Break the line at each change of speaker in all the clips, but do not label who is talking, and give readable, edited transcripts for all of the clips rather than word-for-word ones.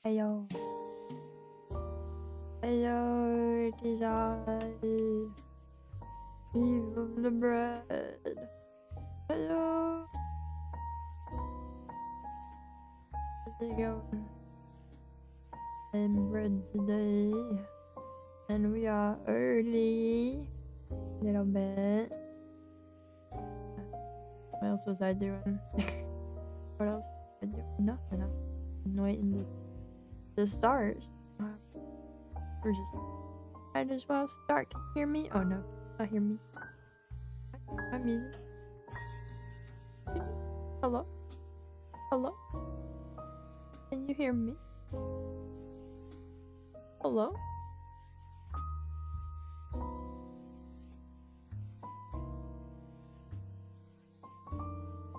Hello. Hello, it is I, Eve of the bread. Hello. How's it going? I'm bread today, and we are early. Little bit. What else was I doing? What else was I doing? Nothing. I'm waiting the stars. We're just. Might as well start. Can you hear me? Oh no, not hear me. I'm muted. Hello? Hello? Can you hear me? Hello?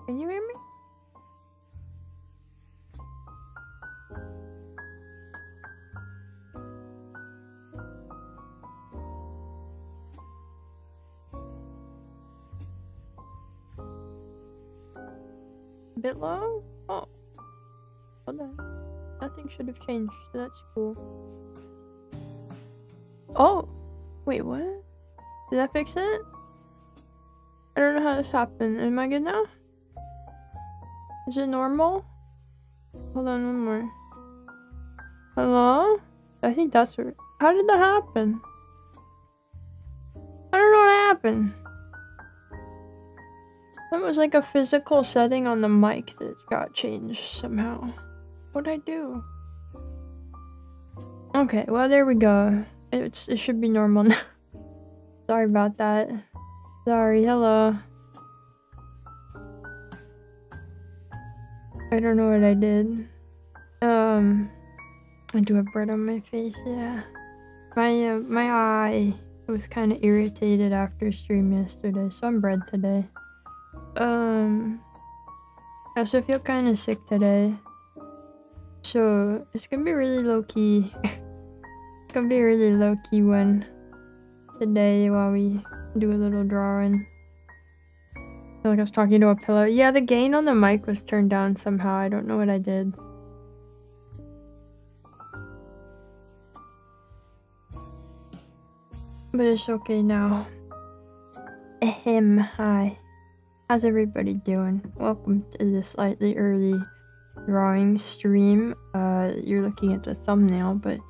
Can you hear me? A bit low? Oh. Hold on. Nothing should have changed, so that's cool. Oh! Wait, what? Did that fix it? I don't know how this happened. Am I good now? Is it normal? Hold on, one more. Hello? I think that's what. How did that happen? I don't know what happened. That was like a physical setting on the mic that got changed somehow. What'd I do? Okay, well there we go. It should be normal now. Sorry about that. Sorry, hello. I don't know what I did. I do have bread on my face, yeah. My eye was kind of irritated after stream yesterday, so I'm bread today. I also feel kind of sick today. So, it's gonna be really low-key. It's gonna be a really low-key one today while we do a little drawing. I feel like I was talking to a pillow. Yeah, the gain on the mic was turned down somehow. I don't know what I did. But it's okay now. Ahem, hi. How's everybody doing? Welcome to the slightly early drawing stream. You're looking at the thumbnail, but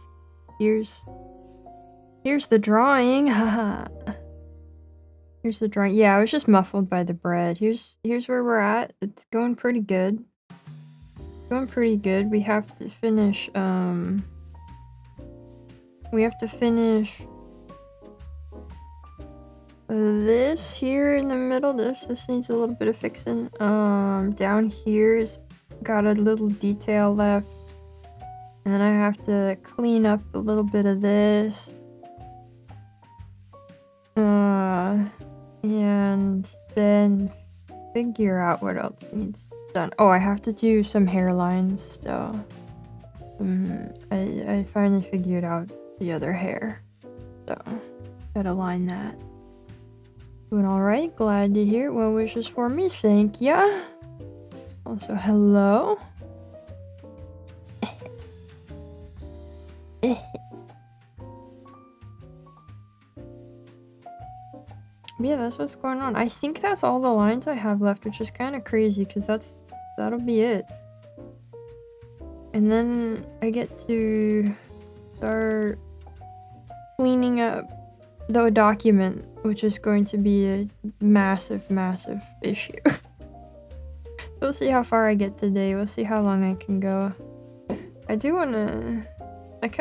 here's the drawing. Haha. Here's the drawing. Yeah, I was just muffled by the bread. Here's where we're at. It's going pretty good. Going pretty good. We have to finish this here in the middle. This needs a little bit of fixing. Down here's got a little detail left, and then I have to clean up a little bit of this. And then figure out what else needs done. Oh, I have to do some hairlines still. I finally figured out the other hair, so gotta line that. Doing alright, glad to hear. Well wishes for me, thank ya. Also, hello. Yeah, that's what's going on. I think that's all the lines I have left, which is kind of crazy because that'll be it. And then I get to start cleaning up the document, which is going to be a massive issue. So we'll see how far I get today. We'll see how long I can go. I do want to...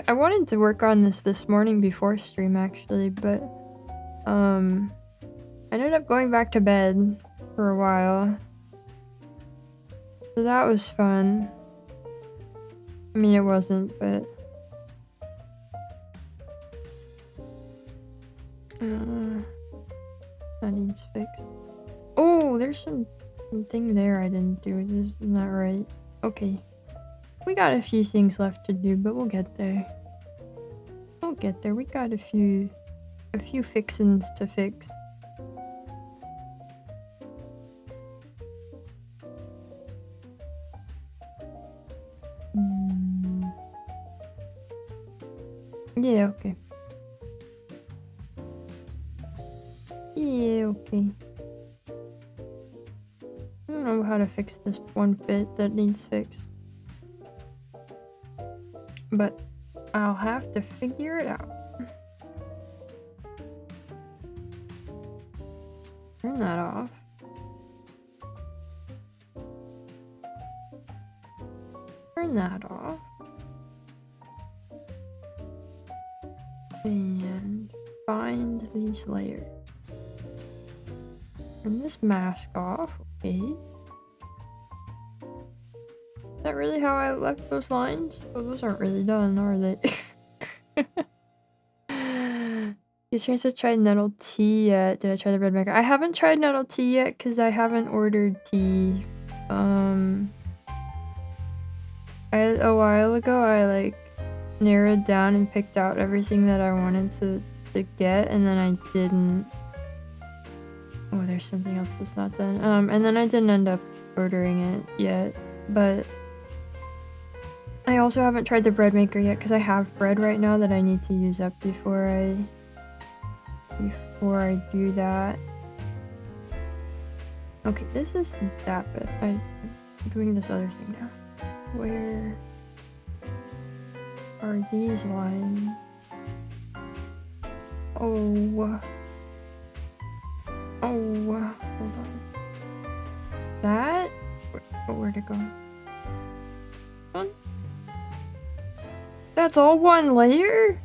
I wanted to work on this morning before stream, actually, but... I ended up going back to bed for a while. So that was fun. I mean, it wasn't, but... that needs fixed. Oh, there's something there I didn't do. This is not right. Okay. We got a few things left to do, but we'll get there. We'll get there. We got a few fixins to fix. Yeah, okay. Yeah, okay. I don't know how to fix this one bit that needs fixed. But I'll have to figure it out. Turn that off. Turn that off. And find these layers. Turn this mask off. Okay. Is that really how I left those lines? Oh, those aren't really done, are they? You trying to try nettle tea yet? Did I try the bread maker? I haven't tried nettle tea yet because I haven't ordered tea. A while ago I like narrowed down and picked out everything that I wanted to get, and then I didn't. Oh, there's something else that's not done. And then I didn't end up ordering it yet, but I also haven't tried the bread maker yet because I have bread right now that I need to use up before I do that. Okay, this is that bit. I'm doing this other thing now. Where are these lines? Oh, hold on. That? Where'd it go? One? That's all one layer?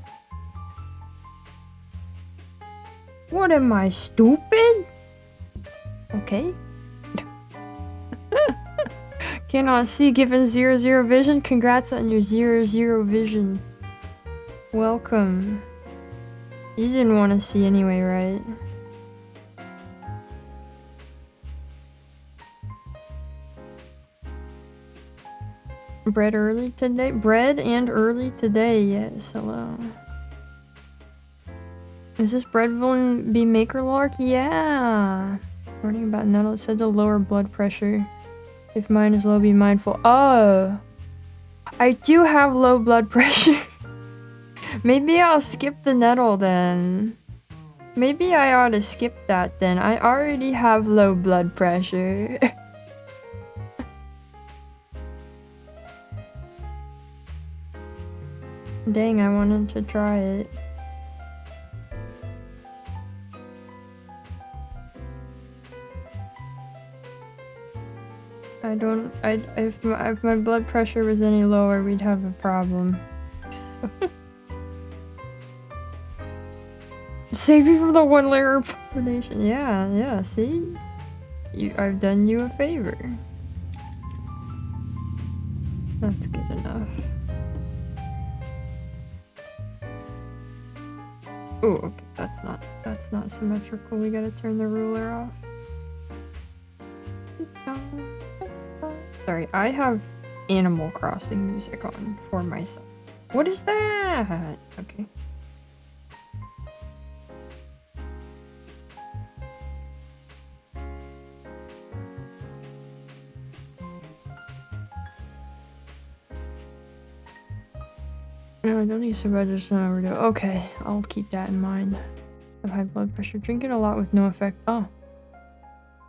What am I, stupid? Okay. Cannot see given 0 vision. Congrats on your 0 vision. Welcome. You didn't want to see anyway, right? Bread early today? Bread and early today, yes. Hello. Is this bread villain be maker lark? Yeah. Learning about nettle, it said to lower blood pressure. If mine is low, be mindful. Oh, I do have low blood pressure. Maybe I'll skip the nettle then. Maybe I ought to skip that then. I already have low blood pressure. Dang, I wanted to try it. If my blood pressure was any lower, we'd have a problem. Save me from the one layer of combination. Yeah, see? I've done you a favor. That's good enough. Oh, okay, that's not symmetrical. We gotta turn the ruler off. Sorry, I have Animal Crossing music on for myself. What is that? Okay. No, I don't need to register an overdose. Okay, I'll keep that in mind. I have high blood pressure. Drinking a lot with no effect. Oh.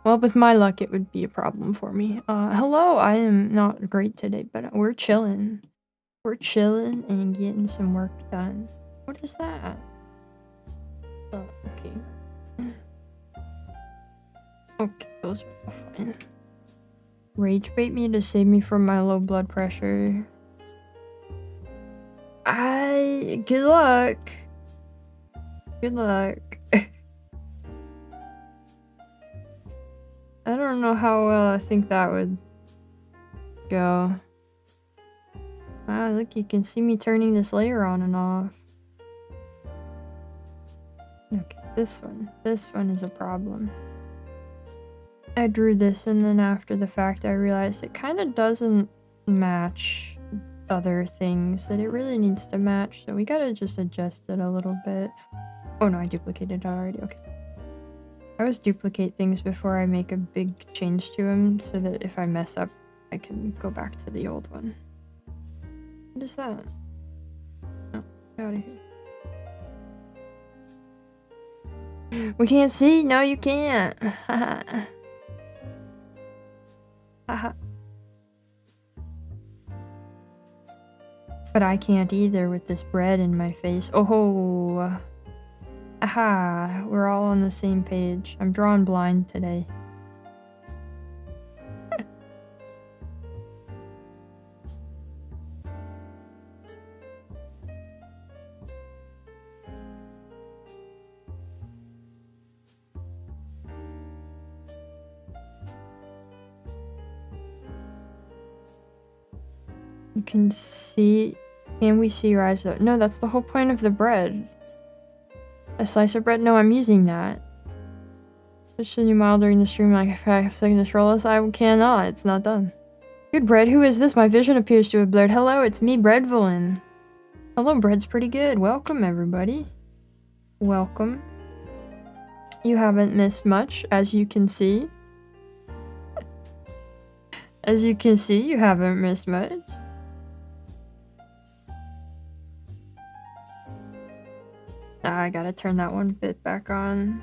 Well, with my luck, it would be a problem for me. Hello, I am not great today, but we're chilling. We're chilling and getting some work done. What is that? Oh, okay. Okay, those are fine. Rage bait me to save me from my low blood pressure. Good luck. Good luck. I don't know how well I think that would go. Ah, look, you can see me turning this layer on and off. Okay, this one is a problem. I drew this and then after the fact I realized it kind of doesn't match other things that it really needs to match, so we gotta just adjust it a little bit. Oh no, I duplicated it already. Okay. I always duplicate things before I make a big change to them so that if I mess up, I can go back to the old one. What is that? Oh, get out of here. We can't see? No, you can't. Haha. Haha. But I can't either with this bread in my face. Oh. Aha. We're all on the same page. I'm drawing blind today. You can see... Can we see your eyes though? No, that's the whole point of the bread. A slice of bread? No, I'm using that. Switch to new model during the stream like 5 seconds to roll this. I cannot. It's not done. Good bread. Who is this? My vision appears to have blurred. Hello, it's me, Breadvillain. Hello, bread's pretty good. Welcome, everybody. Welcome. You haven't missed much, as you can see. As you can see, you haven't missed much. I gotta turn that one bit back on.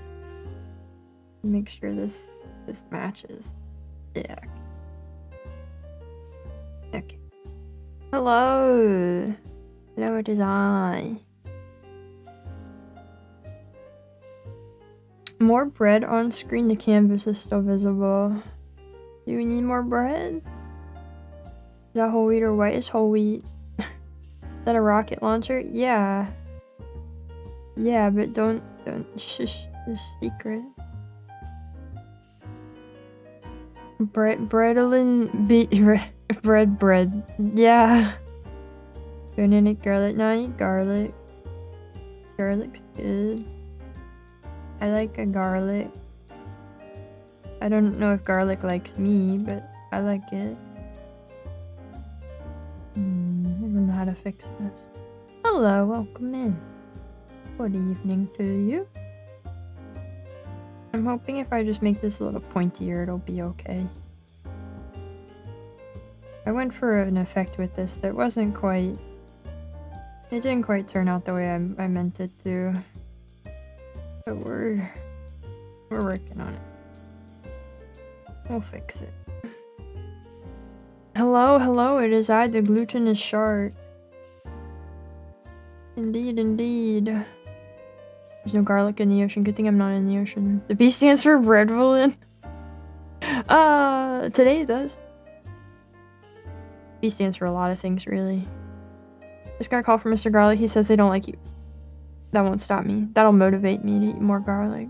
Make sure this matches. Yeah. Okay. Hello. Hello, it is I. More bread on screen. The canvas is still visible. Do we need more bread? Is that whole wheat or white? Is whole wheat. Is that a rocket launcher? Yeah. Yeah, but don't shush the secret. Bread. Yeah. Don't eat garlic. No, I eat garlic. Garlic's good. I like a garlic. I don't know if garlic likes me, but I like it. I don't know how to fix this. Hello, welcome in. Good evening to you. I'm hoping if I just make this a little pointier, it'll be okay. I went for an effect with this that wasn't quite... It didn't quite turn out the way I meant it to. But we're working on it. We'll fix it. Hello, it is I, the glutinous shark. Indeed. There's no garlic in the ocean. Good thing I'm not in the ocean. The B stands for Breadvillain. Today it does. B stands for a lot of things, really. Just got a call from Mr. Garlic. He says they don't like you. That won't stop me. That'll motivate me to eat more garlic.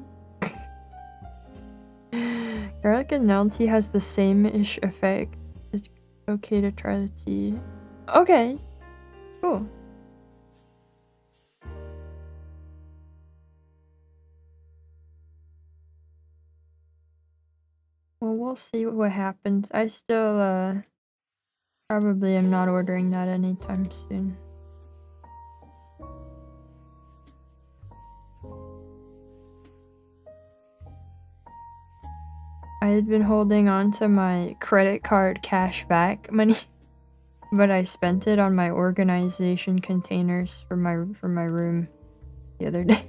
Garlic and nettle tea has the same-ish effect. It's okay to try the tea. Okay. Cool. Well, we'll see what happens. I still, probably am not ordering that anytime soon. I had been holding on to my credit card cashback money, but I spent it on my organization containers for my room the other day.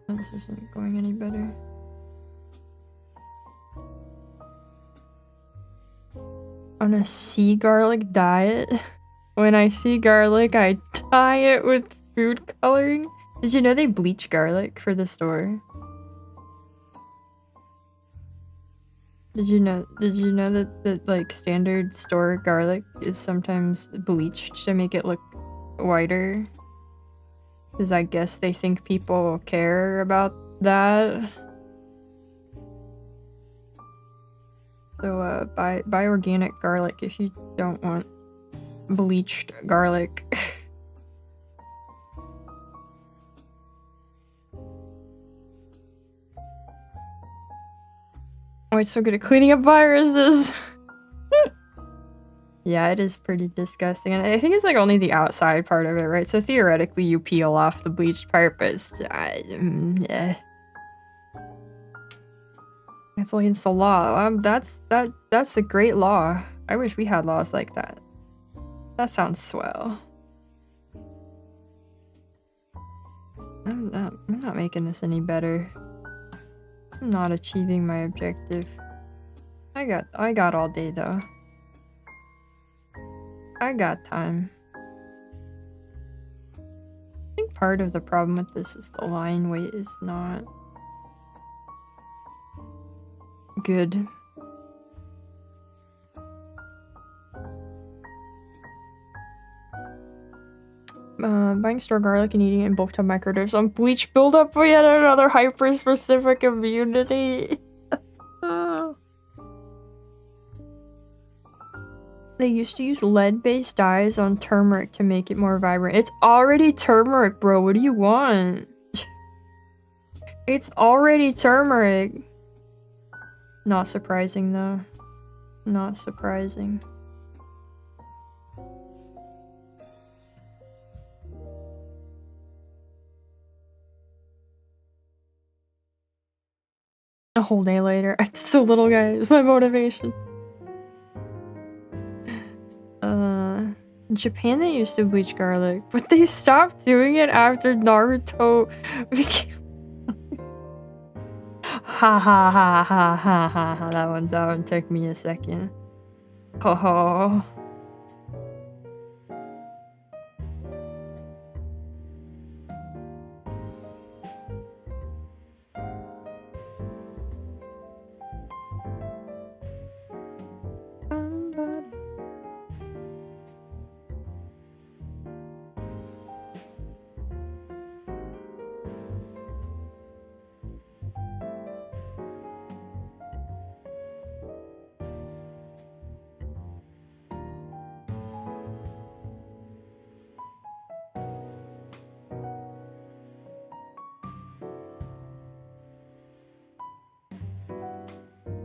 This isn't going any better. On a sea garlic diet? When I see garlic, I dye it with food coloring. Did you know they bleach garlic for the store? Did you know that like standard store garlic is sometimes bleached to make it look whiter? Because I guess they think people care about that. So buy organic garlic if you don't want bleached garlic. Oh, it's so good at cleaning up viruses. Yeah, it is pretty disgusting. And I think it's like only the outside part of it, right? So theoretically you peel off the bleached part, but it's, yeah. It's against the law. That's a great law. I wish we had laws like that. That sounds swell. I'm not making this any better. I'm not achieving my objective. I got all day though. I got time. I think part of the problem with this is the line weight is not good. Buying store garlic and eating it in bulk to microdose on bleach buildup. We had another hyper-specific immunity. They used to use lead-based dyes on turmeric to make it more vibrant. It's already turmeric, bro. What do you want? It's already turmeric. Not surprising, though. Not surprising. A whole day later. It's so little, guys. My motivation. In Japan they used to bleach garlic, but they stopped doing it after Naruto became... Ha ha ha ha ha ha ha. That one took me a second. Ho ho.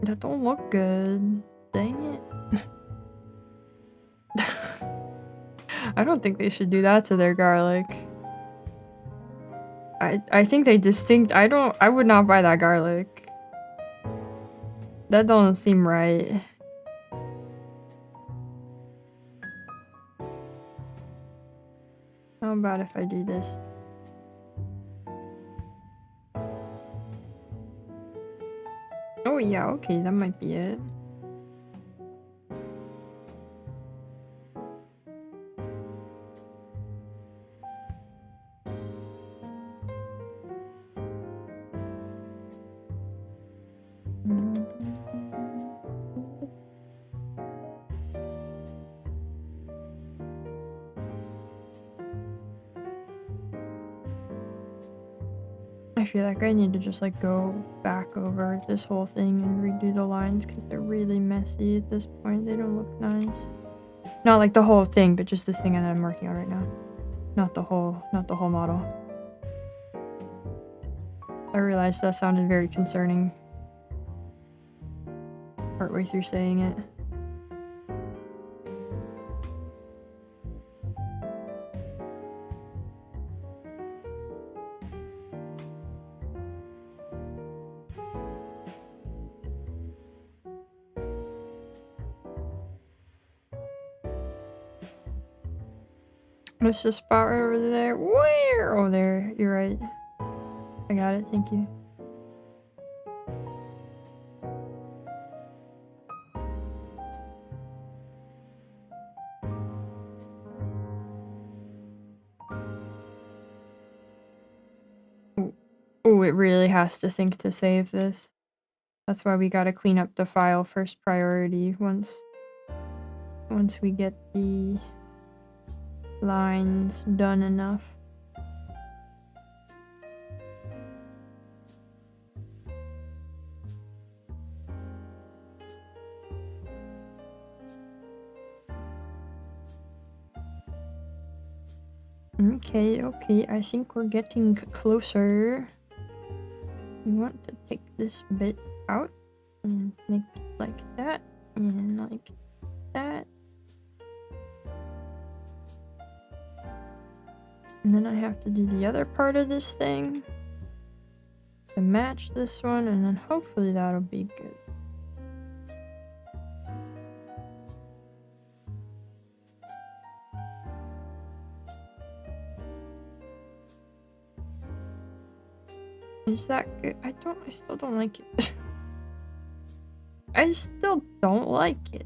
That don't look good. Dang it. I don't think they should do that to their garlic. I think they I would not buy that garlic. That don't seem right. How about if I do this? Oh yeah, okay, that might be it. I feel like I need to just like go back over this whole thing and redo the lines because they're really messy at this point. They don't look nice. Not like the whole thing, but just this thing that I'm working on right now. Not the whole model. I realized that sounded very concerning partway through saying it. What's the spot right over there? Where? Oh, there. You're right. I got it. Thank you. Oh, it really has to think to save this. That's why we gotta clean up the file first priority once we get the lines done enough. Okay, I think we're getting closer. We want to take this bit out and make it like that and like that. And then I have to do the other part of this thing to match this one, and then hopefully that'll be good. Is that good? I still don't like it. I still don't like it.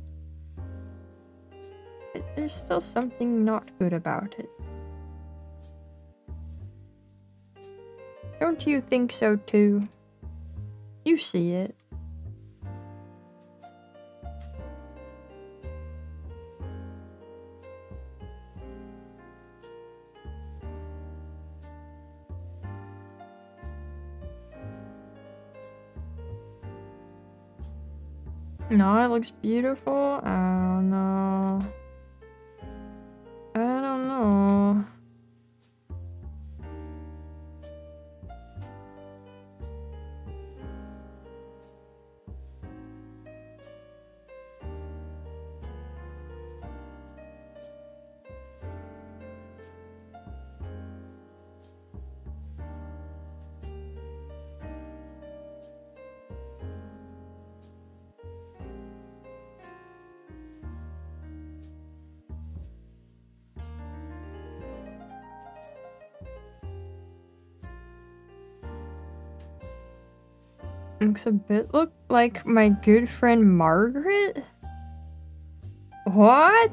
There's still something not good about it. Don't you think so too? You see it. No, it looks beautiful. I don't know. I don't know. Looks a bit like my good friend Margaret? What?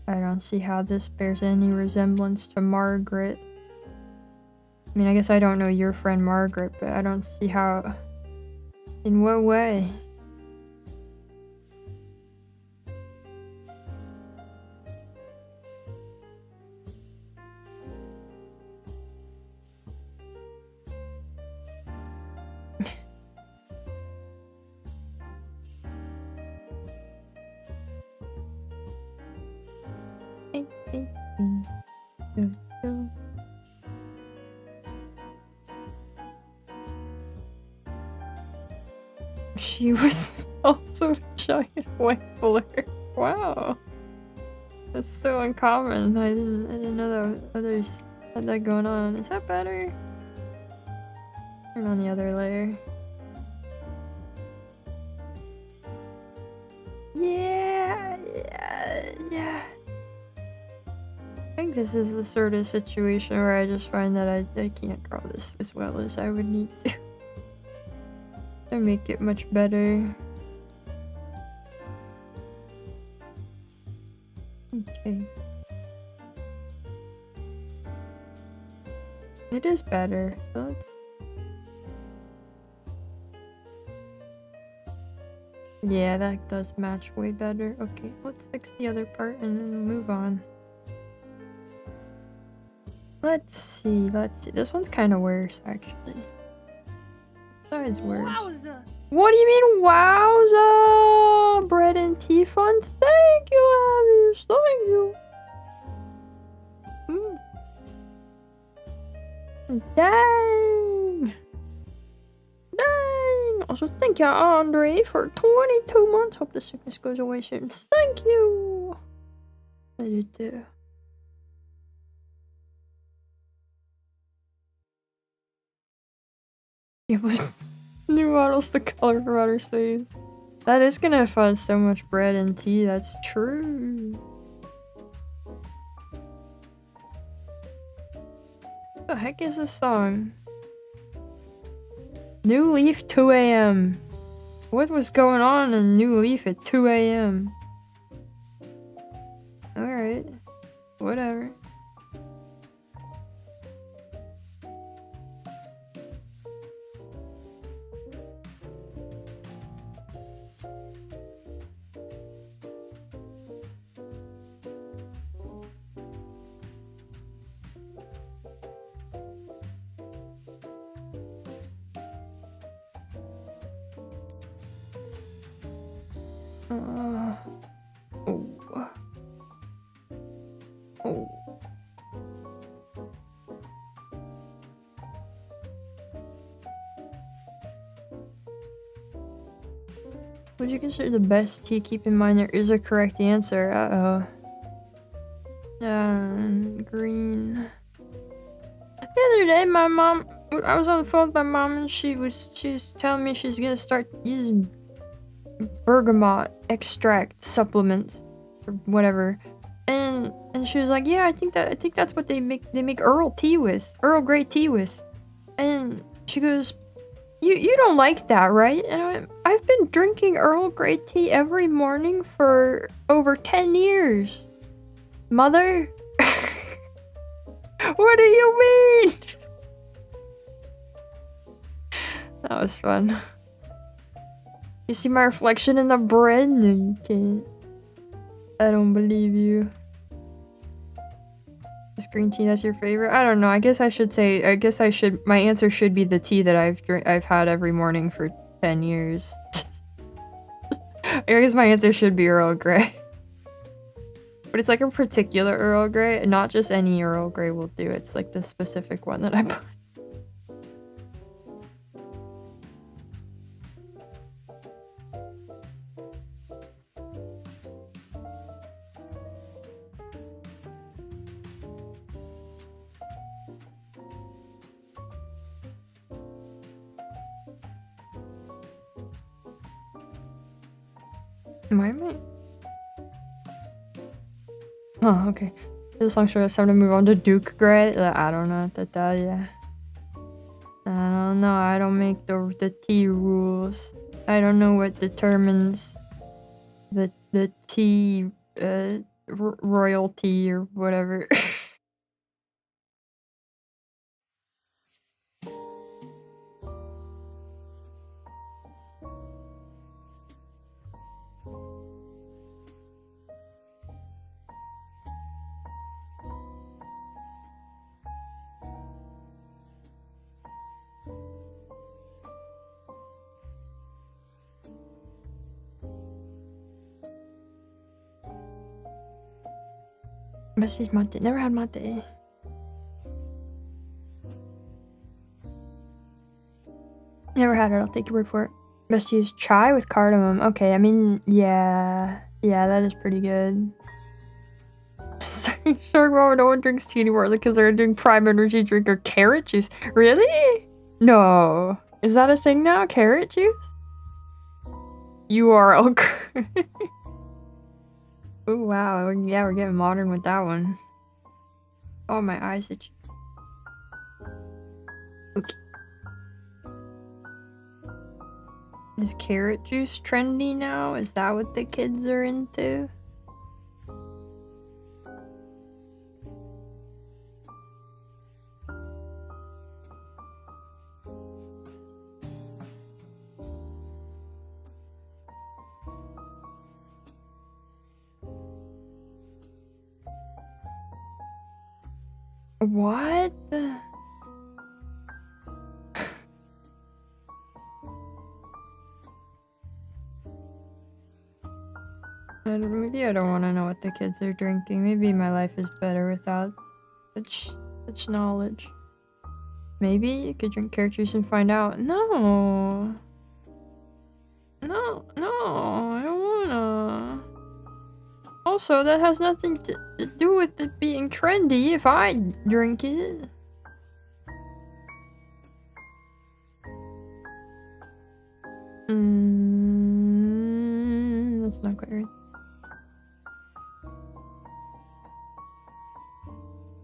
I don't see how this bears any resemblance to Margaret. I mean, I guess I don't know your friend Margaret, but I don't see how... In what way? She was also a giant white blur. Wow. That's so uncommon. I didn't know that others had that going on. Is that better? Turn on the other layer. Yeah. I think this is the sort of situation where I just find that I can't draw this as well as I would need to. To make it much better. Okay. It is better, so let's... Yeah, that does match way better. Okay, let's fix the other part and then move on. Let's see. This one's kind of worse, actually. Besides worse. Wowza. What do you mean, wowza? Bread and tea fun? Thank you, Abby. Thank you. Dang. Also, thank you, Andre, for 22 months. Hope the sickness goes away soon. Thank you. I did too. Yeah, but new models, the color for outer space. That is gonna fuzz so much bread and tea, that's true. What the heck is this song? New Leaf 2 AM. What was going on in New Leaf at 2 AM? Alright. Whatever. Would you consider the best tea? Keep in mind there is a correct answer. Uh-oh. Green. The other day, my mom, I was on the phone with my mom, and she was telling me she's gonna start using bergamot extract supplements or whatever, and she was like, yeah, I think that's what they make Earl Grey tea with, and she goes, you don't like that, right? And I went, I've been drinking Earl Grey tea every morning for over 10 years, mother. What do you mean? That was fun. You see my reflection in the bread? No, you can't. I don't believe you. Is green tea, that's your favorite? I don't know. I guess I should. My answer should be the tea that I've had every morning for 10 years. I guess my answer should be Earl Grey. But it's like a particular Earl Grey, not just any Earl Grey will do. It's like the specific one that I buy. Why am I? Oh, okay. This long show, it's time to move on to Duke Grey. I don't know what to tell ya. I don't know. I don't make the tea rules. I don't know what determines the tea royalty or whatever. Bestie's mate. Never had mate. Never had it. I'll take your word for it. Bestie's chai with cardamom. Okay, I mean, yeah. Yeah, that is pretty good. Shark Mama, no one drinks tea anymore. The kids are doing prime energy drink or carrot juice. Really? No. Is that a thing now? Carrot juice? URL. Oh wow, yeah, we're getting modern with that one. Oh, my eyes itch. Okay. Is carrot juice trendy now? Is that what the kids are into? What? Maybe I don't want to know what the kids are drinking. Maybe my life is better without such knowledge. Maybe you could drink carrot juice and find out. No. No, I don't wanna. Also, that has nothing to do with it being trendy if I drink it. That's not quite right.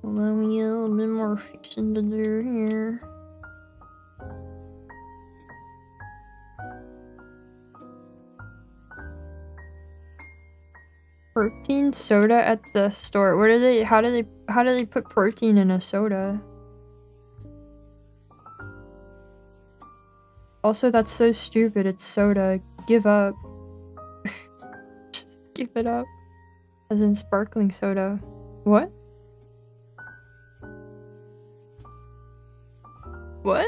Allow me a little bit more fixing to do here. Protein soda at the store. What are they? How do they put protein in a soda? Also, that's so stupid. It's soda. Give up. Just give it up. As in sparkling soda. What? What?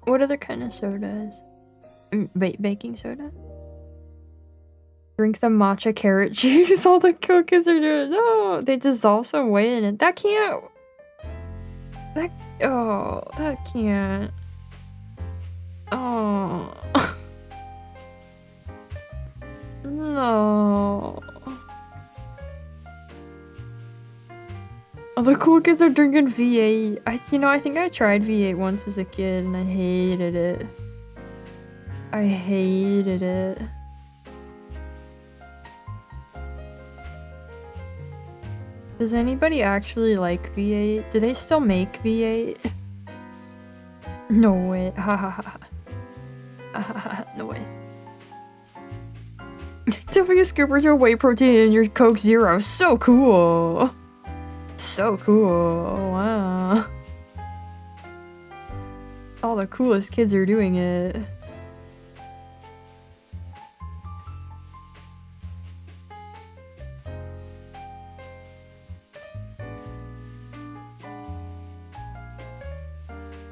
What other kind of sodas? Baking soda? Drink the matcha carrot juice. All the cookies are doing. No, they dissolve some whey in it. That can't. That can't. Oh. No. All the cool kids are drinking V8. I think I tried V8 once as a kid and I hated it. I hated it. Does anybody actually like V8? Do they still make V8? No way. Ha ha ha ha. Ha ha ha. No way. Dumping a scoop or whey protein in your Coke Zero. So cool. So cool. Wow. All the coolest kids are doing it.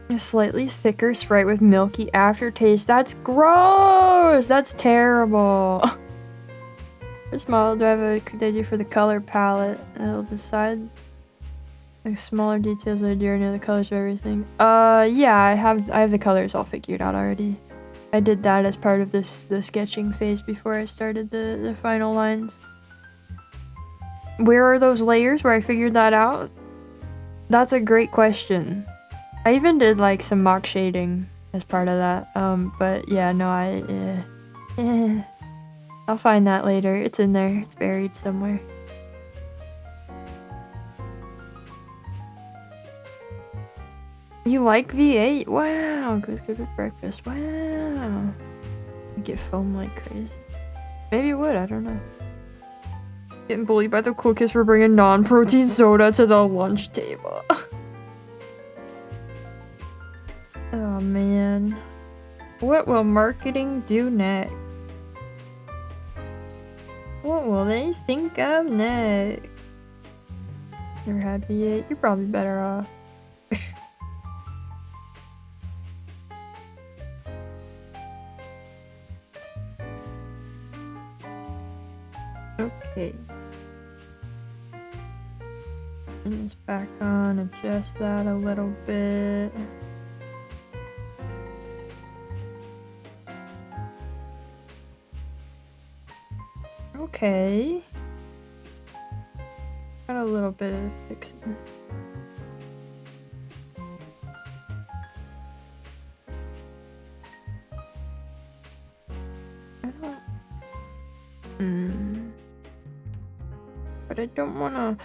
A slightly thicker Sprite with milky aftertaste. That's gross! That's terrible. This model, do I have a good idea for the color palette? It'll decide like smaller details I do near the colors of everything. Yeah, I have the colors all figured out already. I did that as part of the sketching phase before I started the final lines. Where are those layers where I figured that out? That's a great question. I even did like some mock shading as part of that. But yeah, no, I'll find that later. It's in there. It's buried somewhere. You like V8? Wow, goes good with breakfast. Wow. I get foam like crazy. Maybe it would, I don't know. Getting bullied by the cool kids for bringing non-protein soda to the lunch table. Oh man. What will marketing do next? What will they think of next? Never had V8? You're probably better off. Okay. Turn this back on, adjust that a little bit. Okay. Got a little bit of fixing. But I don't wanna.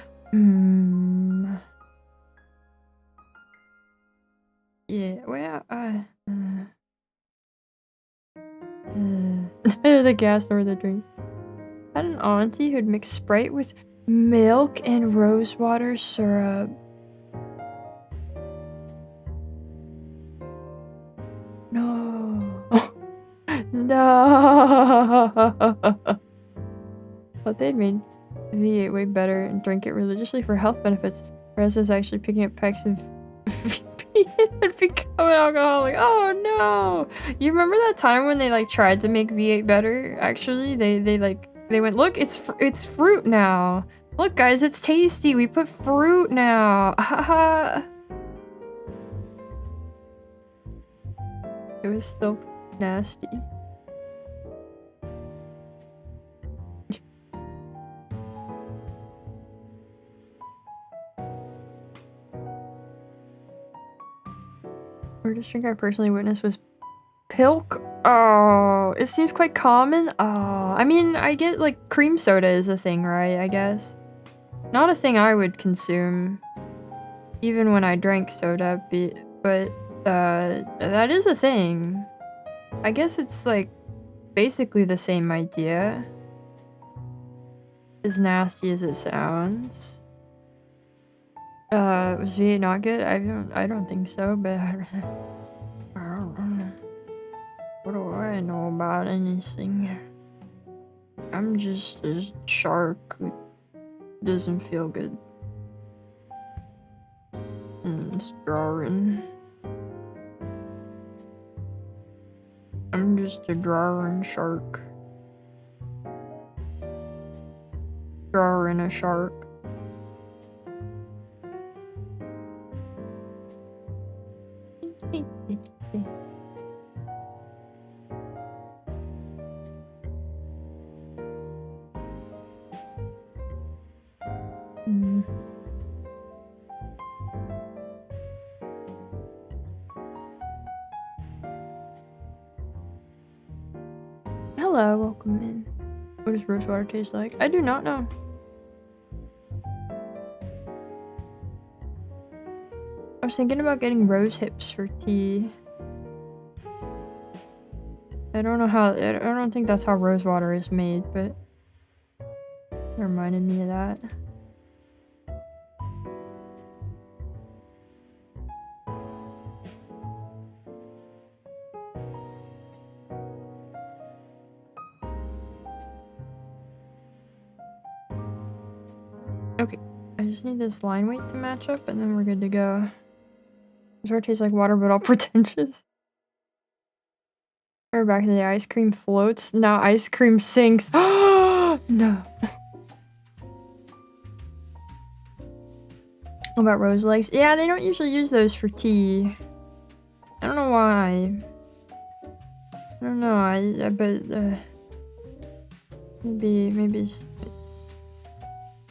Yeah, well, the gas or the drink. I had an auntie who'd mix Sprite with milk and rosewater syrup. No. No. But they'd made V8 way better and drank it religiously for health benefits. Whereas is actually picking up packs of VP and becoming alcoholic. Oh no! You remember that time when they like tried to make V8 better? Actually, they went, look, it's fruit now. Look, guys, it's tasty. We put fruit now. Haha. It was still nasty. Weirdest drink I personally witnessed was Pilk. Oh, it seems quite common. Oh, I mean, I get like cream soda is a thing, right? I guess. Not a thing I would consume, even when I drank soda, but that is a thing. I guess it's like basically the same idea. As nasty as it sounds. Was V8 not good? I don't think so, but I don't know. What do I know about anything? I'm just a shark who doesn't feel good. And it's drawing. I'm just a drawing shark. Drawing a shark. Hello, welcome in. What does rose water taste like? I do not know. I was thinking about getting rose hips for tea. I don't know how, I don't think that's how rose water is made, but it reminded me of that. Okay, I just need this line weight to match up and then we're good to go. It sort of tastes like water, but all pretentious. We're back to the ice cream floats. Now ice cream sinks. Oh no. What about rose legs? Yeah, they don't usually use those for tea. I don't know why. I don't know. But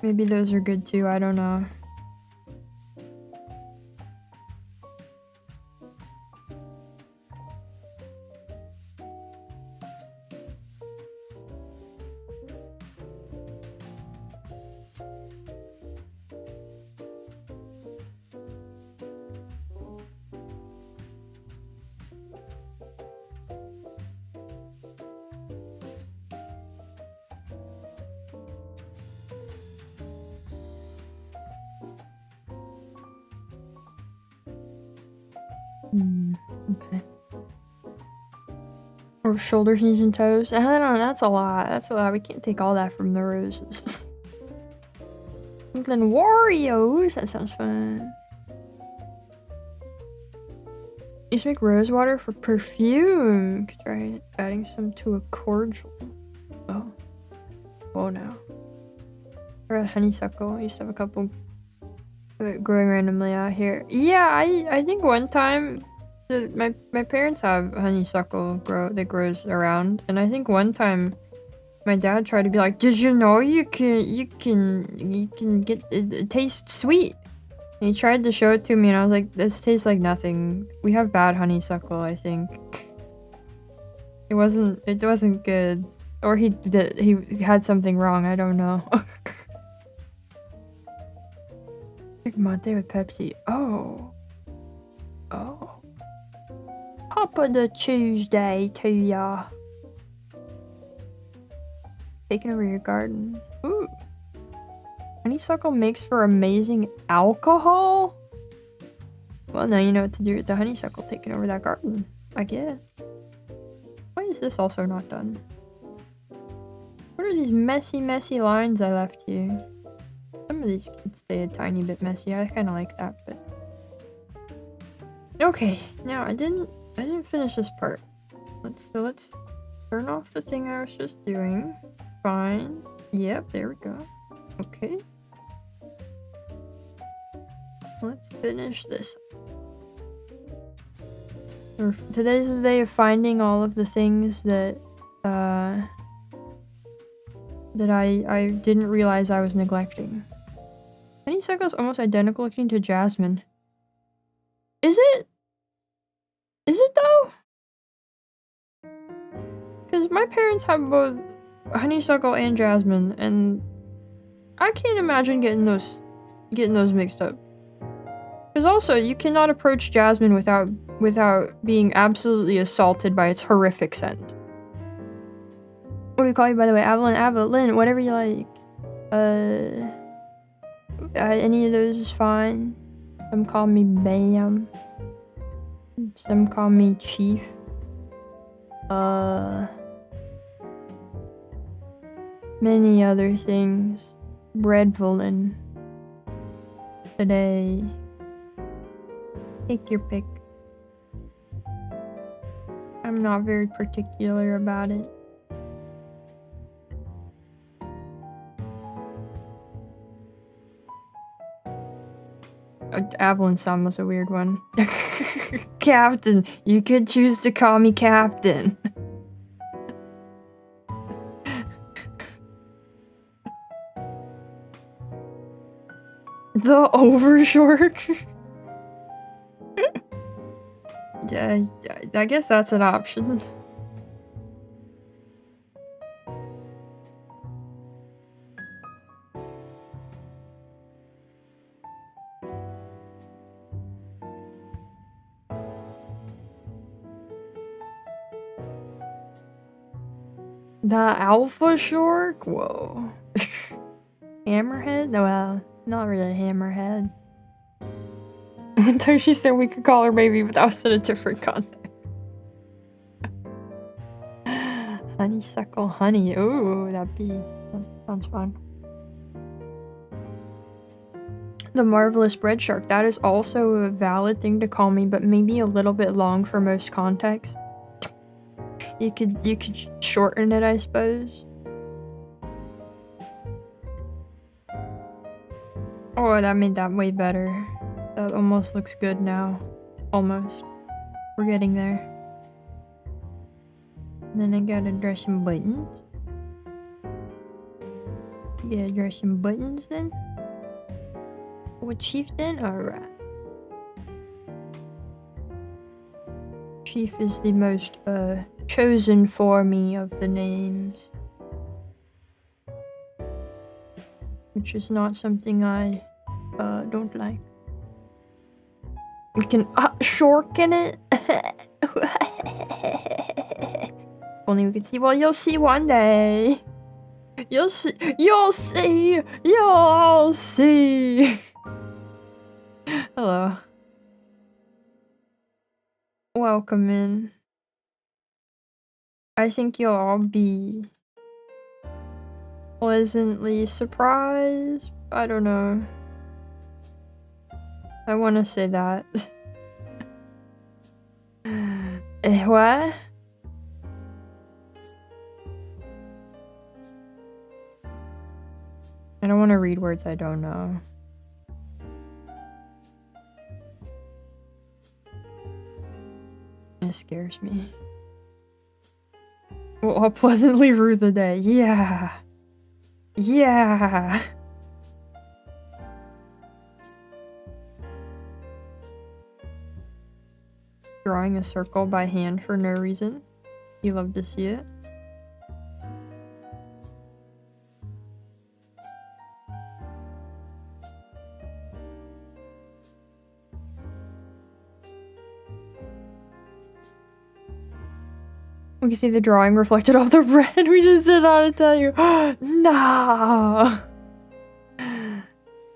maybe those are good too. I don't know. Okay. Or shoulders, knees, and toes. I don't know, that's a lot. That's a lot. We can't take all that from the roses. Then Waриos! That sounds fun. Used to make rose water for perfume. Could try adding some to a cordial. Oh. Oh no. Or a honeysuckle. I used to have a couple of it growing randomly out here. Yeah, I think one time my parents have honeysuckle that grows around, and I think one time my dad tried to be like, "Did you know you can get it tastes sweet?" And he tried to show it to me, and I was like, "This tastes like nothing. We have bad honeysuckle, I think." It wasn't good, or he had something wrong. I don't know. Drink Monte with Pepsi. Oh. Papa the Tuesday to ya. Taking over your garden. Ooh. Honeysuckle makes for amazing alcohol? Well, now you know what to do with the honeysuckle taking over that garden, I guess. Why is this also not done? What are these messy lines I left here? Some of these can stay a tiny bit messy. I kind of like that, but... Okay, now I didn't finish this part. Let's turn off the thing I was just doing. Fine. Yep, there we go. Okay. Let's finish this. Today's the day of finding all of the things that that I didn't realize I was neglecting. Honeysuckle's almost identical looking to jasmine. Is it? Is it though? Because my parents have both honeysuckle and jasmine, and I can't imagine getting those mixed up. Because also, you cannot approach jasmine without being absolutely assaulted by its horrific scent. What do we call you, by the way? Avalyn, whatever you like. Any of those is fine. Some call me Bam. Some call me Chief. Many other things. Breadvolin. Today. Take your pick. I'm not very particular about it. Avalyn sound was a weird one. Captain, you could choose to call me Captain. The overshork? Yeah, I guess that's an option. The alpha shork? Whoa. Hammerhead? No, well, not really hammerhead. One time she said we could call her baby, but that was in a different context. Honeysuckle honey. Ooh, that sounds fun. The marvelous bread shark. That is also a valid thing to call me, but maybe a little bit long for most contexts. You could shorten it, I suppose. Oh, that made that way better. That almost looks good now. Almost. We're getting there. And then I gotta dress some buttons. Yeah, dress some buttons then. What chieftain? Alright. Chief is the most chosen for me of the names. Which is not something I don't like. We can shork in it. Only we could see. Well, you'll see one day. You'll see. You'll see. You'll see. Hello. Welcome in. I think you'll all be pleasantly surprised. I don't know. I want to say that. What? I don't want to read words I don't know. It scares me. Well, I'll pleasantly rue the day. Yeah. Yeah. Drawing a circle by hand for no reason. You love to see it. We can see the drawing reflected off the bread. We just did not tell you. No.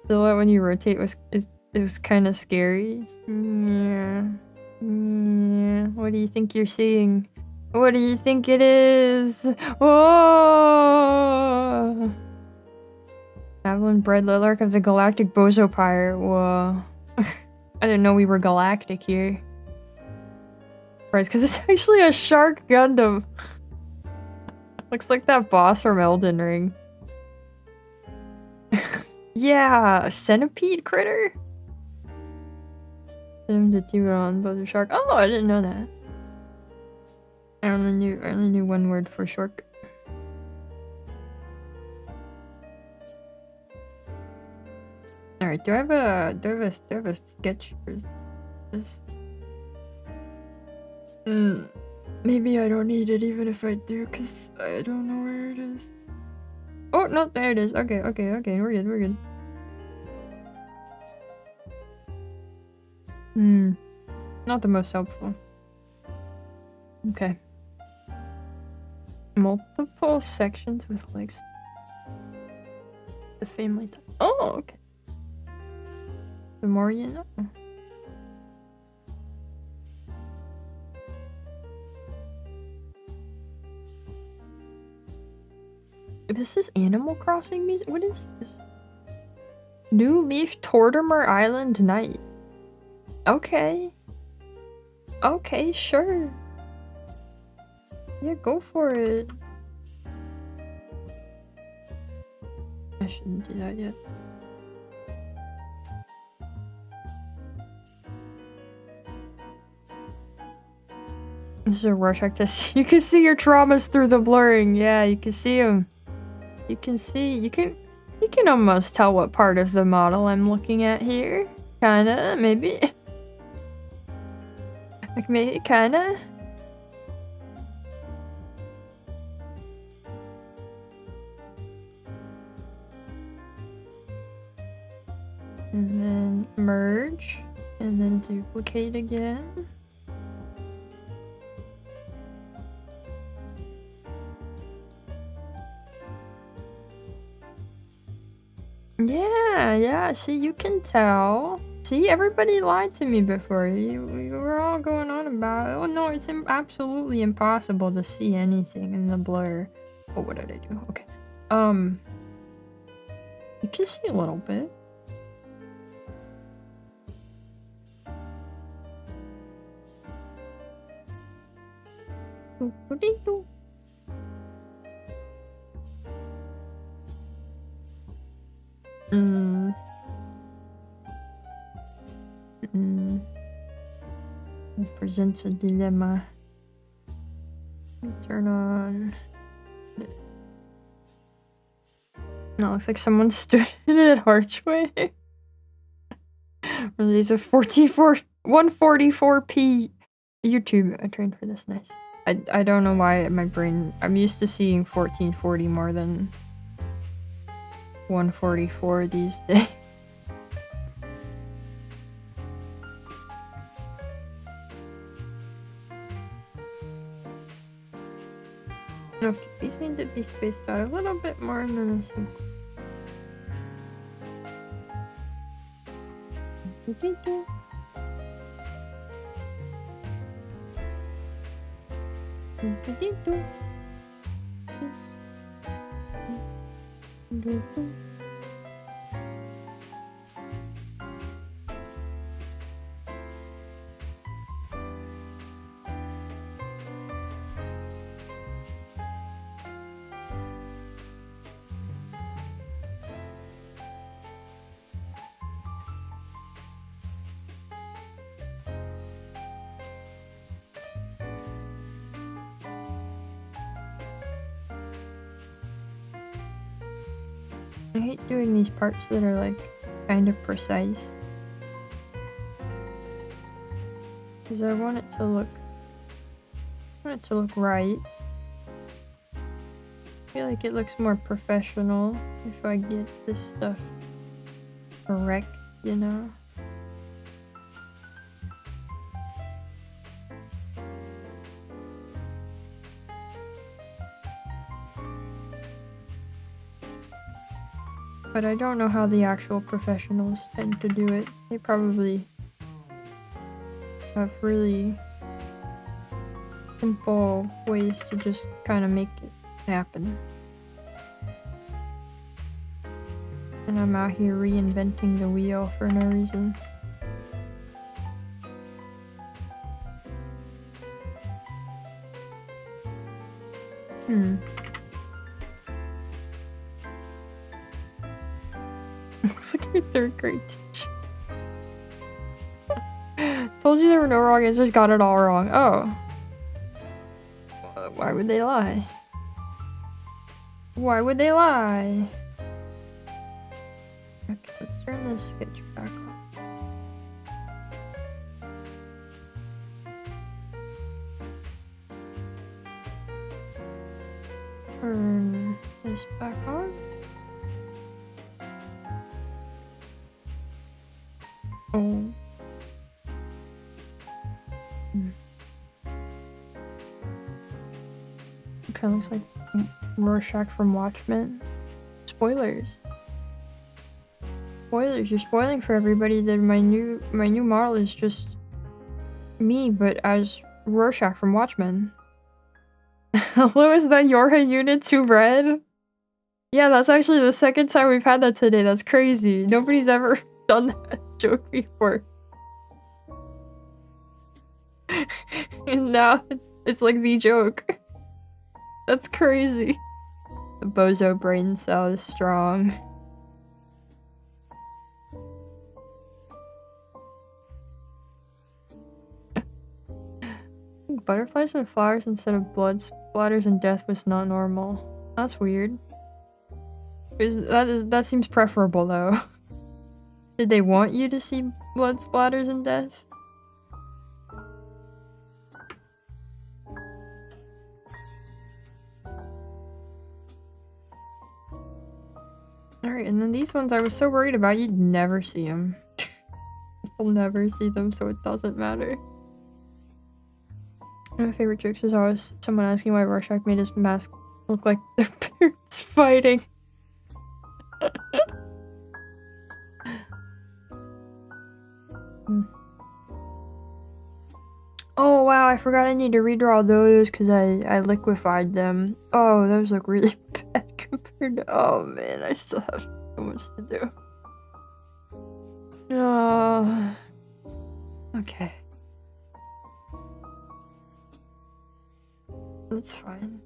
Silhouette when you rotate it was kind of scary. Yeah. Yeah. What do you think you're seeing? What do you think it is? Oh. Avalon Bread Lilark of the Galactic Bozo Pyre. Whoa. I didn't know we were galactic here. Because it's actually a shark Gundam. Looks like that boss from Elden Ring. Yeah, a centipede critter? Send him to 2 on both shark. Oh, I didn't know that. I only knew one word for shork. Alright, do I have a sketch for this? Maybe I don't need it even if I do, because I don't know where it is. Oh, no, there it is. Okay, we're good. Not the most helpful. Okay. Multiple sections with legs. The family type. Oh, okay. The more you know. This is Animal Crossing music? What is this? New Leaf Tortimer Island Night. Okay. Okay, sure. Yeah, go for it. I shouldn't do that yet. This is a Rorschach test. You can see your traumas through the blurring. Yeah, you can see them. You can almost tell what part of the model I'm looking at here. Kinda, maybe. Like, maybe, kinda. And then merge. And then duplicate again. Yeah, see, you can tell. See, everybody lied to me before. We were all going on about, oh no, it's absolutely impossible to see anything in the blur. Oh, what did I do? Okay. You can see a little bit. It presents a dilemma. Turn on. No, it looks like someone stood in an archway. Release a 144p YouTube. I trained for this. Nice. I don't know why my brain. I'm used to seeing 1440 more than 144 these days. Okay, these need to be spaced out a little bit more than I think. I hate doing these parts that are like kind of precise. Because I want it to look right. I feel like it looks more professional if I get this stuff correct, you know? But I don't know how the actual professionals tend to do it. They probably have really simple ways to just kind of make it happen. And I'm out here reinventing the wheel for no reason. Looks like your third grade teacher. Told you there were no wrong answers, got it all wrong. Oh. Why would they lie? Why would they lie? Okay, let's turn this sketch back on. Turn this back on. Oh. Kind of looks like Rorschach from Watchmen. Spoilers. Spoilers. You're spoiling for everybody that my new model is just me, but as Rorschach from Watchmen. Hello, is that Yorha Unit 2 red? Yeah, that's actually the second time we've had that today. That's crazy. Nobody's ever done that joke before. And now it's like the joke. That's crazy. The bozo brain cell is strong. Butterflies and flowers instead of blood splatters and death was not normal. That's weird. That seems preferable though. Did they want you to see blood splatters and death? Alright, and then these ones I was so worried about, you'd never see them. You'll never see them, so it doesn't matter. My favorite jokes is always someone asking why Rorschach made his mask look like their parents fighting. Oh wow, I forgot I need to redraw those because I liquefied them. Oh, those look really bad compared to. Oh man, I still have so much to do. Oh. Okay. That's fine.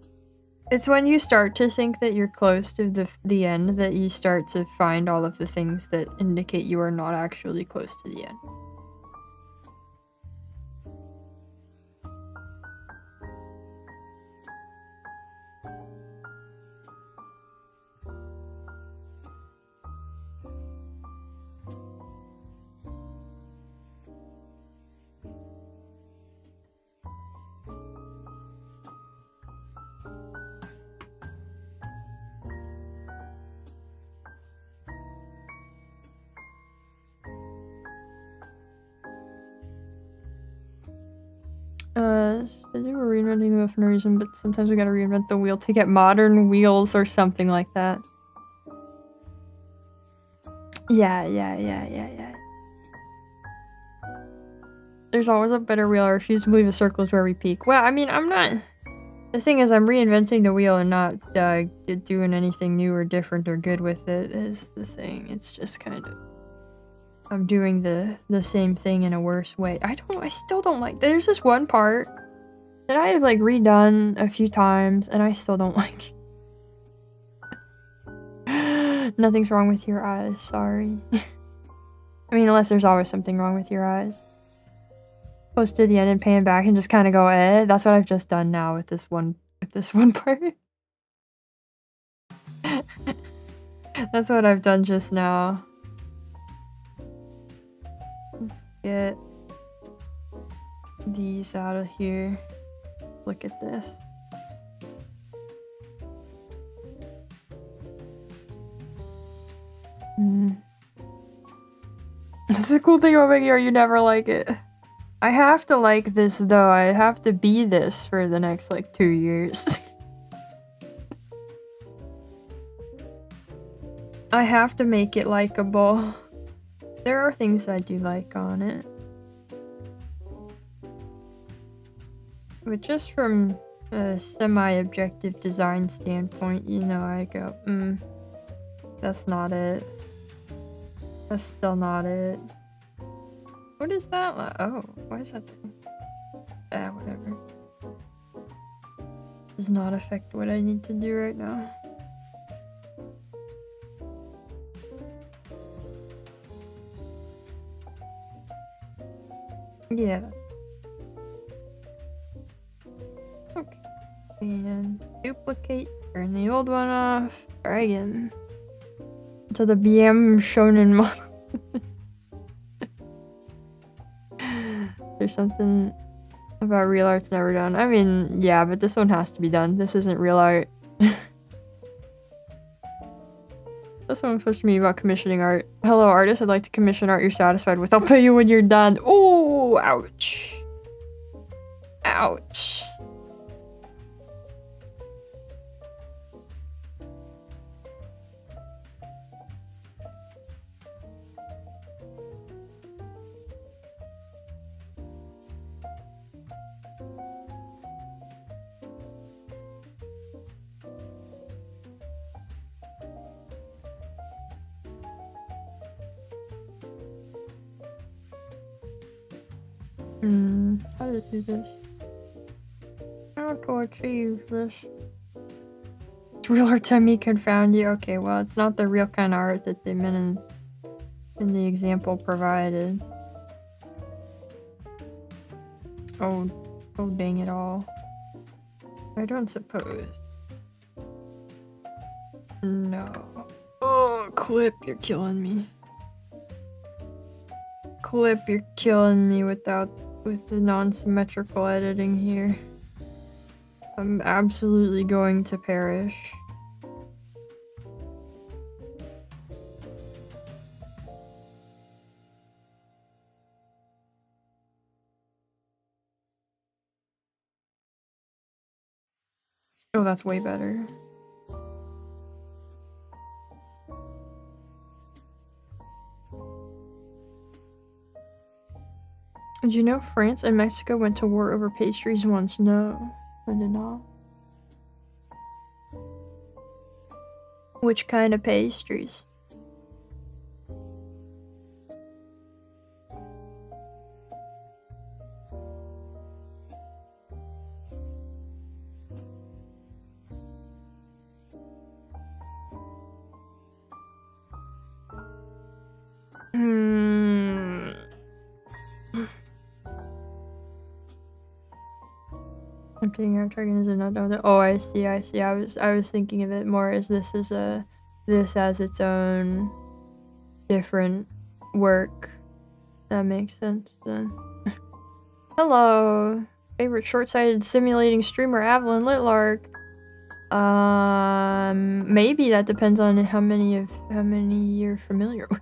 It's when you start to think that you're close to the end that you start to find all of the things that indicate you are not actually close to the end. So they were reinventing the wheel for no reason, but sometimes we gotta reinvent the wheel to get modern wheels or something like that. Yeah. There's always a better wheel. I refuse to believe a circle is where we peak. Well, I mean, I'm not... The thing is, I'm reinventing the wheel and not doing anything new or different or good with it is the thing. It's just kind of... I'm doing the same thing in a worse way. I still don't like... There's this one part that I have, like, redone a few times, and I still don't like. Nothing's wrong with your eyes, sorry. I mean, unless there's always something wrong with your eyes. Close to the end and pan back and just kind of go, eh. That's what I've just done now with this one part. That's what I've done just now. Let's get these out of here. Look at this. This is a cool thing about making art, you never like it. I have to like this though, I have to be this for the next like 2 years. I have to make it likable. There are things I do like on it. But just from a semi-objective design standpoint, you know, I go, that's not it. That's still not it. What is that? Oh, why is that thing? Whatever. Does not affect what I need to do right now. Yeah. Okay. And duplicate, turn the old one off, try again. To the BM Shonen model. There's something about real art's never done. I mean, yeah, but this one has to be done. This isn't real art. That's what I'm supposed to be about commissioning art. Hello, artist. I'd like to commission art you're satisfied with. I'll pay you when you're done. Oh, ouch. Ouch. How to do this? How to achieve this? It's real art to me confound you. Okay, well, it's not the real kind of art that they meant in the example provided. Oh dang it all. I don't suppose. No. Oh, Clip, you're killing me. Clip, you're killing me with the non-symmetrical editing here. I'm absolutely going to perish. Oh, that's way better. Did you know France and Mexico went to war over pastries once? No, I did not. Which kind of pastries? I'm thinking I'm trying to not know that. Oh, I see. I was thinking of it more as this as its own different work. That makes sense then. Hello, favorite short-sighted simulating streamer Avalon Litlark. Maybe that depends on how many you're familiar with.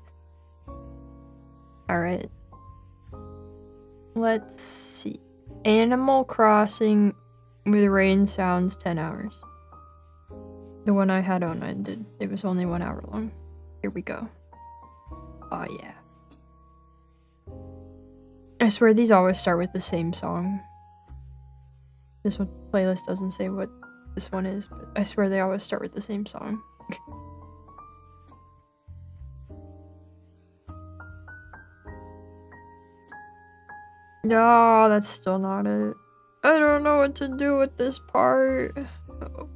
All right. Let's see. Animal Crossing with rain sounds 10 hours. The one I had on ended. It was only 1 hour long. Here we go. Oh yeah. I swear these always start with the same song. This one playlist doesn't say what this one is, but I swear they always start with the same song. No, that's still not it. I don't know what to do with this part. Oh.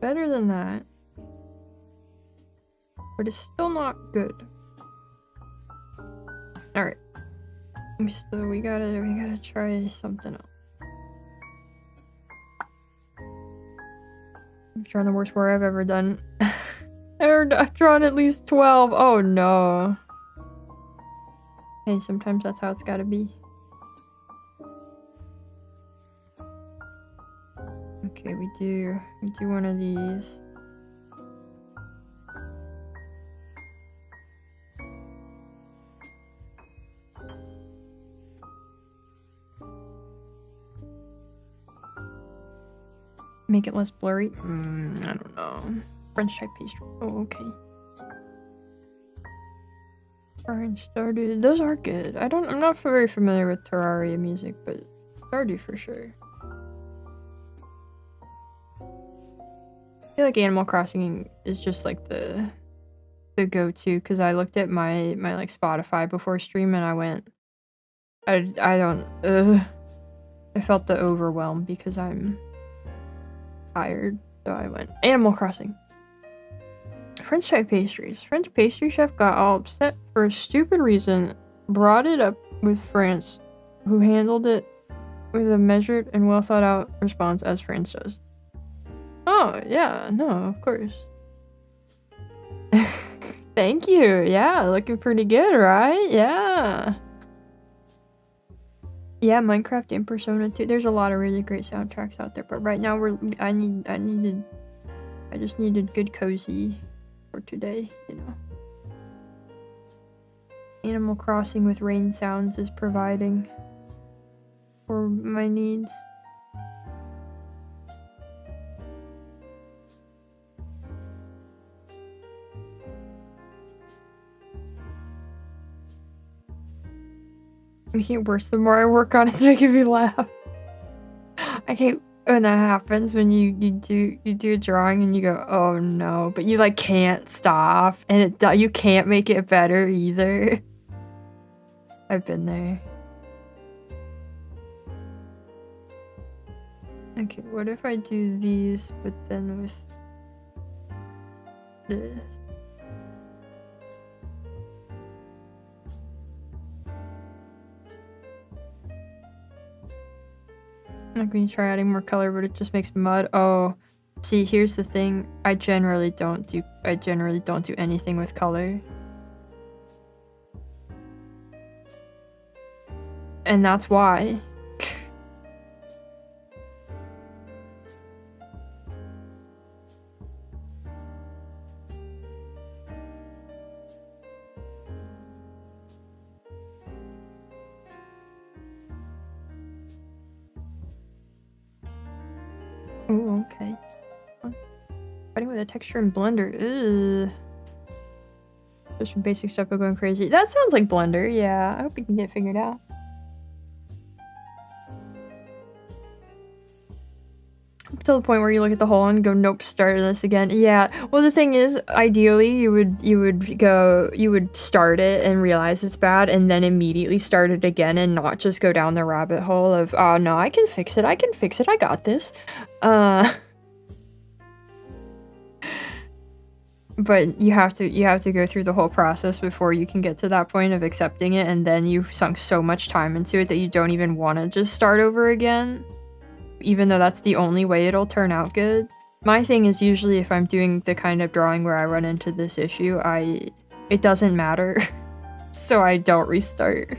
Better than that. But it's still not good. Alright. We gotta try something else. I'm drawing the worst war I've ever done. I've drawn at least 12. Oh no. Hey, sometimes that's how it's gotta be. Okay, we do one of these. Make it less blurry? I don't know. French type pastry. Oh, okay. Alright, Stardew. Those are good. I'm not very familiar with Terraria music, but Stardew for sure. I feel like Animal Crossing is just like the go-to, because I looked at my like Spotify before stream and I went, I felt the overwhelm because I'm tired, so I went Animal Crossing. French type pastries. French pastry chef got all upset for a stupid reason, brought it up with France, who handled it with a measured and well thought out response, as France does. Oh, yeah, no, of course. Thank you. Yeah, looking pretty good, right? Yeah. Yeah, Minecraft and Persona 2. There's a lot of really great soundtracks out there, but right now I just needed good cozy for today, you know. Animal Crossing with rain sounds is providing for my needs. Making it worse the more I work on it's making me laugh. I hate when that happens, when you do a drawing and you go, oh no, but you like can't stop, and you can't make it better either. I've been there. Okay, what if I do these, but then with this? I'm gonna try adding more color, but it just makes mud. Oh, see, here's the thing. I generally don't do anything with color. And that's why. Oh, okay. Fighting with a texture in Blender. Ugh. Just some basic stuff but going crazy. That sounds like Blender, yeah. I hope you can get it figured out. To the point where you look at the hole and go, nope, start this again. Yeah. Well, the thing is, ideally, you would start it and realize it's bad, and then immediately start it again, and not just go down the rabbit hole of, oh no, I can fix it, I got this. But you have to go through the whole process before you can get to that point of accepting it, and then you've sunk so much time into it that you don't even want to just start over again. Even though that's the only way it'll turn out good. My thing is usually if I'm doing the kind of drawing where I run into this issue, it doesn't matter. So I don't restart.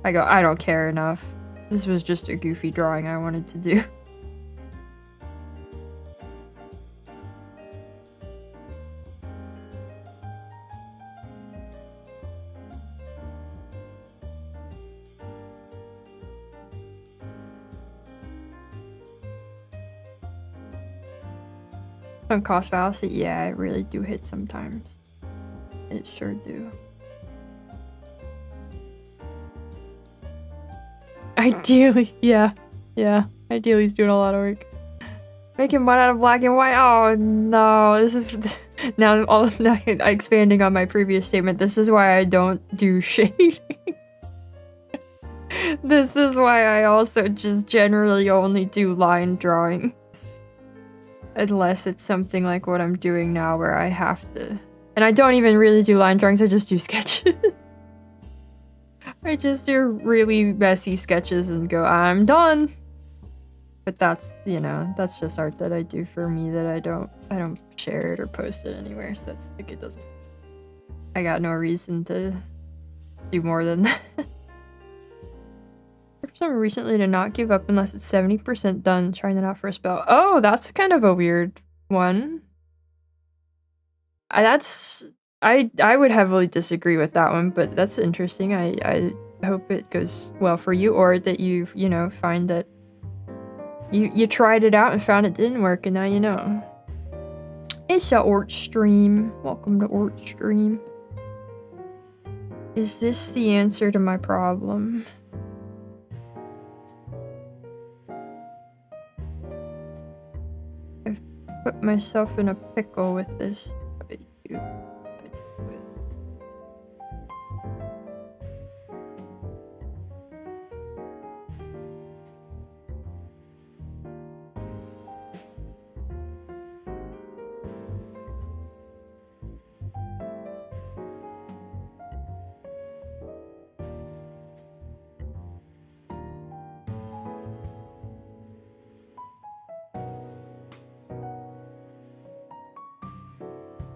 I go, I don't care enough. This was just a goofy drawing I wanted to do. Some cost fallacy, yeah, I really do hit sometimes. It sure do. Ideally, yeah. Ideally he's doing a lot of work. Making one out of black and white. Oh no, this is now expanding on my previous statement. This is why I don't do shading. This is why I also just generally only do line drawings. Unless it's something like what I'm doing now where I have to. And I don't even really do line drawings, I just do sketches. I just do really messy sketches and go, I'm done. But that's, you know, that's just art that I do for me that I don't share it or post it anywhere, so it's like it doesn't. I got no reason to do more than that. Someone recently to not give up unless it's 70% done, trying that out for a spell. Oh, that's kind of a weird one. I would heavily disagree with that one, but that's interesting. I hope it goes well for you, or that you know, find that you tried it out and found it didn't work, and now you know. It's a Ort stream. Welcome to Ort stream. Is this the answer to my problem? Put myself in a pickle with this.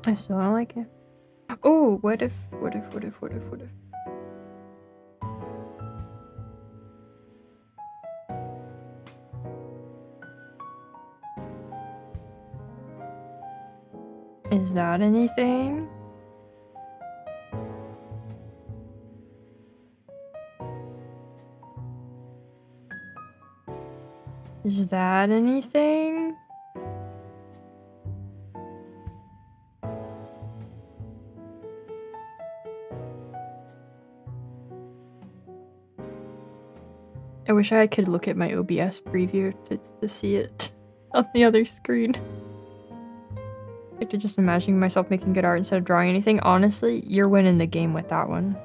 I still don't like it. Oh, what if? Is that anything? Is that anything? I wish I could look at my OBS preview to see it on the other screen. I like to just imagine myself making good art instead of drawing anything. Honestly, you're winning the game with that one.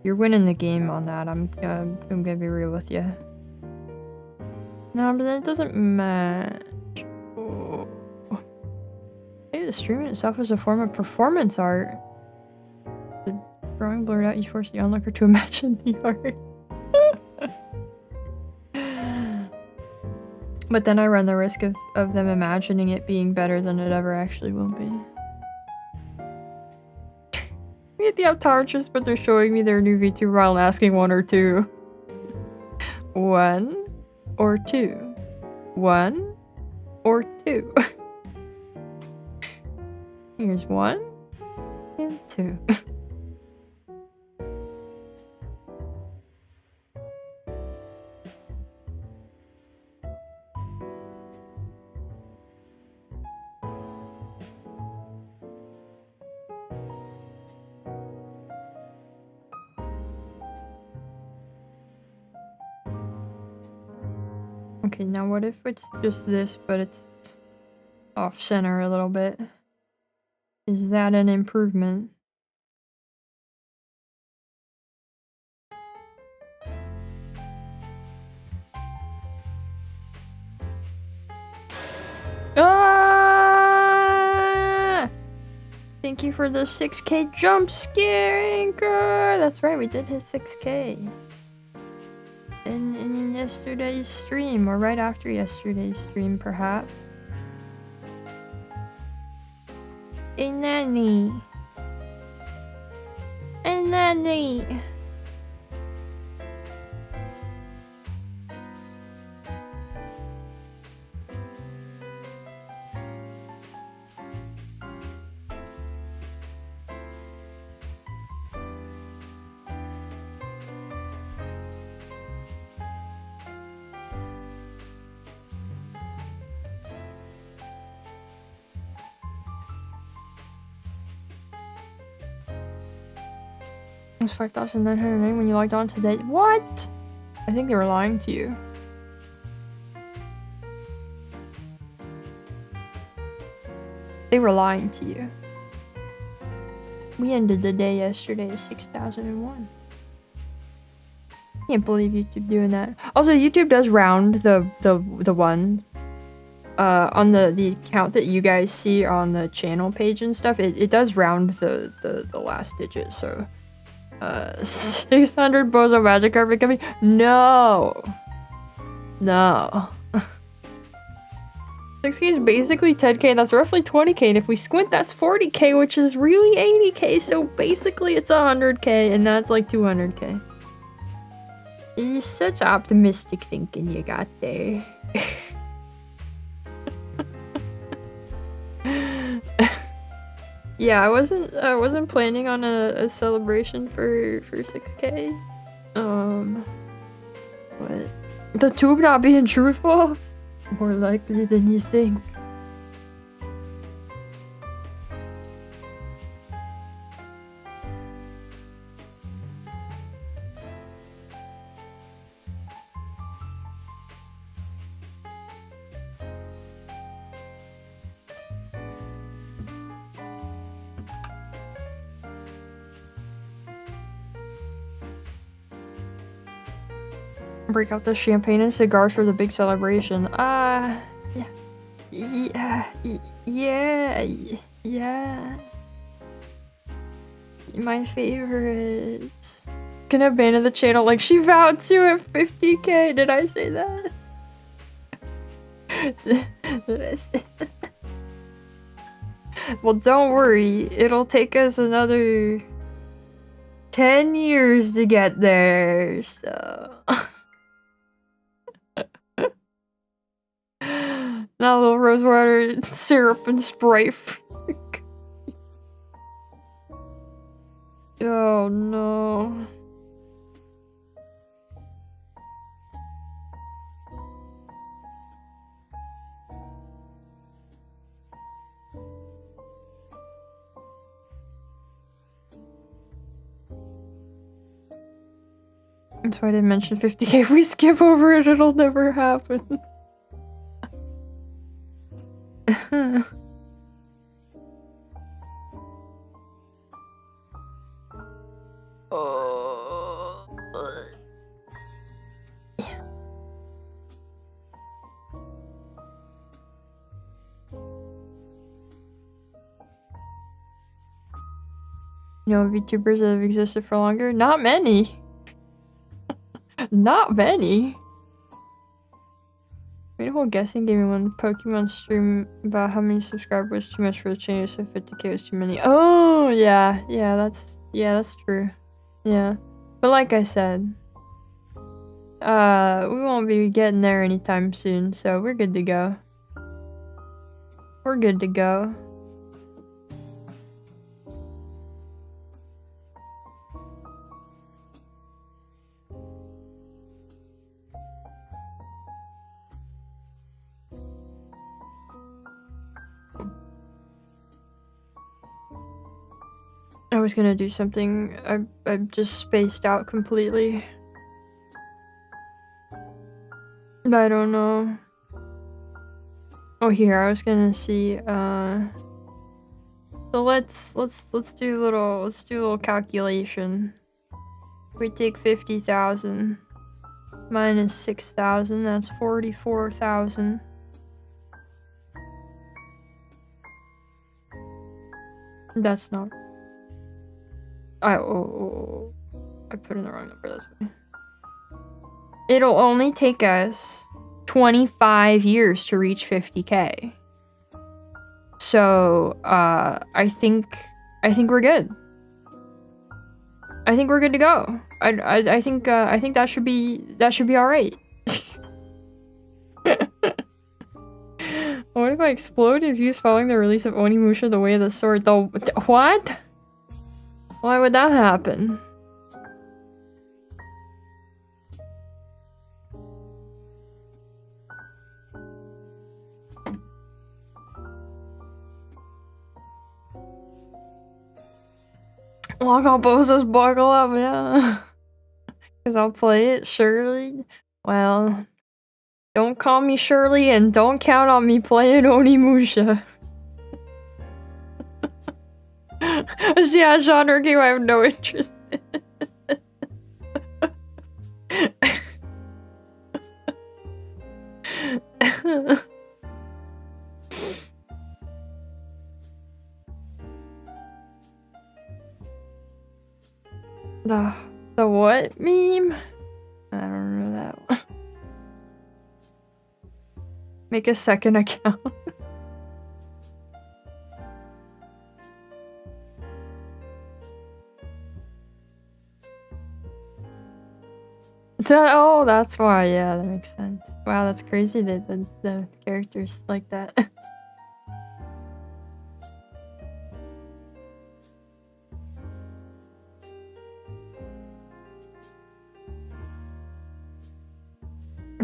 You're winning the game on that. I'm gonna be real with you. No, but that doesn't match. Oh. Maybe the stream itself is a form of performance art. The drawing blurred out, you force the onlooker to imagine the art. But then I run the risk of them imagining it being better than it ever actually will be. We get the optometrist, but they're showing me their new VTuber while asking 1 or 2. 1 or 2. 1 or 2. Here's 1 and 2. Okay, now what if it's just this, but it's off center a little bit? Is that an improvement? Ah! Thank you for the 6K jump scare, Anchor! That's right, we did hit 6K. In yesterday's stream, or right after yesterday's stream, perhaps. Hey, Nanny! Hey, Nanny! It was 5,909 when you logged on today. What? I think they were lying to you. They were lying to you. We ended the day yesterday at 6,001. Can't believe YouTube doing that. Also, YouTube does round the one on the account that you guys see on the channel page and stuff. It does round the last digit, so 600 Bozo Magic card becoming no 6K is basically 10K, and that's roughly 20K, and if we squint that's 40K, which is really 80K, so basically it's 100K, and that's like 200K. It's such optimistic thinking you got there. Yeah, I wasn't planning on a celebration for 6K. What? The tube not being truthful? More likely than you think. Break out the champagne and cigars for the big celebration. Yeah. My favorites. Gonna abandon the channel like she vowed to at 50K. Did I say that? Did I say that? Well, don't worry. It'll take us another 10 years to get there, so... Not a little rosewater syrup and Sprite. Oh no. That's why I didn't mention 50K. If we skip over it, it'll never happen. You know, VTubers that have existed for longer? Not many. Not many. Made a whole guessing game in one Pokemon stream about how many subscribers was too much for the channel, so 50K was too many. Oh, yeah, that's true. Yeah. But like I said, we won't be getting there anytime soon, so we're good to go. We're good to go. I was gonna do something, I just spaced out completely. I don't know. Oh, here, I was gonna see, so let's do a little calculation. If we take 50,000 minus 6,000, that's 44,000. That's not. I put in the wrong number this way. It'll only take us 25 years to reach 50K. So, I think we're good. I think we're good to go. I think that should be all right. What if I explode in views following the release of Onimusha: The Way of the Sword? What? Why would that happen? Lock all bosses, buckle up, yeah. Because I'll play it, Shirley. Well, don't call me Shirley and don't count on me playing Onimusha. Yeah, genre game I have no interest in. The what meme? I don't know that one. Make a second account. Oh, that's why. Yeah, that makes sense. Wow, that's crazy that the characters like that.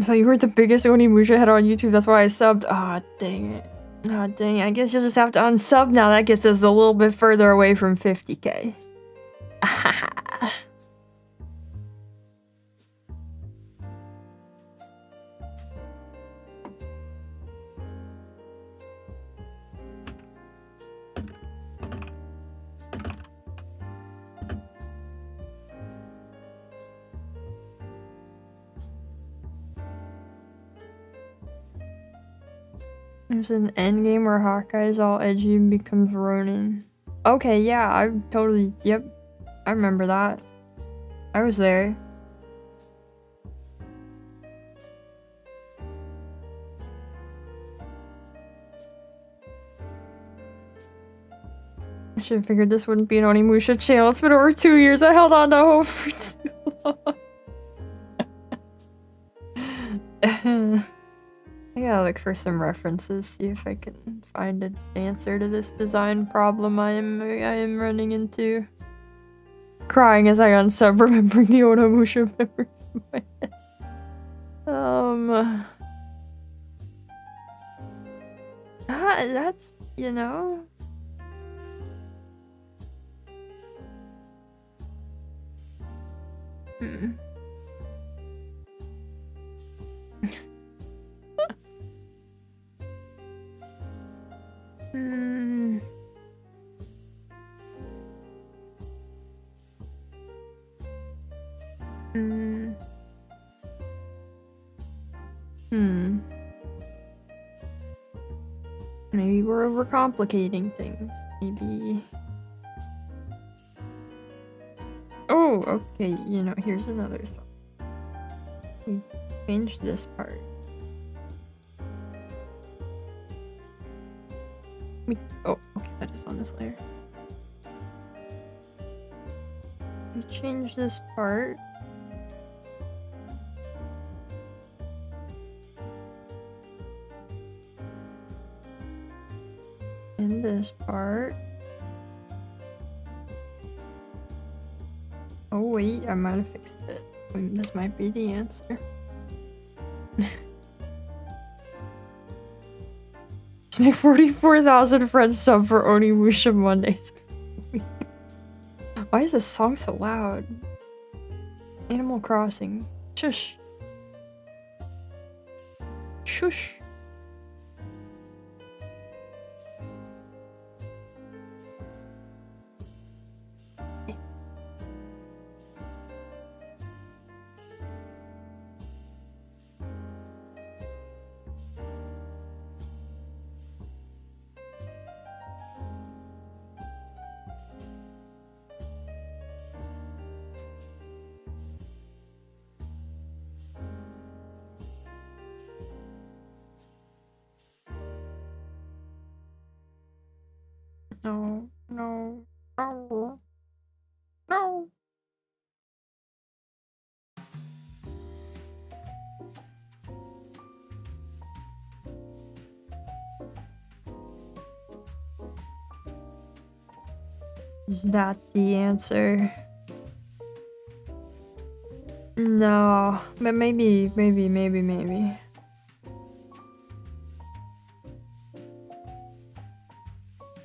So you were the biggest Onimusha head on YouTube, that's why I subbed. Aw, dang it. Aw, dang it. I guess you'll just have to unsub now. That gets us a little bit further away from 50K. There's an endgame where Hawkeye's all edgy and becomes Ronin. Okay, yeah, I totally, yep. I remember that. I was there. I should have figured this wouldn't be an Onimusha channel. It's been over 2 years. I held on to hope for too long. I gotta look for some references, see if I can find an answer to this design problem I am running into. Crying as I unsub, remembering the Onimusha members in my head. That's, you know... Maybe we're overcomplicating things. Maybe... Oh, okay, you know, here's another thought. We change this part. Oh, okay, that is on this layer. We change this part. And this part. Oh wait, I might have fixed it. This might be the answer. Just make 44,000 friends sub for Onimusha Mondays. Why is this song so loud? Animal Crossing. Shush. Shush. No, no, no, no. Is that the answer? No, but maybe.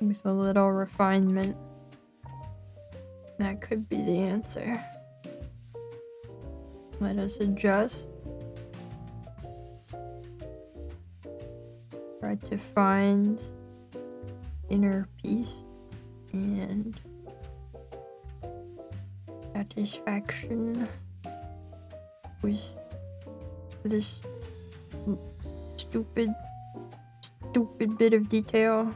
With a little refinement, that could be the answer. Let us adjust. Try to find inner peace and satisfaction with this stupid bit of detail.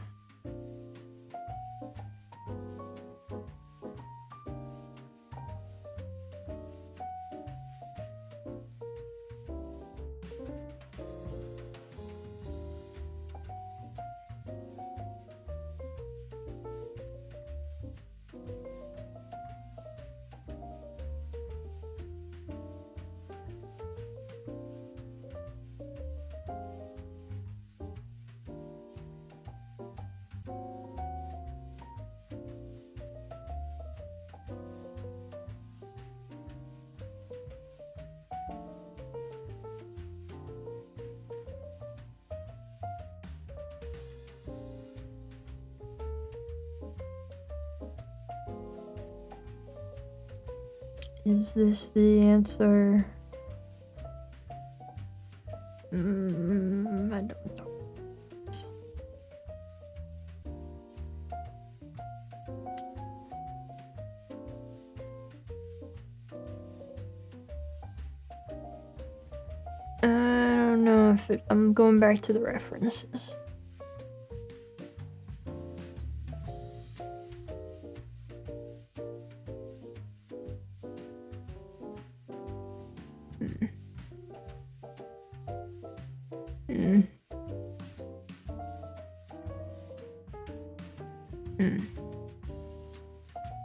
Is this the answer? I don't know. I don't know if I'm going back to the references.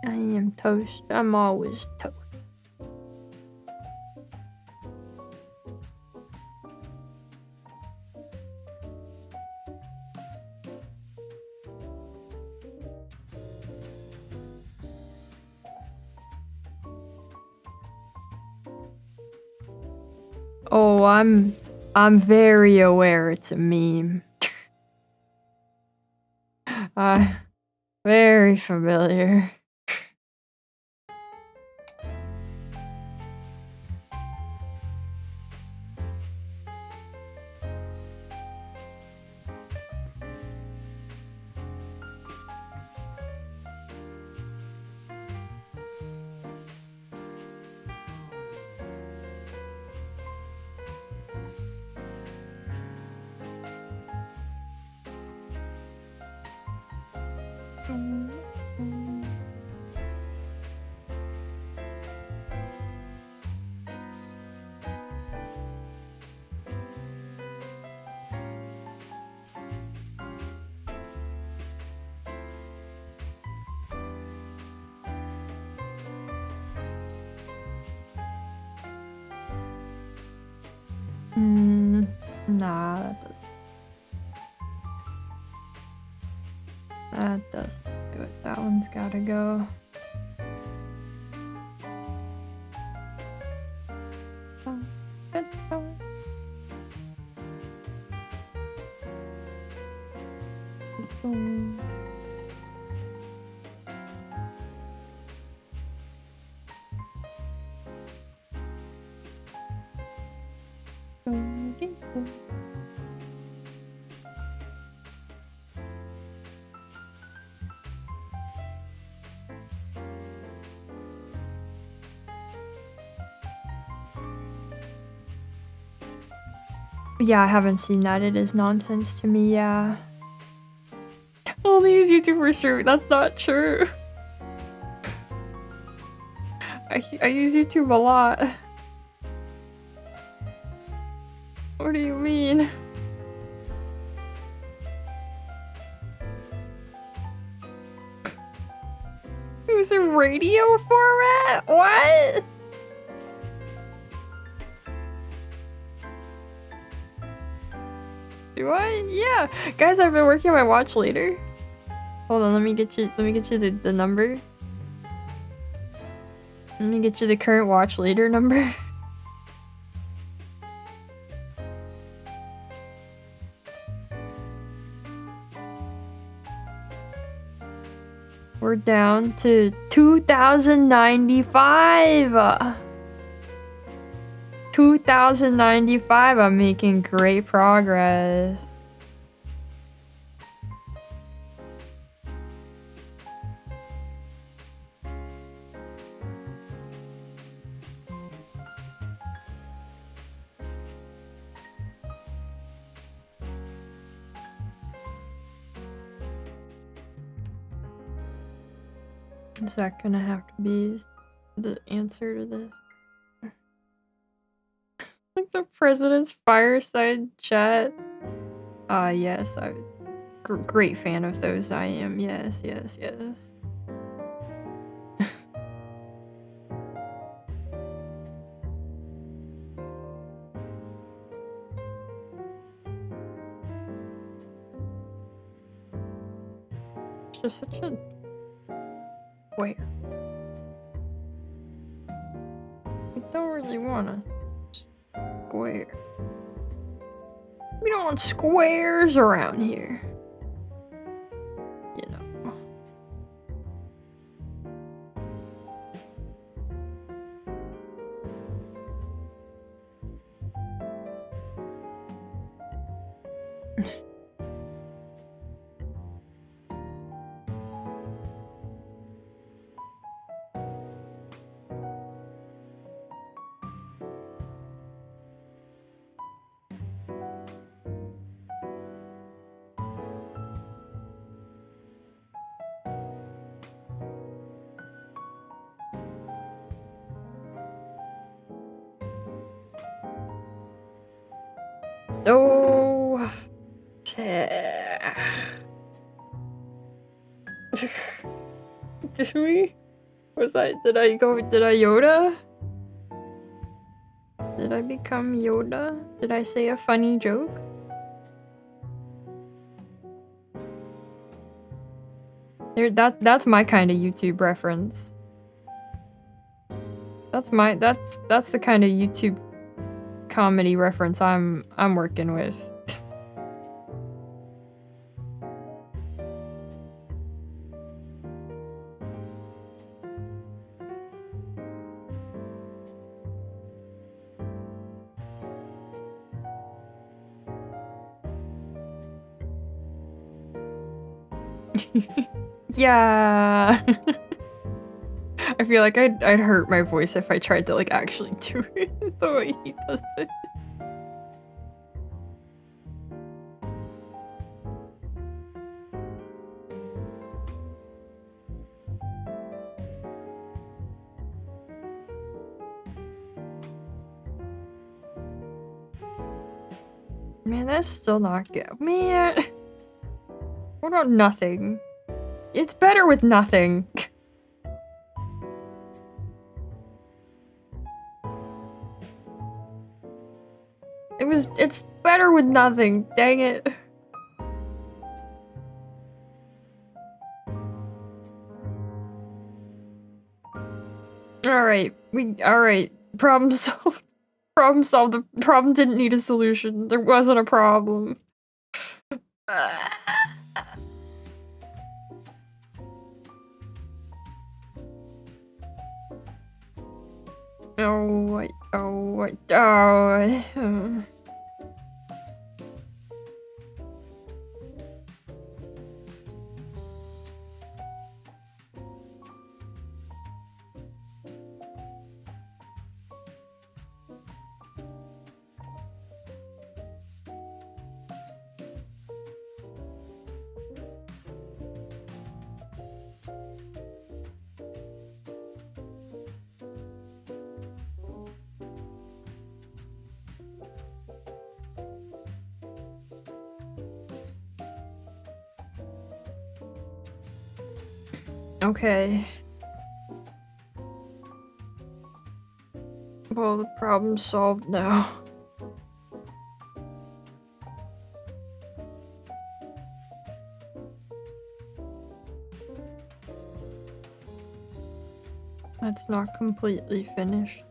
I am toast. I'm always toast. Oh, I'm very aware it's a meme. Very familiar. Nah, that doesn't. That doesn't do it. That one's gotta go. Okay. Yeah, I haven't seen that. It is nonsense to me, yeah. Only use YouTube for streaming. That's not true. I use YouTube a lot. What do you mean? It was a radio format? What? Do I? Yeah. Guys, I've been working on my watch later. Hold on, let me get you the number. Let me get you the current watch later number. We're down to 2,095. 2,095. I'm making great progress. Is that gonna have to be the answer to this? Like the president's fireside chat. Yes, great fan of those. I am. Yes, yes, yes. It's just such a where. We don't really want a square. We don't want squares around here. You know. Oh. Did we? Was I? Did I go? Did I Yoda? Did I become Yoda? Did I say a funny joke? That's my kind of YouTube reference. That's the kind of YouTube comedy reference I'm working with. Yeah. I feel like I'd hurt my voice if I tried to like actually do it the way he does it. Man, that's still not good. Man. What about nothing? It's better with nothing. It's better with nothing. Dang it. Alright. Alright. Problem solved. Problem solved. The problem didn't need a solution. There wasn't a problem. Oh. Okay. Well, the problem's solved now. That's not completely finished,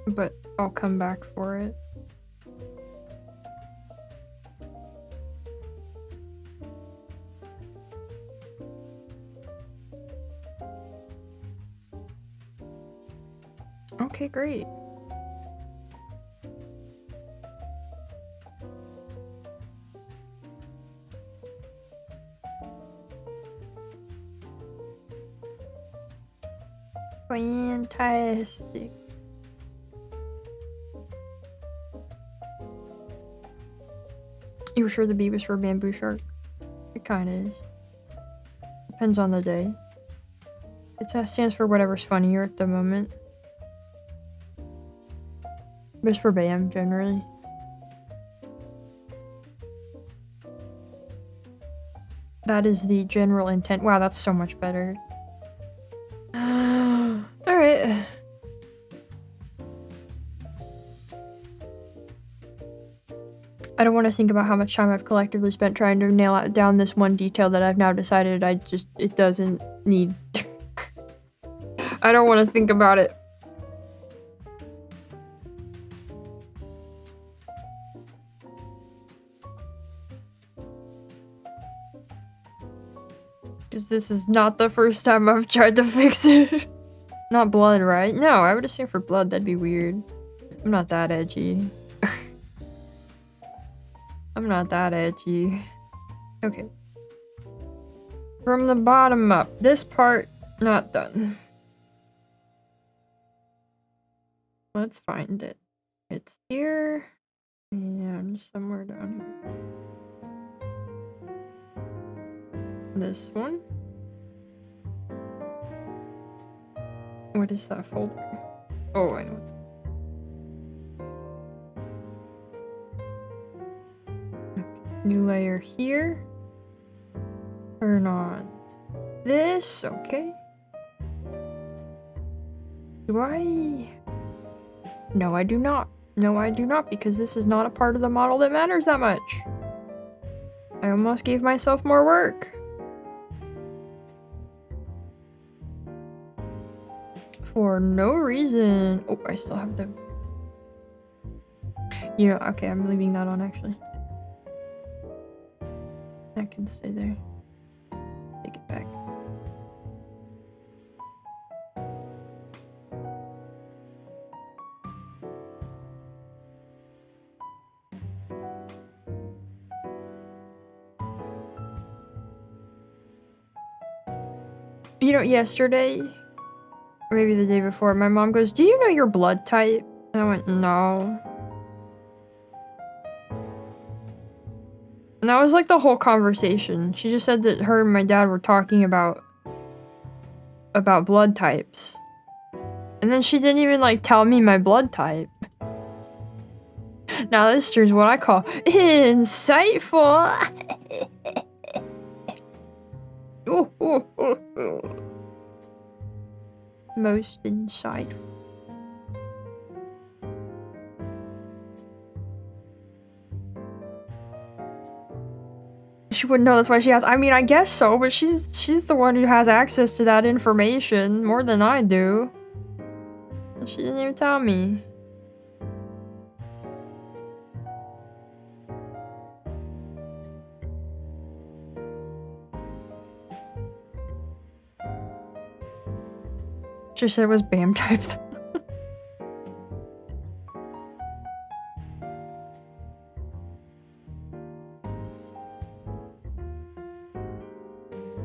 but I'll come back for it. Okay, great. Fantastic. You were sure the B was for bamboo shark? It kinda is. Depends on the day. It stands for whatever's funnier at the moment. But it's for BAM, generally. That is the general intent. Wow, that's so much better. Alright. I don't want to think about how much time I've collectively spent trying to nail down this one detail that I've now decided it doesn't need. I don't want to think about it. Because this is not the first time I've tried to fix it. Not blood, right? No, I would assume for blood that'd be weird. I'm not that edgy. I'm not that edgy. Okay. From the bottom up. This part, not done. Let's find it. It's here. And somewhere down here. This one. What is that folder? Oh, I know. Okay. New layer here. Turn on this. Okay. Do I? No, I do not. No, I do not, because this is not a part of the model that matters that much. I almost gave myself more work. For no reason. Oh, I still have the... You know, okay, I'm leaving that on, actually. That can stay there. Take it back. You know, yesterday, or maybe the day before, my mom goes, "Do you know your blood type?" And I went, "No." And that was like the whole conversation. She just said that her and my dad were talking about blood types. And then she didn't even like tell me my blood type. Now this is what I call insightful. Most insightful. She wouldn't know, that's why she asked. I mean, I guess so, but she's the one who has access to that information more than I do. She didn't even tell me. She said it was BAM type.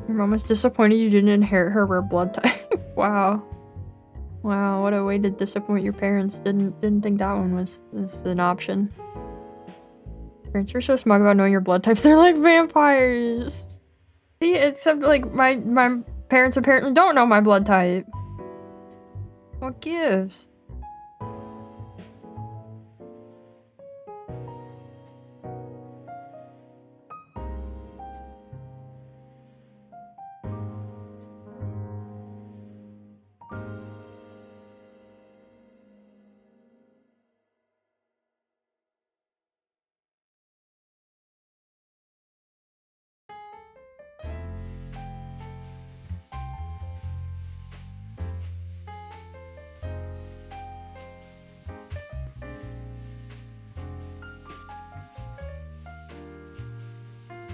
Your mom was disappointed you didn't inherit her rare blood type. Wow. Wow, what a way to disappoint your parents. Didn't think that one was an option. Parents are so smug about knowing your blood types. They're like vampires. See, except like my parents apparently don't know my blood type. What gives?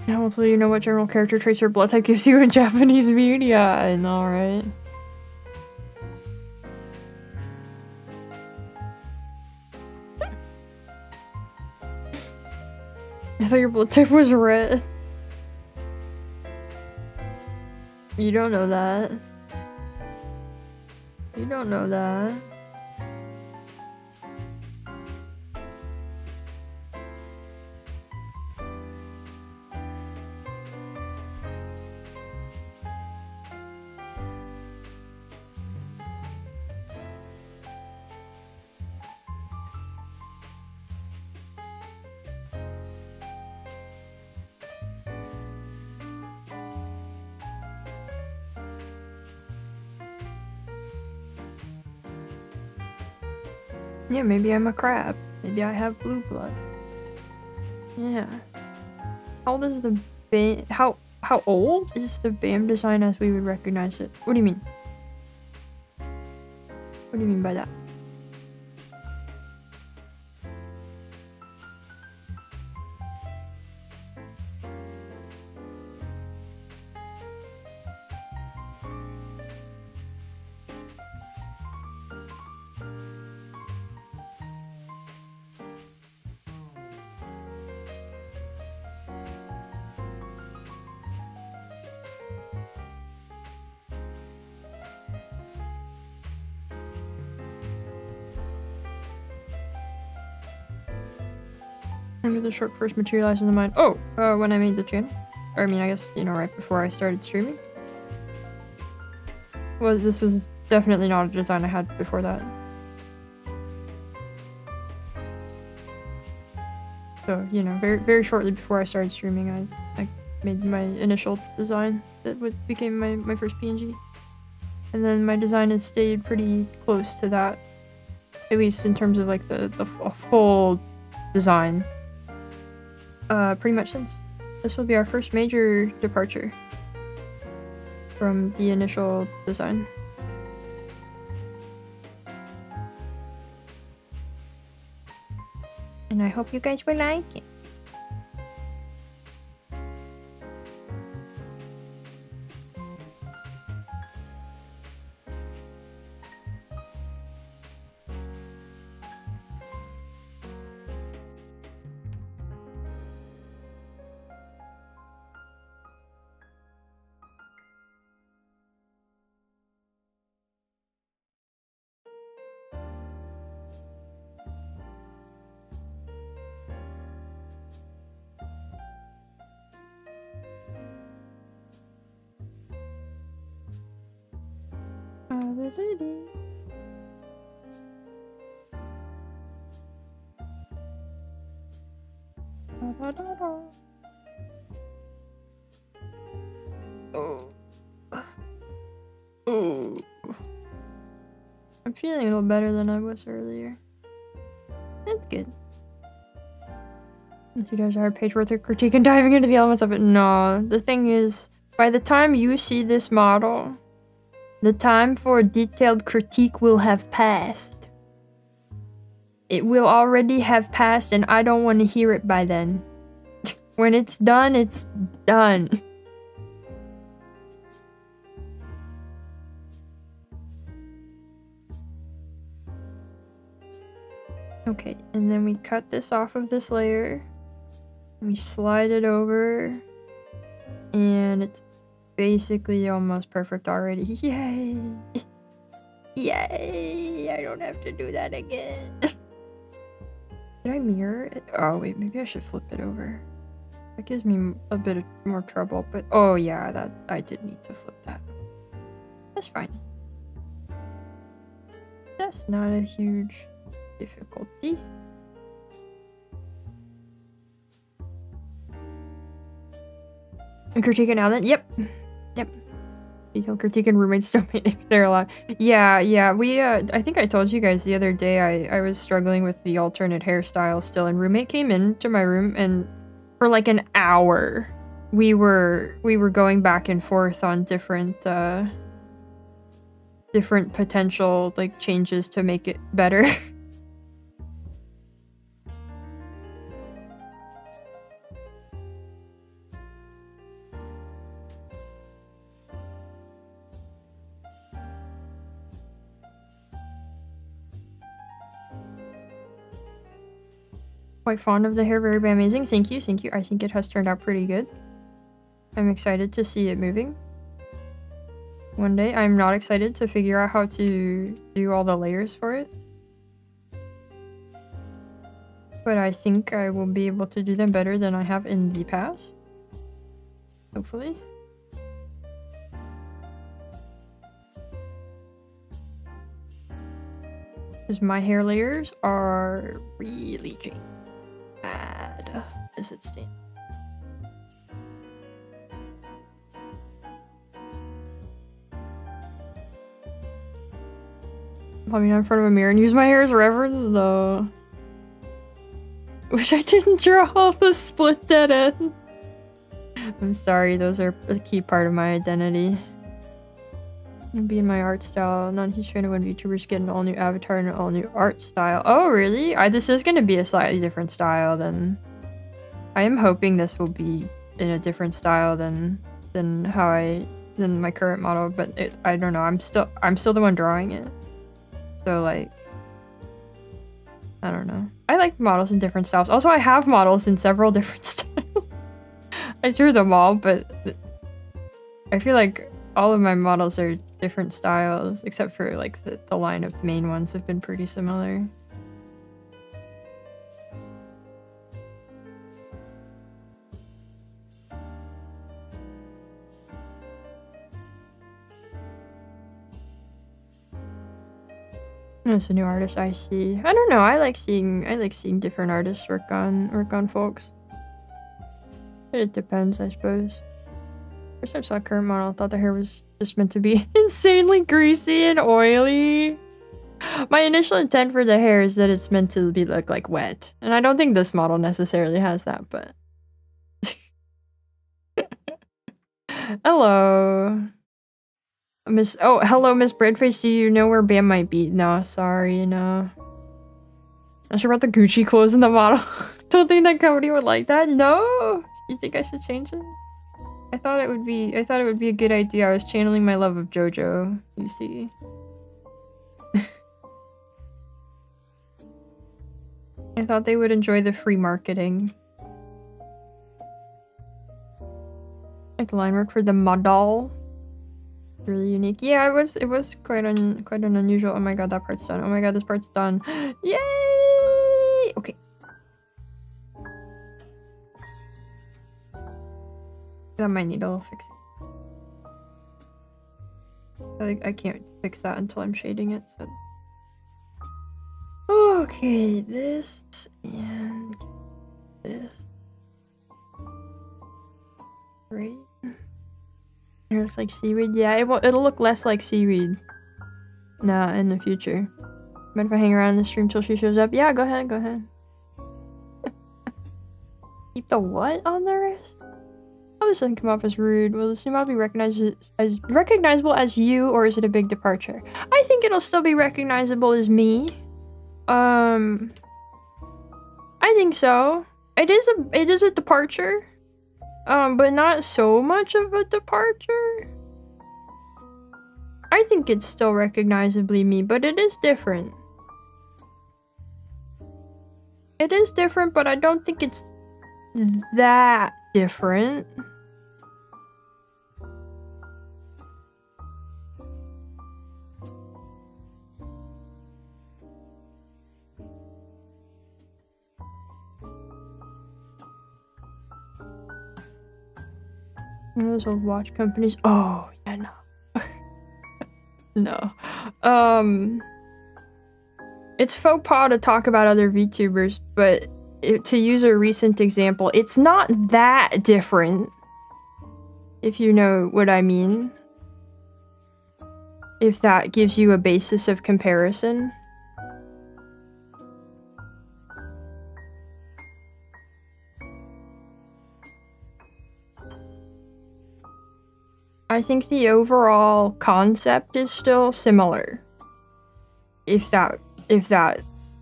How else will you know what general character traits your blood type gives you in Japanese media? I know, right? I thought your blood type was red. You don't know that. You don't know that. Yeah, maybe I'm a crab. Maybe I have blue blood. Yeah. How old is the BAM? How old is the BAM design as we would recognize it? What do you mean? What do you mean by that? When did the short first materialize in the mind? Oh, when I made the channel. Or I mean, I guess, you know, right before I started streaming. Well, this was definitely not a design I had before that. So, you know, very shortly before I started streaming, I made my initial design that became my first PNG. And then my design has stayed pretty close to that. At least in terms of like the full design. Pretty much since. This will be our first major departure from the initial design. And I hope you guys will like it. Oh. Oh. I'm feeling a little better than I was earlier. That's good. You guys are a page worth of critique and diving into the elements of it. No, the thing is, by the time you see this model, the time for detailed critique will have passed. It will already have passed, and I don't want to hear it by then. When it's done, it's done. Okay, and then we cut this off of this layer. We slide it over. And it's basically almost perfect already. Yay! Yay! I don't have to do that again. Did I mirror it? Oh wait, maybe I should flip it over. That gives me a bit more trouble, but oh yeah, that I did need to flip that. That's fine. That's not a huge difficulty. And critique it now then? Yep. Yep. Detailed critique and roommates still made it there a lot. Yeah, we, I think I told you guys the other day I was struggling with the alternate hairstyle still, and roommate came into my room, and for like an hour, we were going back and forth on different potential, like, changes to make it better. Quite fond of the hair, very amazing. Thank you, thank you. I think it has turned out pretty good. I'm excited to see it moving. One day, I'm not excited to figure out how to do all the layers for it. But I think I will be able to do them better than I have in the past. Hopefully. Because my hair layers are really bad as it stands. Put me down in front of a mirror and use my hair as reference, though. Wish I didn't draw the split dead end. I'm sorry, those are a key part of my identity. Be in my art style. Non-huge fan of when VTubers get an all-new avatar and an all-new art style. Oh, really? This is going to be a slightly different style than... I am hoping this will be in a different style than my current model, but I don't know. I'm still the one drawing it. So, like... I don't know. I like models in different styles. Also, I have models in several different styles. I drew them all, but... I feel like all of my models are different styles, except for like the line of main ones have been pretty similar. It's a new artist I see. I don't know, I like seeing different artists work on folks. But it depends, I suppose. First time I saw a current model, I thought the hair was just meant to be insanely greasy and oily. My initial intent for the hair is that it's meant to look like wet. And I don't think this model necessarily has that, but... Hello. Hello, Miss Breadface. Do you know where Bam might be? No, sorry, no. Not sure about the Gucci clothes in the model. Don't think that company would like that. No? You think I should change it? I thought it would be a good idea. I was channeling my love of JoJo, you see. I thought they would enjoy the free marketing. Like the line work for the model. Really unique. Yeah, it was quite an unusual. Oh my god, that part's done. Oh my god, this part's done. Yay! Okay. That might need a little fixing. I can't fix that until I'm shading it, so... Okay, this and this. Right. It's like seaweed. Yeah, it'll look less like seaweed. Nah, in the future. Mind if I hang around in the stream till she shows up? Yeah, go ahead, go ahead. Keep the what on the wrist? Oh, this doesn't come off as rude. Will this new model be recognizable as you, or is it a big departure? I think it'll still be recognizable as me. I think so. It is a departure. But not so much of a departure. I think it's still recognizably me, but it is different. It is different, but I don't think it's that different. One of those old watch companies. Oh, yeah, no. No. It's faux pas to talk about other VTubers, but to use a recent example, it's not that different. If you know what I mean. If that gives you a basis of comparison. I think the overall concept is still similar. If that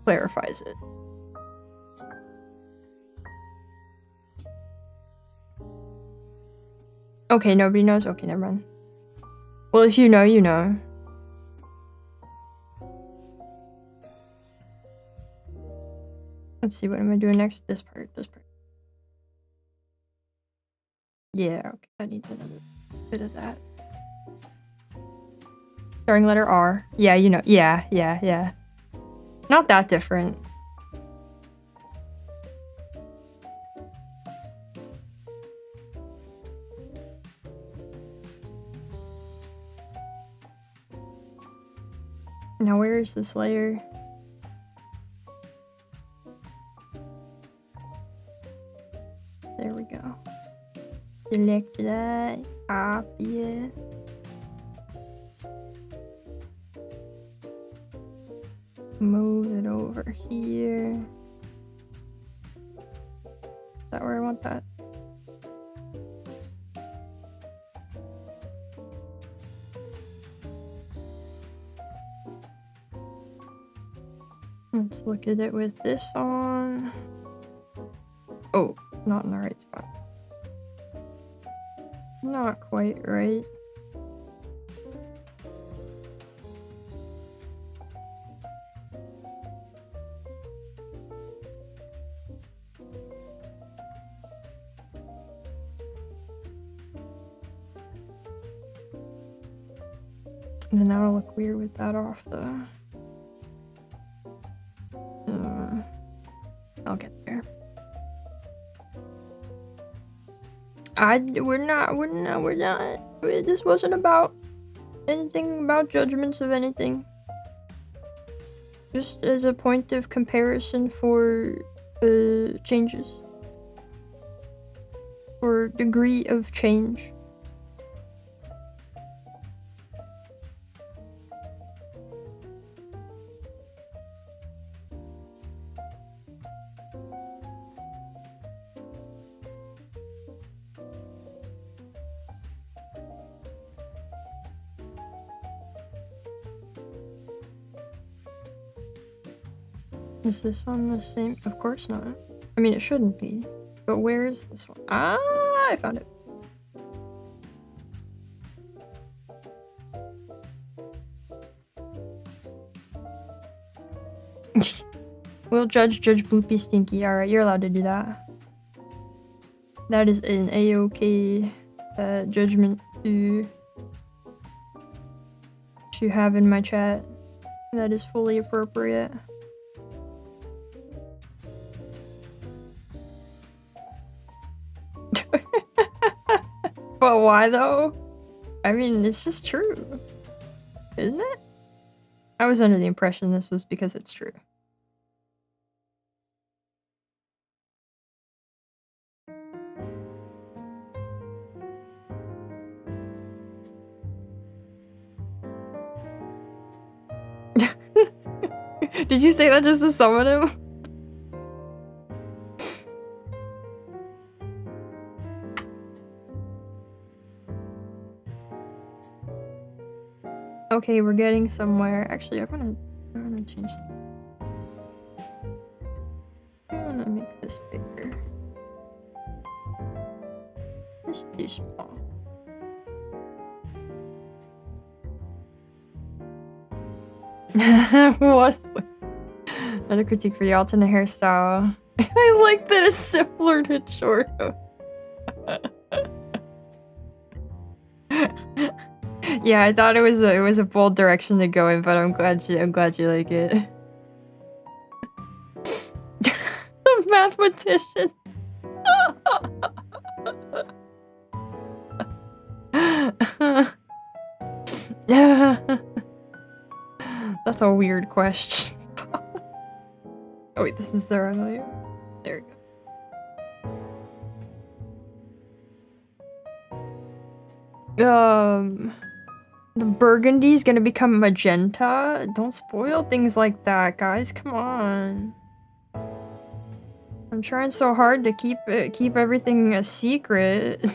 clarifies it. Okay, nobody knows? Okay, never mind. Well, if you know, you know. Let's see, what am I doing next? This part. Yeah, okay, that needs another bit of that. Starting letter R. Yeah, you know, yeah. Not that different. Now where is this layer? There we go. Select that, copy it. Move it over here. Is that where I want that? Let's look at it with this on. Oh, not in the right spot. Not quite right. And then that'll look weird with that off though. I'll get there. We're not. This wasn't about anything about judgments of anything. Just as a point of comparison for changes. For degree of change. Is this on the same? Of course not. I mean, it shouldn't be. But where is this one? Ah, I found it. Will judge Bloopy Stinky. Alright, you're allowed to do that. That is an A-OK judgment to have in my chat. That is fully appropriate. But why though? I mean, it's just true. Isn't it? I was under the impression this was because it's true. Did you say that just to summon him? Okay, we're getting somewhere. Actually, I'm gonna change that. I'm gonna make this bigger. This too small. What? Another critique for the alternate hairstyle. I like that it's similar to Chordo. Yeah, I thought it was a bold direction to go in, but I'm glad you like it. The mathematician. That's a weird question. Oh wait, this is the wrong layer. There we go. The burgundy's gonna become magenta? Don't spoil things like that, guys. Come on. I'm trying so hard to keep everything a secret.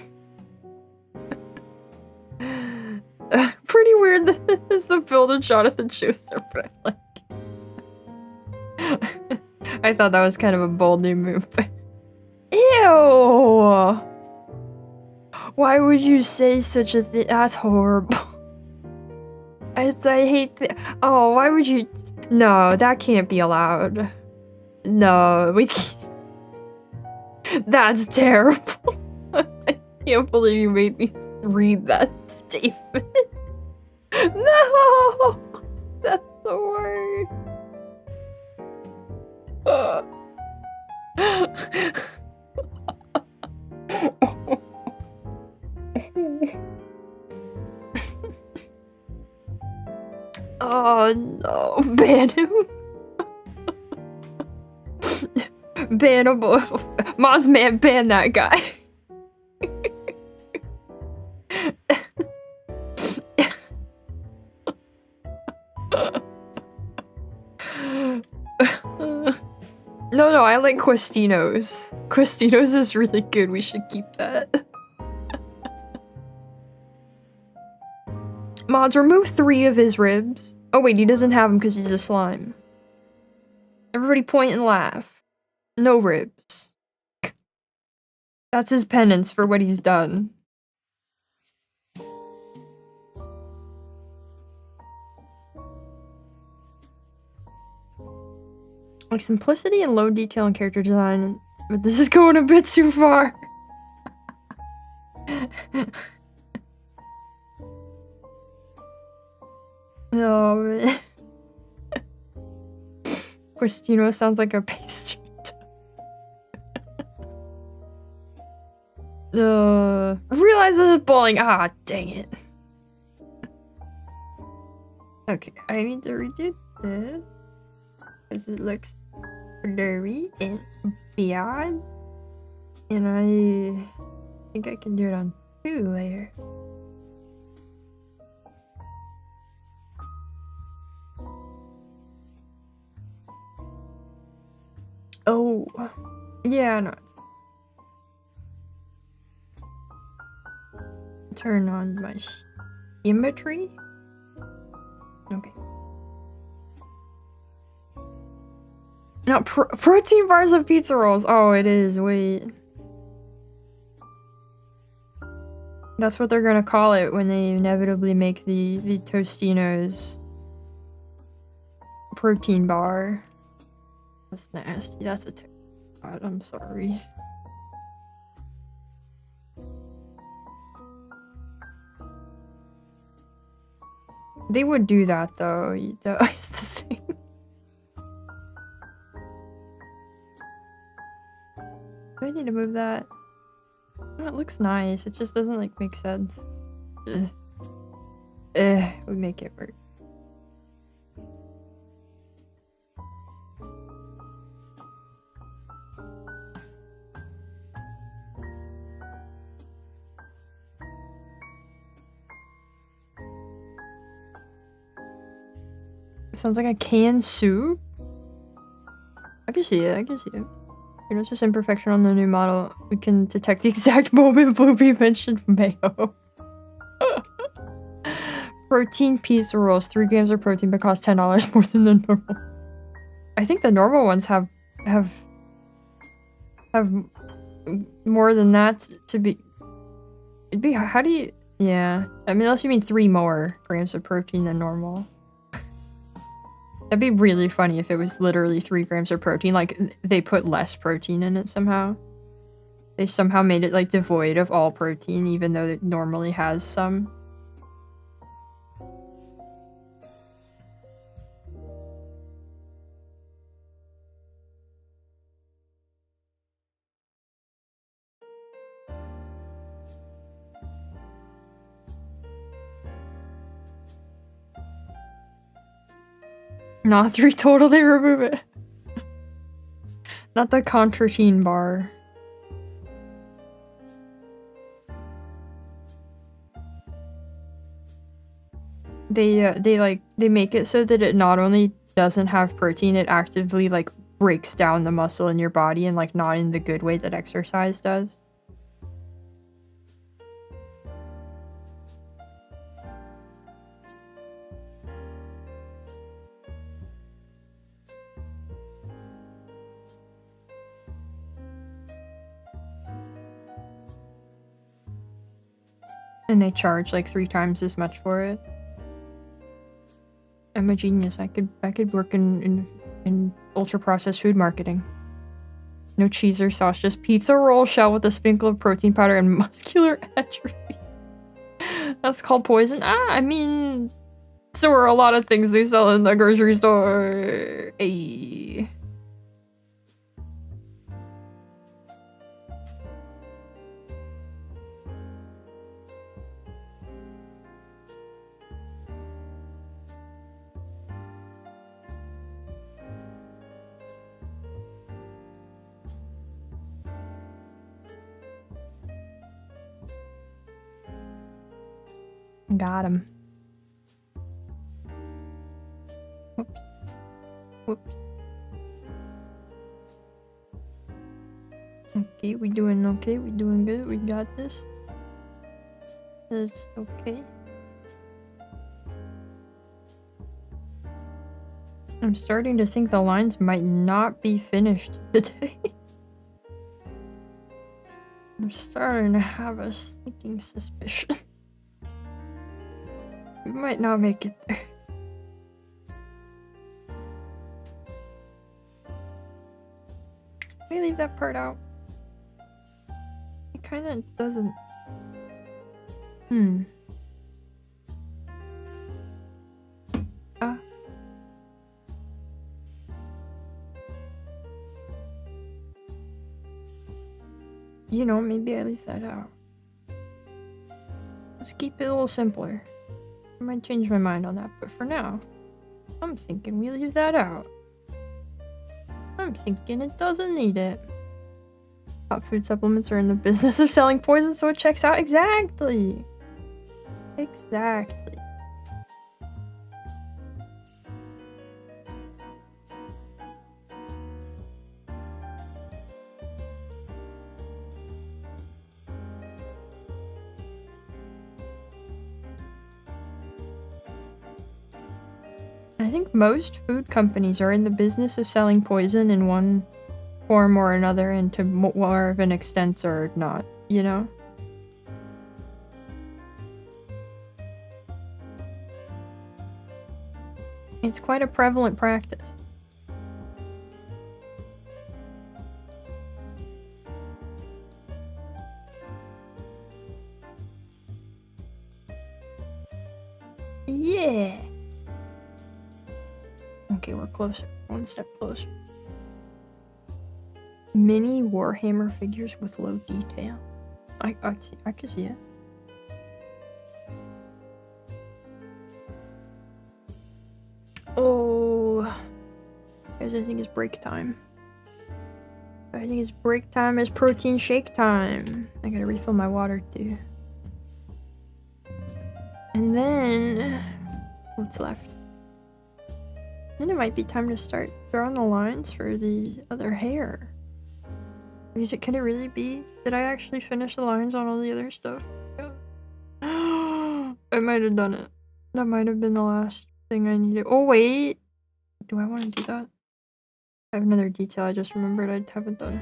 Pretty weird that this is the build of Jonathan Schuster, but I like. I thought that was kind of a bold new move, but ew! Why would you say such a thing? That's horrible. I hate oh, why would you? No, that can't be allowed. No, we can't. That's terrible. I can't believe you made me read that statement. No! That's the worst. Oh no, ban him. Ban him. Mon's man, ban that guy. No, I like Questino's. Questino's is really good, we should keep that. Mods, remove 3 of his ribs. Oh wait, he doesn't have them because he's a slime. Everybody point and laugh. No ribs. That's his penance for what he's done. Like simplicity and low detail in character design, but this is going a bit too far. Oh man. Questino sounds like a pastry. Realize this is bullying. Ah, dang it. Okay, I need to redo this because it looks blurry and beyond, and I think I can do it on 2 layers. Oh, yeah, no. Turn on my symmetry. Okay. Now, protein bars and pizza rolls. Oh, it is. Wait. That's what they're gonna call it when they inevitably make the Tostinos protein bar. That's nasty. That's a God, I'm sorry. They would do that though. That's the thing. Do I need to move that? Oh, it looks nice. It just doesn't like make sense. We make it work. Sounds like a canned soup. I can see it. I can see it. You know, it's just imperfection on the new model. We can detect the exact moment Bluebeam mentioned mayo. Protein pizza rolls. 3 grams of protein but cost $10 more than the normal. I think the normal ones have more than that to be. It'd be, how do you, yeah. I mean, unless you mean 3 more grams of protein than normal. That'd be really funny if it was literally 3 grams of protein. Like, they put less protein in it somehow. They somehow made it, like, devoid of all protein, even though it normally has some. Not 3 total, they remove it. Not the contratine bar. They make it so that it not only doesn't have protein, it actively like breaks down the muscle in your body, and like not in the good way that exercise does. And they charge like 3 times as much for it. I'm a genius. I could work in in ultra-processed food marketing. No cheese or sauce, just pizza roll shell with a sprinkle of protein powder and muscular atrophy. That's called poison? I mean, so are a lot of things they sell in the grocery store. Ayy. Got him. Whoops. Whoops. Okay, we doing okay. We doing good. We got this. It's okay. I'm starting to think the lines might not be finished today. I'm starting to have a sneaking suspicion. We might not make it there. Let me leave that part out. It kind of doesn't... You know, maybe I leave that out. Let's keep it a little simpler. I might change my mind on that, but for now, I'm thinking we leave that out. I'm thinking it doesn't need it. Top food supplements are in the business of selling poison, so it checks out. Exactly. Exactly. I think most food companies are in the business of selling poison in one form or another, and to more of an extent or not, you know? It's quite a prevalent practice. Yeah! Okay, we're closer. One step closer. Mini Warhammer figures with low detail. I can see it. Oh, guys, I think it's break time. I think it's break time. It's protein shake time. I gotta refill my water too. And then, what's left? Then it might be time to start drawing the lines for the other hair. Can it really be? Did I actually finish the lines on all the other stuff? I might have done it. That might have been the last thing I needed. Oh, wait. Do I want to do that? I have another detail I just remembered I haven't done.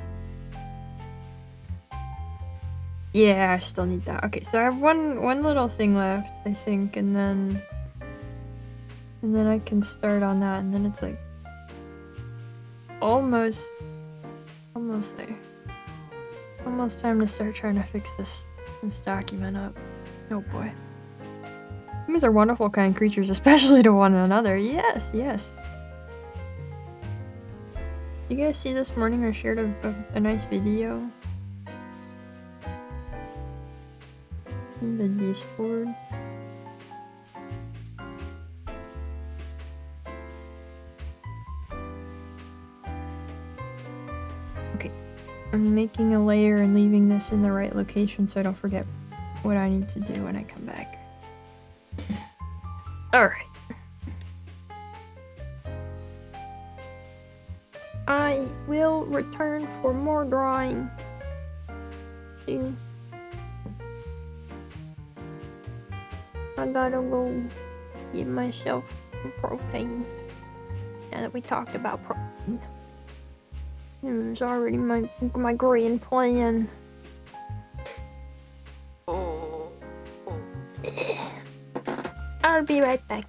Yeah, I still need that. Okay, so I have one little thing left, I think, and then I can start on that, and then it's like almost there. Almost time to start trying to fix this document up. Oh boy. Humans are wonderful kind creatures, especially to one another. Yes, yes. You guys see this morning I shared a nice video in the Discord. Okay, I'm making a layer and leaving this in the right location so I don't forget what I need to do when I come back. Alright. I will return for more drawing soon. I gotta go give myself some protein. Now that we talked about protein. It was already my grand plan. I'll be right back.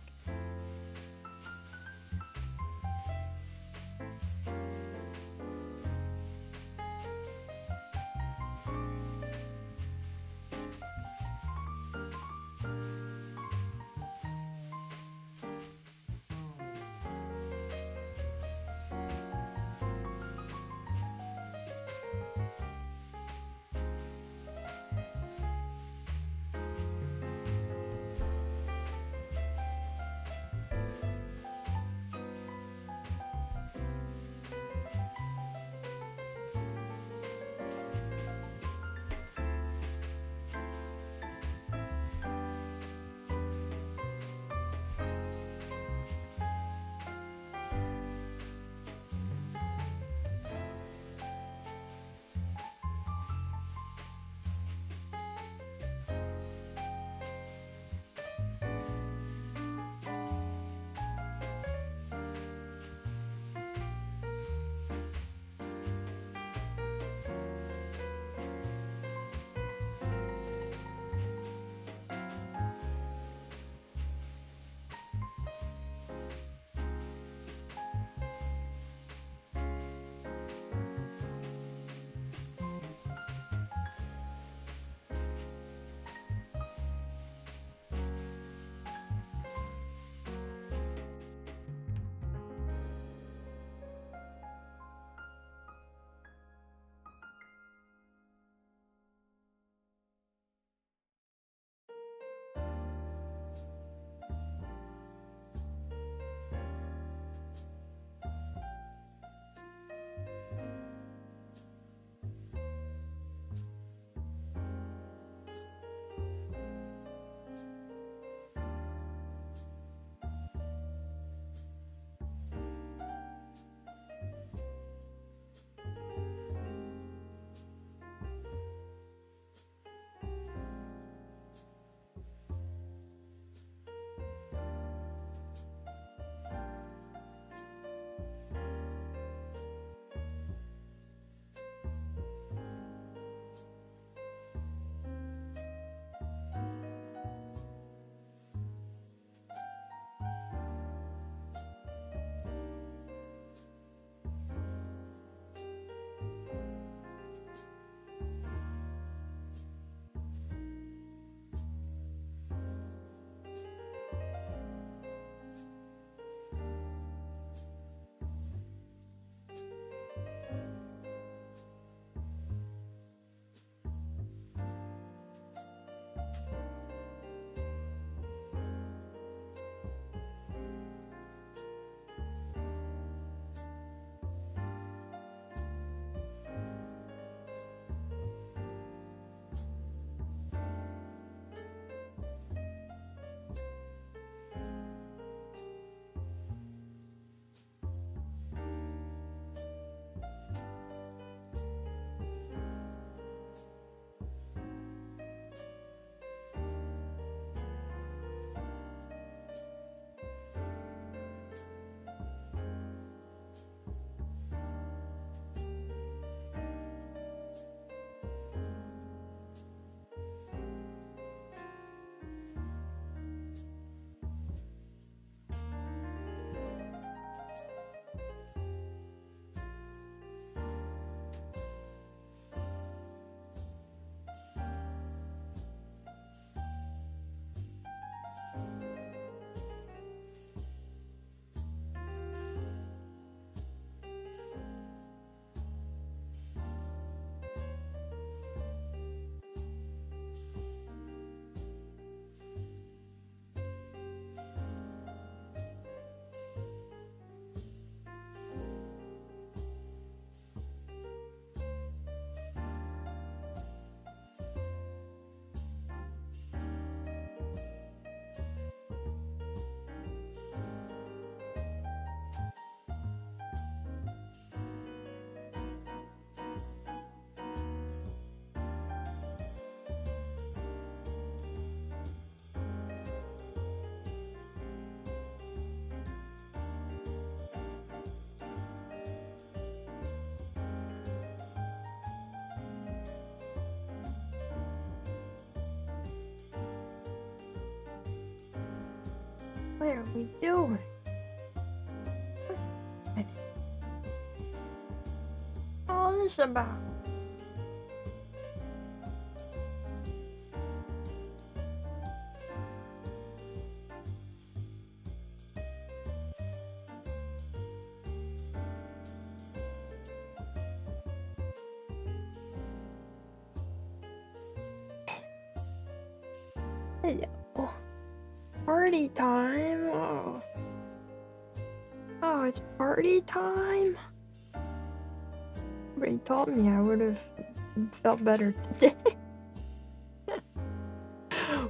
What are we doing? What's all this about? Hello. Party time. Oh. Oh, it's party time. Somebody told me I would have felt better today.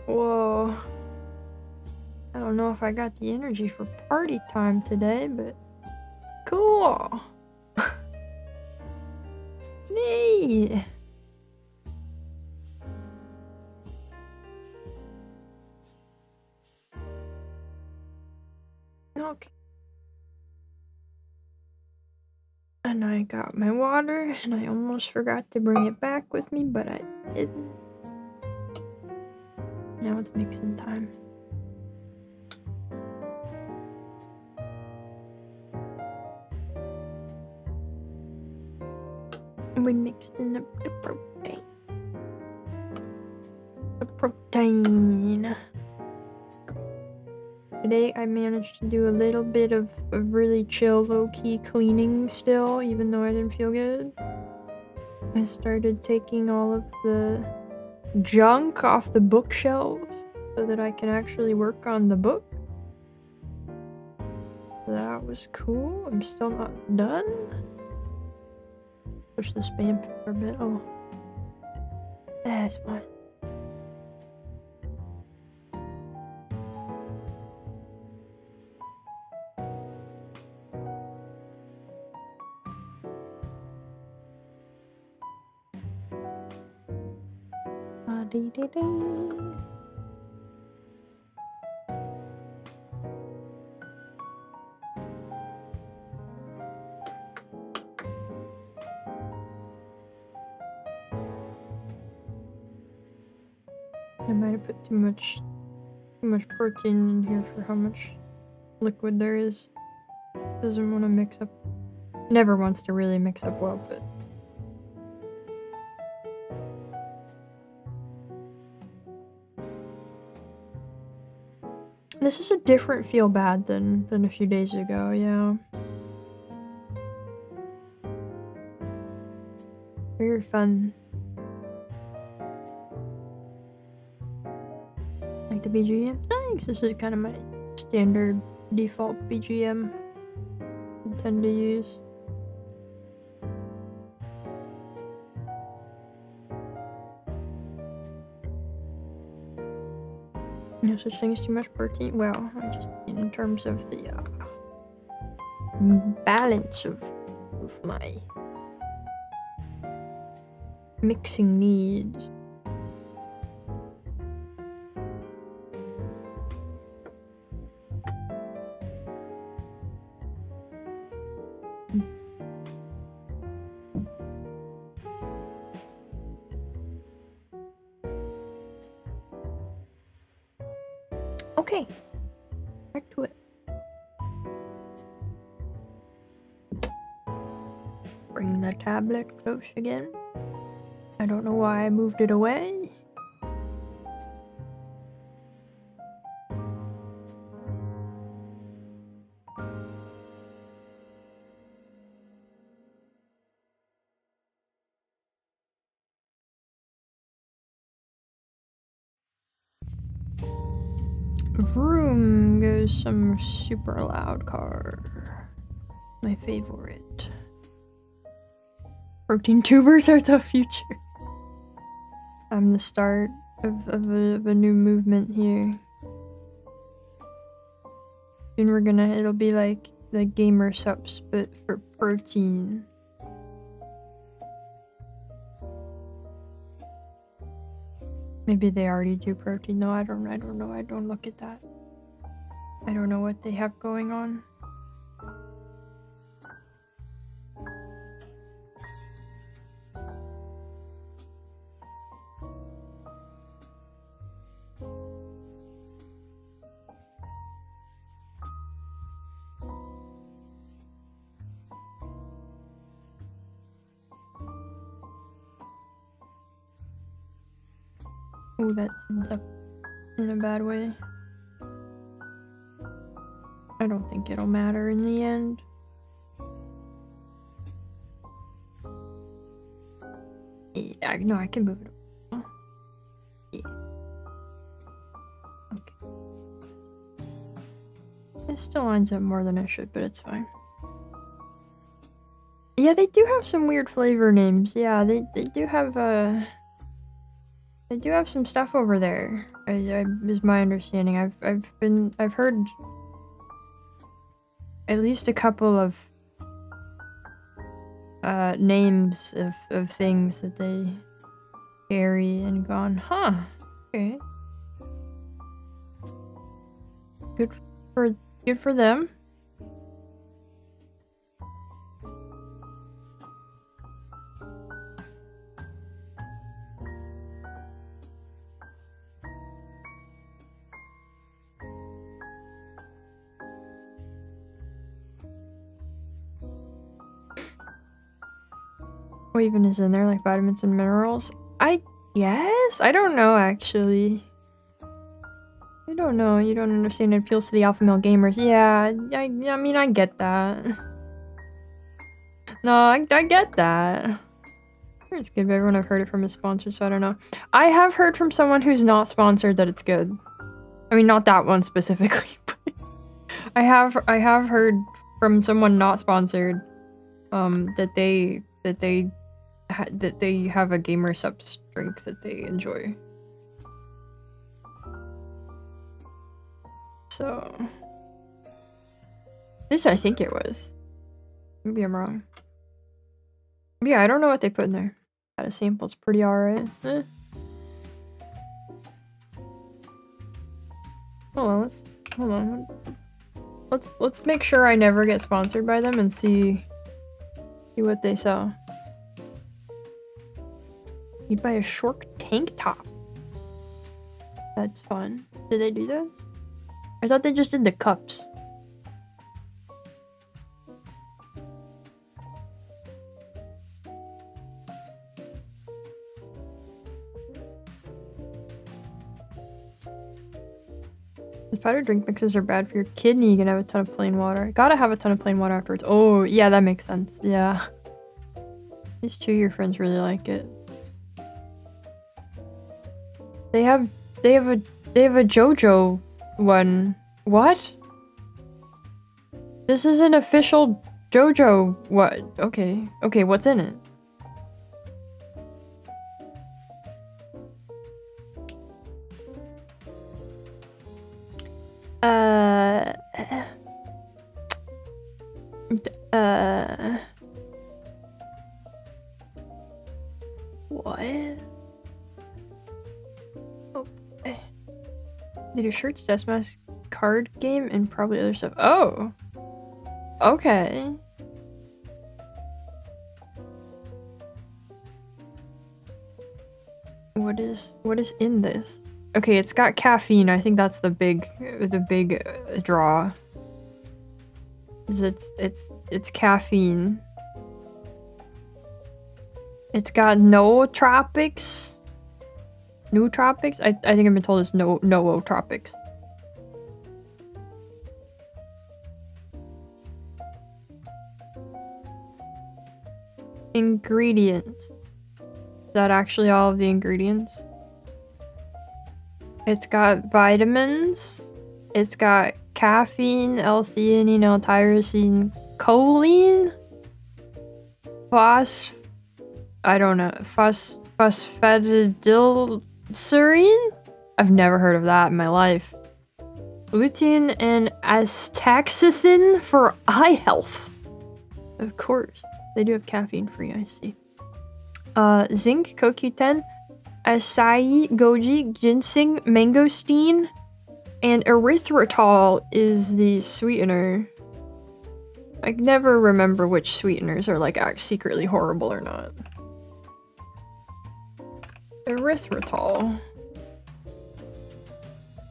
Whoa. I don't know if I got the energy for party time today, but cool. Me. Okay. And I got my water, and I almost forgot to bring it back with me, but I didn't. Now it's mixing time. And we mixed in the protein. The protein. Today I managed to do a little bit of really chill, low-key cleaning still, even though I didn't feel good. I started taking all of the junk off the bookshelves so that I can actually work on the book. That was cool. I'm still not done. Push the spam for a bit. Oh. That's fine. I might have put too much protein in here for how much liquid there is. Doesn't want to mix up. Never wants to really mix up well, but this is a different feel bad than a few days ago, yeah. Very fun. Like the BGM? Thanks! This is kind of my standard default BGM I tend to use. No such thing as too much protein. Well, I just mean in terms of the balance of my mixing needs. Okay, back to it. Bring the tablet close again. I don't know why I moved it away. Vroom goes some super loud car. My favorite. Protein tubers are the future. I'm the start of a new movement here. Soon it'll be like the gamer subs, but for protein. Maybe they already do protein. No, I don't know. I don't look at that. I don't know what they have going on. Oh, that ends up in a bad way. I don't think it'll matter in the end. Yeah, no, I can move it. Yeah. Okay. It still lines up more than I should, but it's fine. Yeah, they do have some weird flavor names. Yeah, they do have they do have some stuff over there. Is my understanding. I've heard at least a couple of names of things that they carry and gone, huh? Okay. Good for them. What even is in there? Like vitamins and minerals? I guess? I don't know, actually. I don't know. You don't understand. It appeals to the alpha male gamers. Yeah, I mean, I get that. No, I get that. It's good, but everyone I've heard it from is sponsored, so I don't know. I have heard from someone who's not sponsored that it's good. I mean, not that one specifically, but I have heard from someone not sponsored, that they have a gamer subs drink that they enjoy. So, this I think it was. Maybe I'm wrong. Yeah, I don't know what they put in there. Got a sample, it's pretty alright. Hold on. Let's make sure I never get sponsored by them and see what they sell. You'd buy a shork tank top. That's fun. Did they do those? I thought they just did the cups. The powdered drink mixes are bad for your kidney. You can have a ton of plain water. Gotta have a ton of plain water afterwards. Oh, yeah, that makes sense. Yeah. These two of your friends really like it. They have a JoJo one. What? This is an official JoJo what? Okay. Okay, what's in it? What? Oh, they do shirts, desk mask, card game, and probably other stuff. Oh! Okay. What is in this? Okay, it's got caffeine. I think that's the big draw. It's caffeine. It's got nootropics. Nootropics? I think I've been told it's nootropics. Ingredients. Is that actually all of the ingredients? It's got vitamins. It's got caffeine, L-theanine, L-tyrosine, choline, phosphatidylserine? I've never heard of that in my life. Lutein and astaxanthin for eye health. Of course. They do have caffeine-free, I see. Zinc, CoQ10, acai, goji, ginseng, mangosteen, and erythritol is the sweetener. I never remember which sweeteners are like secretly horrible or not. Erythritol.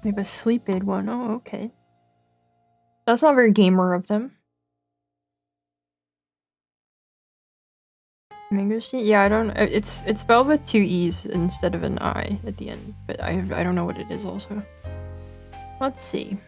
They have a sleep aid one. Oh, okay. That's not very gamer of them. Mangosteen? Yeah, I don't. It's spelled with 2 E's instead of an I at the end, but I don't know what it is also. Let's see.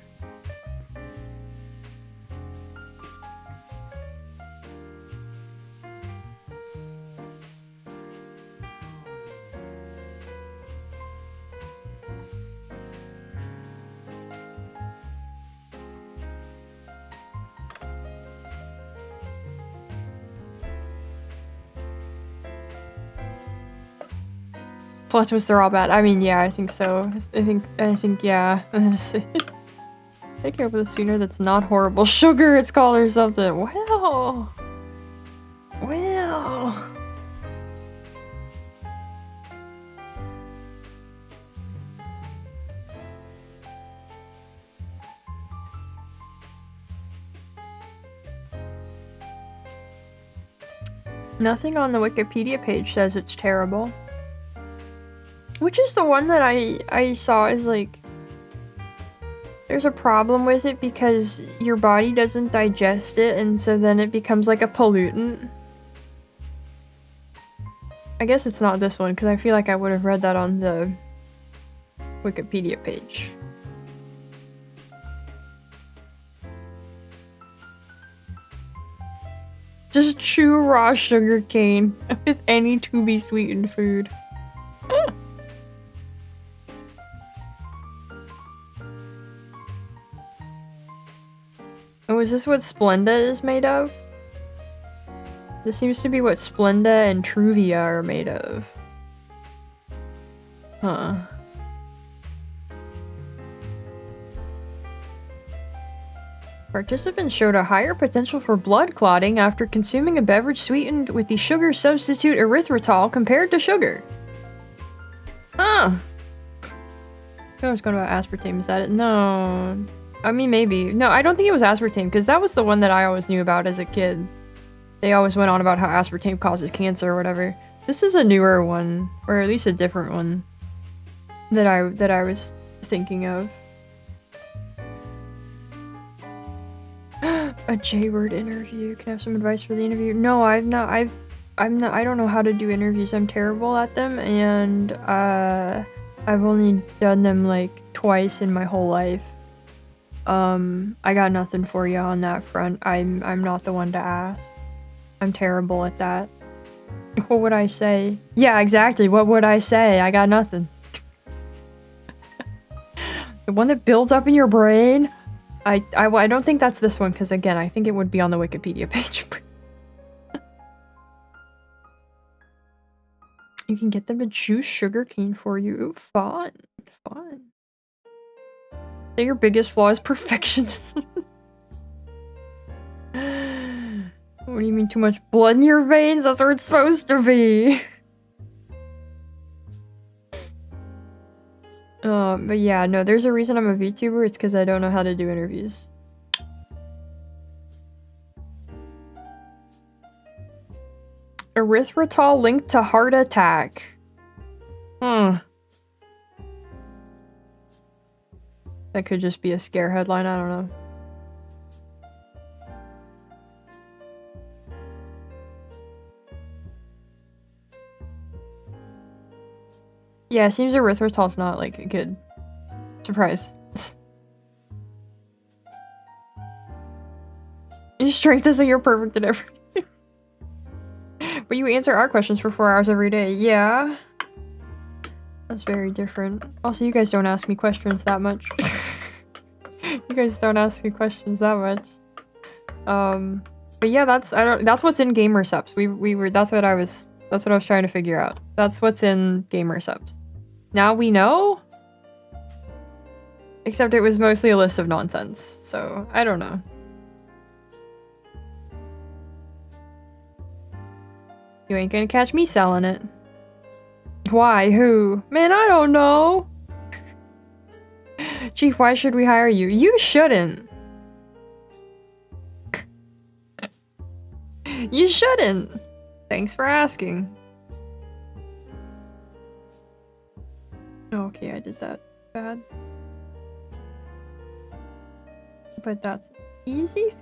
Plot twists are all bad. I mean, yeah, I think so. I think, yeah. Take care of the sooner that's not horrible. Sugar, it's called or something. Well. Well. Nothing on the Wikipedia page says it's terrible. Which is the one that I saw is like... There's a problem with it because your body doesn't digest it, and so then it becomes like a pollutant. I guess it's not this one, because I feel like I would have read that on the Wikipedia page. Just chew raw sugar cane with any to-be-sweetened food. Oh, is this what Splenda is made of? This seems to be what Splenda and Truvia are made of. Huh. Participants showed a higher potential for blood clotting after consuming a beverage sweetened with the sugar substitute erythritol compared to sugar. Huh. I was going about aspartame. Is that it? No. I mean, maybe. No, I don't think it was aspartame, because that was the one that I always knew about as a kid. They always went on about how aspartame causes cancer or whatever. This is a newer one, or at least a different one that I was thinking of. A J-word interview. Can I have some advice for the interview? No, I don't know how to do interviews. I'm terrible at them, and I've only done them like twice in my whole life. I got nothing for you on that front. I'm not the one to ask. I'm terrible at that. What would I say? Yeah, exactly. What would I say? I got nothing. The one that builds up in your brain? I don't think that's this one, because again, I think it would be on the Wikipedia page. You can get them to juice sugarcane for you. Fun. Fun. So your biggest flaw is perfectionism. What do you mean too much blood in your veins? That's where it's supposed to be. But yeah, no, there's a reason I'm a VTuber. It's because I don't know how to do interviews. Erythritol linked to heart attack. That could just be a scare headline, I don't know. Yeah, it seems erythritol's not like a good surprise. Your strength isn't you're perfect at everything. But you answer our questions for 4 hours every day. Yeah. That's very different. Also, you guys don't ask me questions that much. You guys don't ask me questions that much. But yeah, that's what's in gamer subs. That's what I was trying to figure out. That's what's in gamer subs. Now we know? Except it was mostly a list of nonsense, so I don't know. You ain't gonna catch me selling it. Why? Who? Man, I don't know. Chief, why should we hire you? You shouldn't. You shouldn't. Thanks for asking. Okay, I did that bad. But that's easy.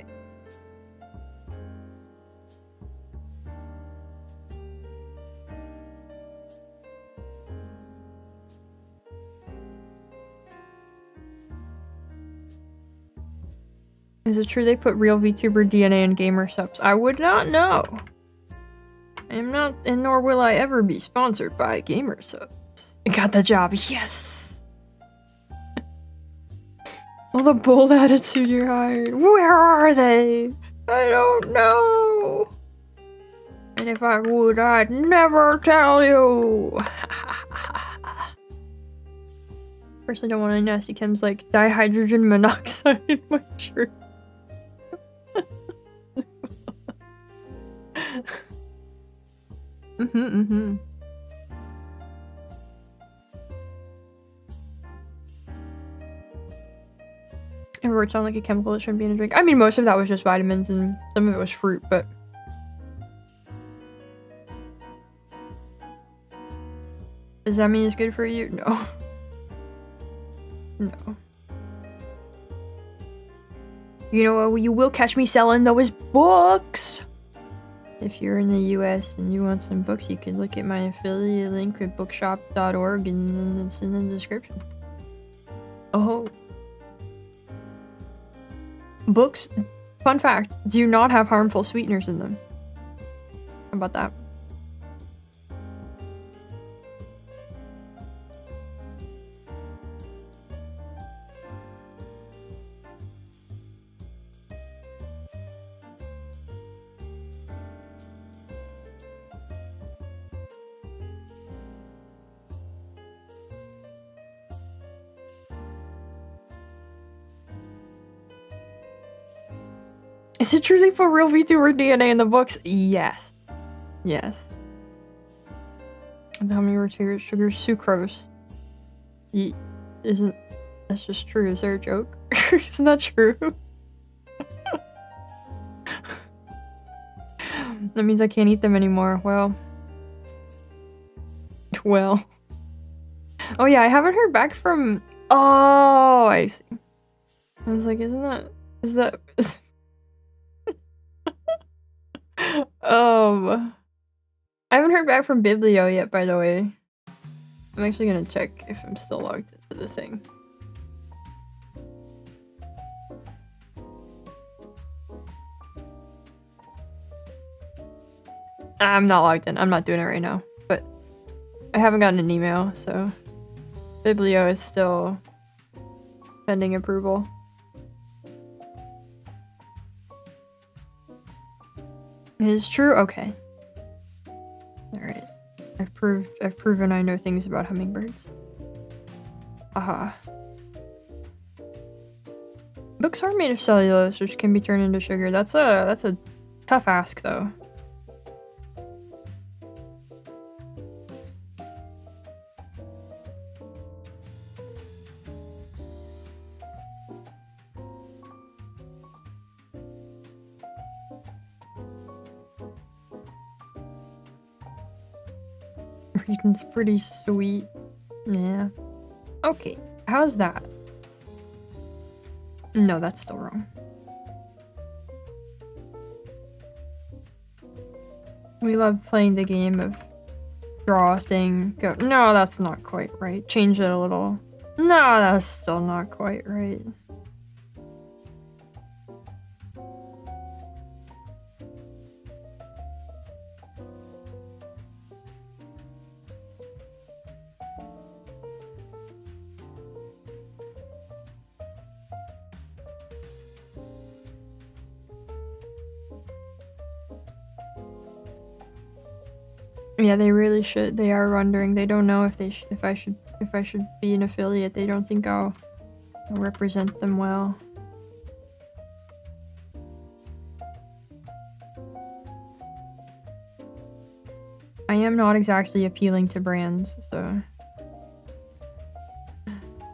Is it true they put real VTuber DNA in gamer subs? I would not know. I am not, and nor will I ever be sponsored by gamer subs. I got the job, yes! All the bold attitude you're hired. Where are they? I don't know. And if I would, I'd never tell you. First, I don't want any nasty chems like dihydrogen monoxide in my shirt. It wrote sound like a chemical that shouldn't be in a drink. I mean, most of that was just vitamins and some of it was fruit, but... Does that mean it's good for you? No. No. You know what? You will catch me selling those books! If you're in the US and you want some books, you can look at my affiliate link at bookshop.org and it's in the description. Oh. Books, fun fact, do not have harmful sweeteners in them. How about that? Is it true they put real VTuber DNA in the books? Yes. Yes. And how many rotated sugars? Sucrose. Isn't... That's just true. Is there a joke? Isn't that true? That means I can't eat them anymore. Well. Well. Oh yeah, I haven't heard back from... Oh, I see. I was like, isn't that... Is that... I haven't heard back from Biblio yet, by the way. I'm actually gonna check if I'm still logged into the thing. I'm not logged in. I'm not doing it right now, but I haven't gotten an email, so Biblio is still pending approval. It is true? Okay. Alright. I've proven I know things about hummingbirds. Aha. Books are made of cellulose, which can be turned into sugar. That's a tough ask, though. Reading's pretty sweet. Yeah. Okay, how's that? No, that's still wrong. We love playing the game of draw a thing, go, no, that's not quite right. Change it a little. No, that's still not quite right. Yeah, they really should. They are wondering. They don't know if they if I should be an affiliate. They don't think I'll represent them well. I am not exactly appealing to brands, so.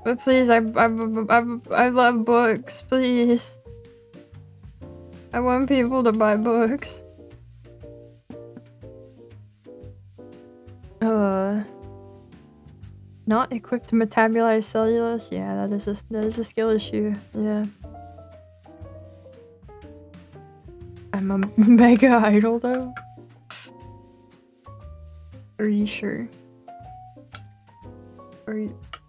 But please, I love books. Please, I want people to buy books. Not equipped to metabolize cellulose? Yeah, that is a skill issue. Yeah. I'm a mega idol though. Are you sure? Are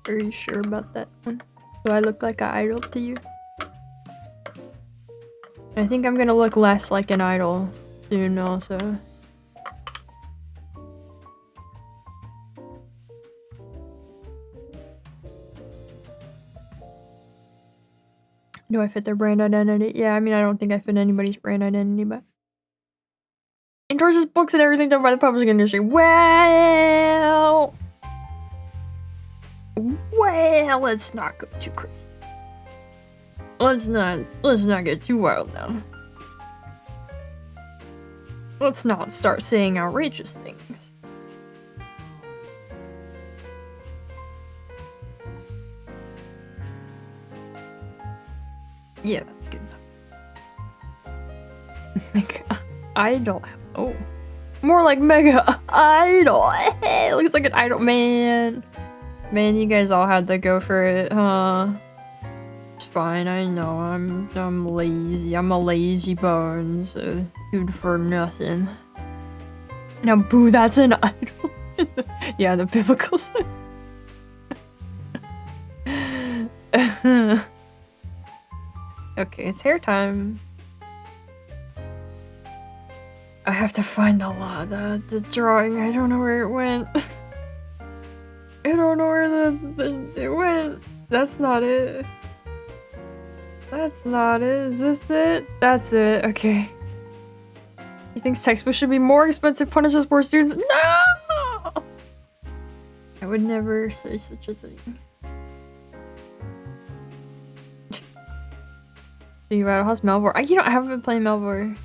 you sure about that one? Do I look like an idol to you? I think I'm gonna look less like an idol soon also. Do I fit their brand identity? Yeah, I mean, I don't think I fit anybody's brand identity, but... endorses books and everything done by the publishing industry. Well, let's not go too crazy. Let's not get too wild now. Let's not start saying outrageous things. Yeah, that's good enough. Mega idol. Oh, more like mega idol. Looks like an idol, man. Man, you guys all had to go for it, huh? It's fine. I know. I'm lazy. I'm a lazy bones. Good for nothing. Now, boo. That's an idol. Yeah, the biblical side. Okay, it's hair time. I have to find the drawing. I don't know where it went. I don't know where it went. That's not it. That's not it. Is this it? That's it. Okay. He thinks textbooks should be more expensive, punishes poor students. No! I would never say such a thing. Are you out? How's Melvor? I haven't been playing Melvor.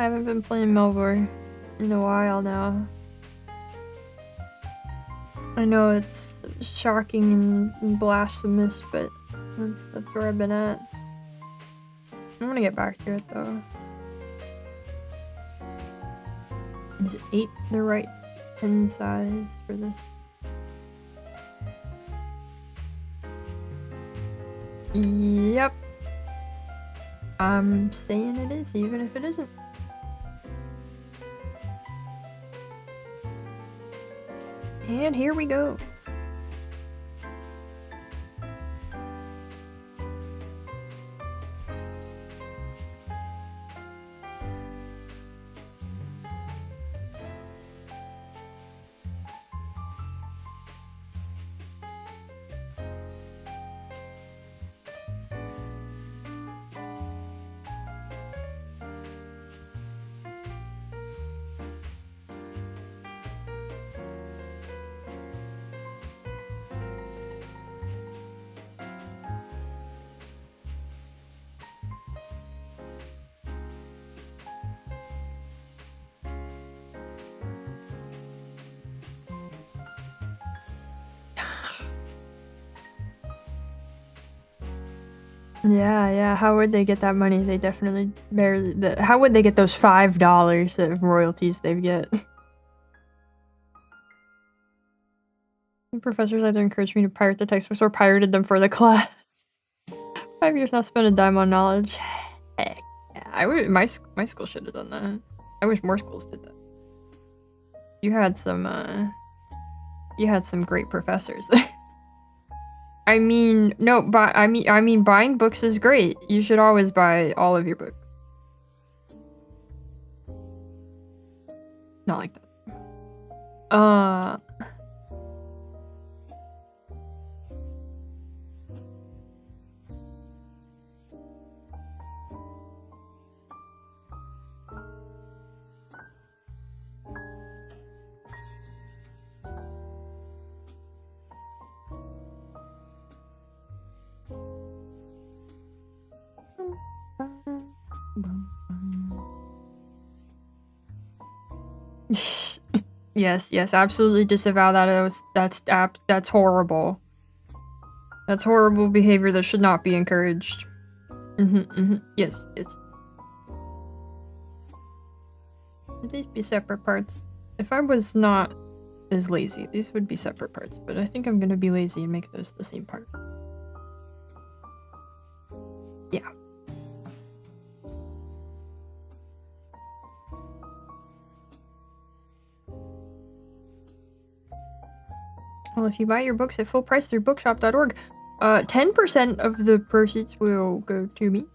I haven't been playing Melvor in a while now. I know it's shocking and blasphemous, but that's where I've been at. I want to get back to it though. Is 8 the right pen size for this? Yep. I'm saying it is, even if it isn't. And here we go. Yeah, how would they get that money? They definitely barely... how would they get those $5 of royalties they get? The professors either encouraged me to pirate the textbooks or pirated them for the class. 5 years not spent a dime on knowledge. Heck yeah. My school should have done that. I wish more schools did that. You had some great professors there. I mean, no, but I mean, buying books is great. You should always buy all of your books. Not like that. Yes, absolutely disavow that. That's horrible. That's horrible behavior that should not be encouraged. Yes. Should these be separate parts? If I was not as lazy, these would be separate parts, but I think I'm gonna be lazy and make those the same part. Yeah. Well, if you buy your books at full price through bookshop.org, 10% of the proceeds will go to me.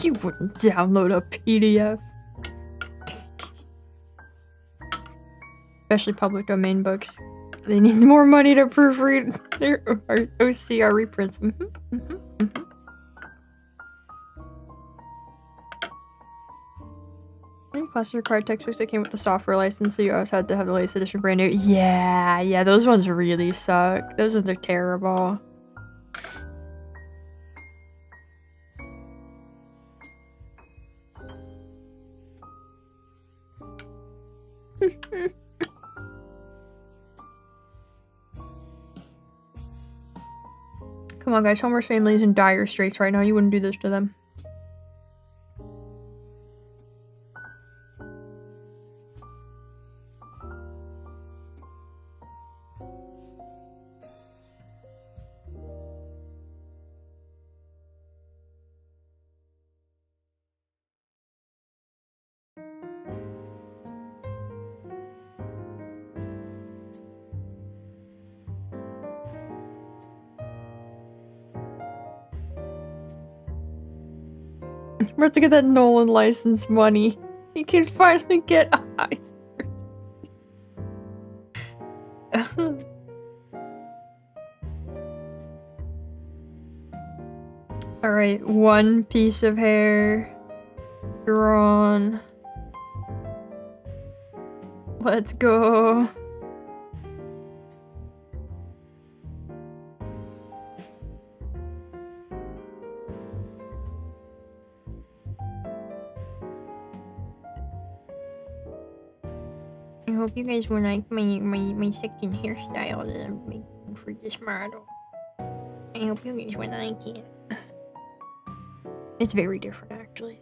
You wouldn't download a PDF. Especially public domain books. They need more money to proofread their OCR reprints. Any classes required textbooks that came with the software license, so you always had to have the latest edition brand new? Yeah, those ones really suck. Those ones are terrible. Come on, guys. Homer's family is in dire straits right now. You wouldn't do this to them. We're about to get that Nolan license money. He can finally get eyes. Alright, one piece of hair drawn. Let's go. I hope you guys will like my second hairstyle that I'm making for this model. I hope you guys will like it. It's very different, actually.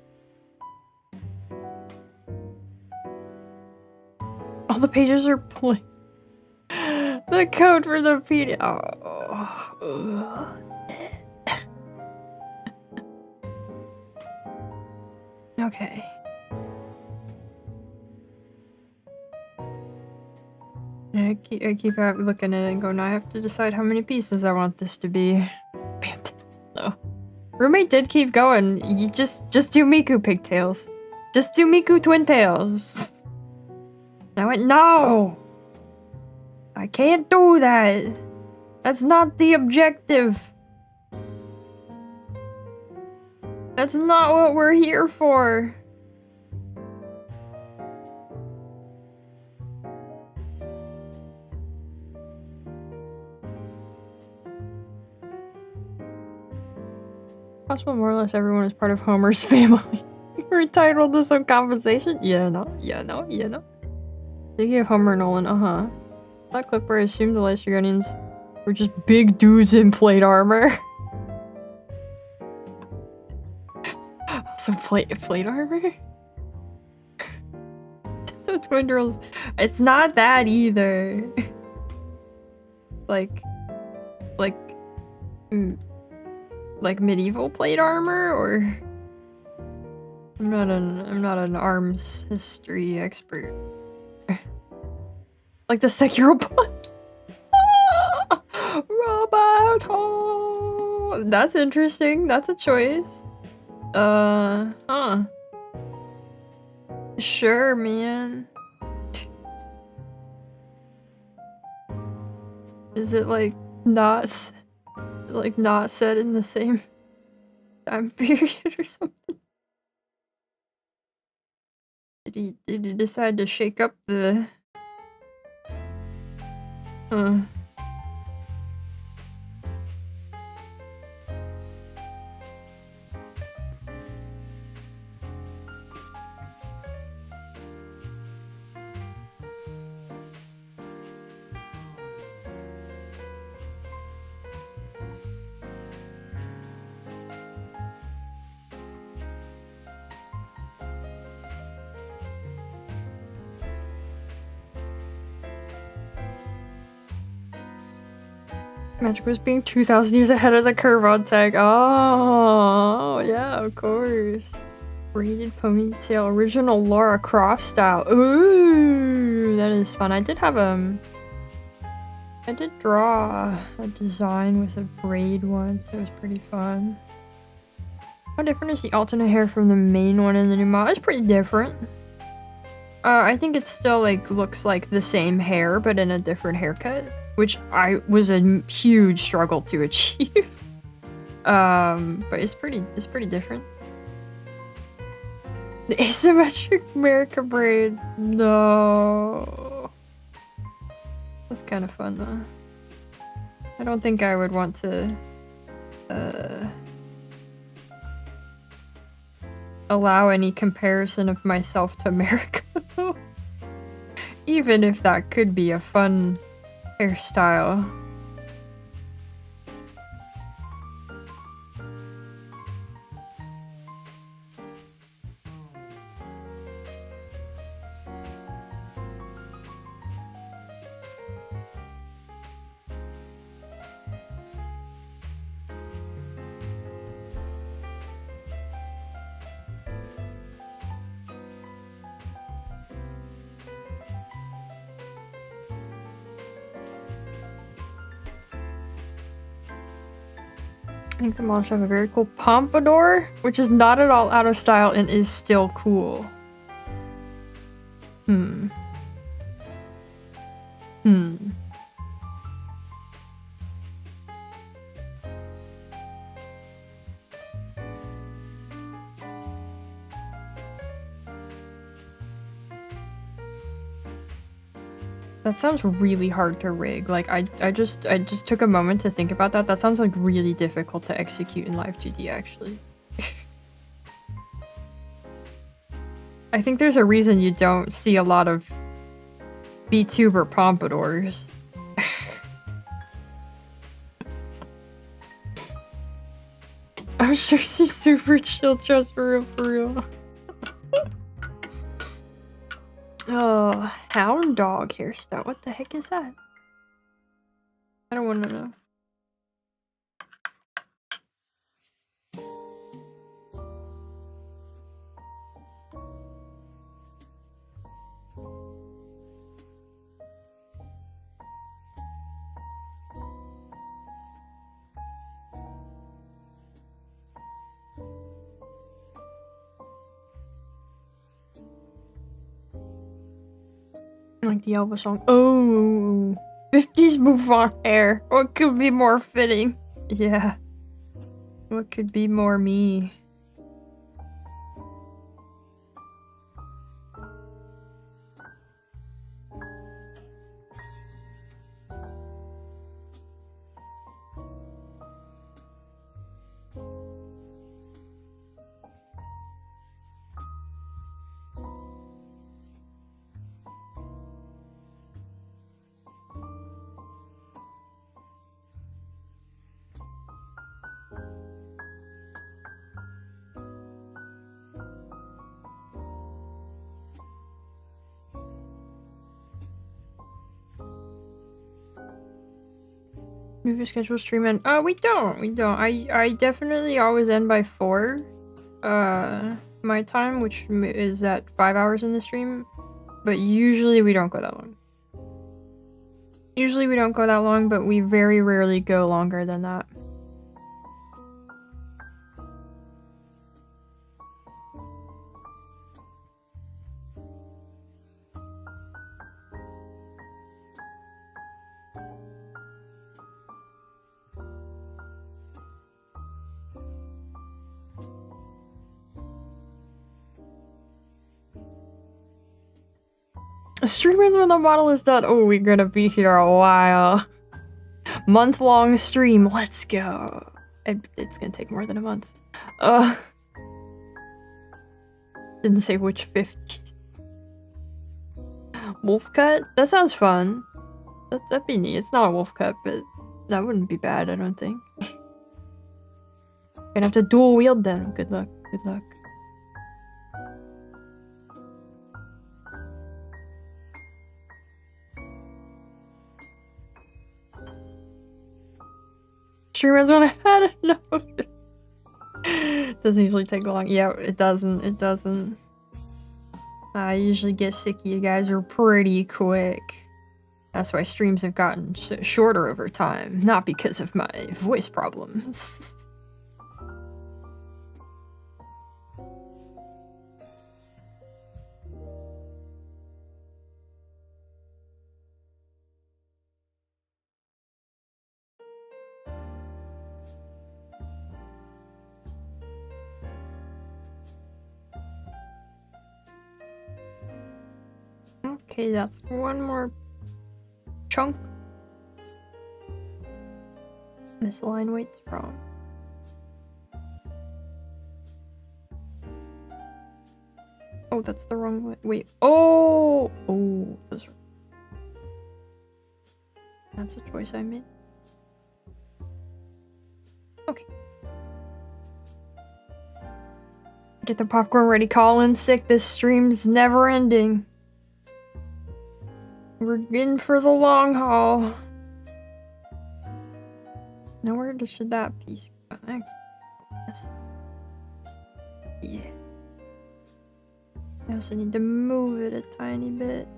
All the pages are blank. The code for the PDF. Oh. Okay. I keep looking at it and going, I have to decide how many pieces I want this to be. No. Roommate did keep going. You just do Miku pigtails. Just do Miku twin tails. I went, no! I can't do that. That's not the objective. That's not what we're here for. Possible more or less everyone is part of Homer's family. We're entitled to some compensation? Yeah, no. Speaking of Homer and Nolan, that clip where I assumed the Light Guardians were just big dudes in plate armor. Also, plate armor? So twin girls. It's not that either. like medieval plate armor, or I'm not an arms history expert. Like the Sekiro boss. Roboto. That's interesting. That's a choice. Sure, man. Is it like not set in the same time period or something? Did he decide to shake up the Magic was being 2,000 years ahead of the curve on tech. Oh, yeah, of course. Braided ponytail, original Lara Croft style. Ooh, that is fun. I did have I did draw a design with a braid once. It was pretty fun. How different is the alternate hair from the main one in the new model? It's pretty different. I think it still like looks like the same hair, but in a different haircut, which was a huge struggle to achieve. But it's pretty different. The asymmetric America braids, no. That's kind of fun though. I don't think I would want to allow any comparison of myself to America. Even if that could be a fun hairstyle. I think the model should have a very cool pompadour, which is not at all out of style and is still cool. That sounds really hard to rig. Like, I just took a moment to think about that. That sounds like really difficult to execute in Live 2D, actually. I think there's a reason you don't see a lot of VTuber pompadours. I'm sure she's super chill, just for real. Oh, hound dog hairstyle. What the heck is that? I don't want to know. Like the Elvis song. Oh, 50s move on hair. What could be more fitting? Yeah. What could be more me? Move your schedule stream and we don't. I definitely always end by 4 my time, which is at 5 hours in the stream, but usually we don't go that long. But we very rarely go longer than that. Streamers when the model is done. Oh, we're gonna be here a while. Month-long stream. Let's go. It's gonna take more than a month. Didn't say which 50. Wolf cut? That sounds fun. That'd be neat. It's not a wolf cut, but that wouldn't be bad, I don't think. Gonna have to dual wield then. Good luck. Good luck. Streamers when I had enough. Doesn't usually take long. Yeah, it doesn't. I usually get sick of you guys are pretty quick. That's why streams have gotten shorter over time, not because of my voice problems. Okay, that's one more chunk. This line weight's wrong. Oh, that's the wrong way. Wait. Oh! Oh, that's a choice I made. Okay. Get the popcorn ready. Colin's sick. This stream's never ending. We're in for the long haul. Now where should that piece go? Yeah. I also need to move it a tiny bit.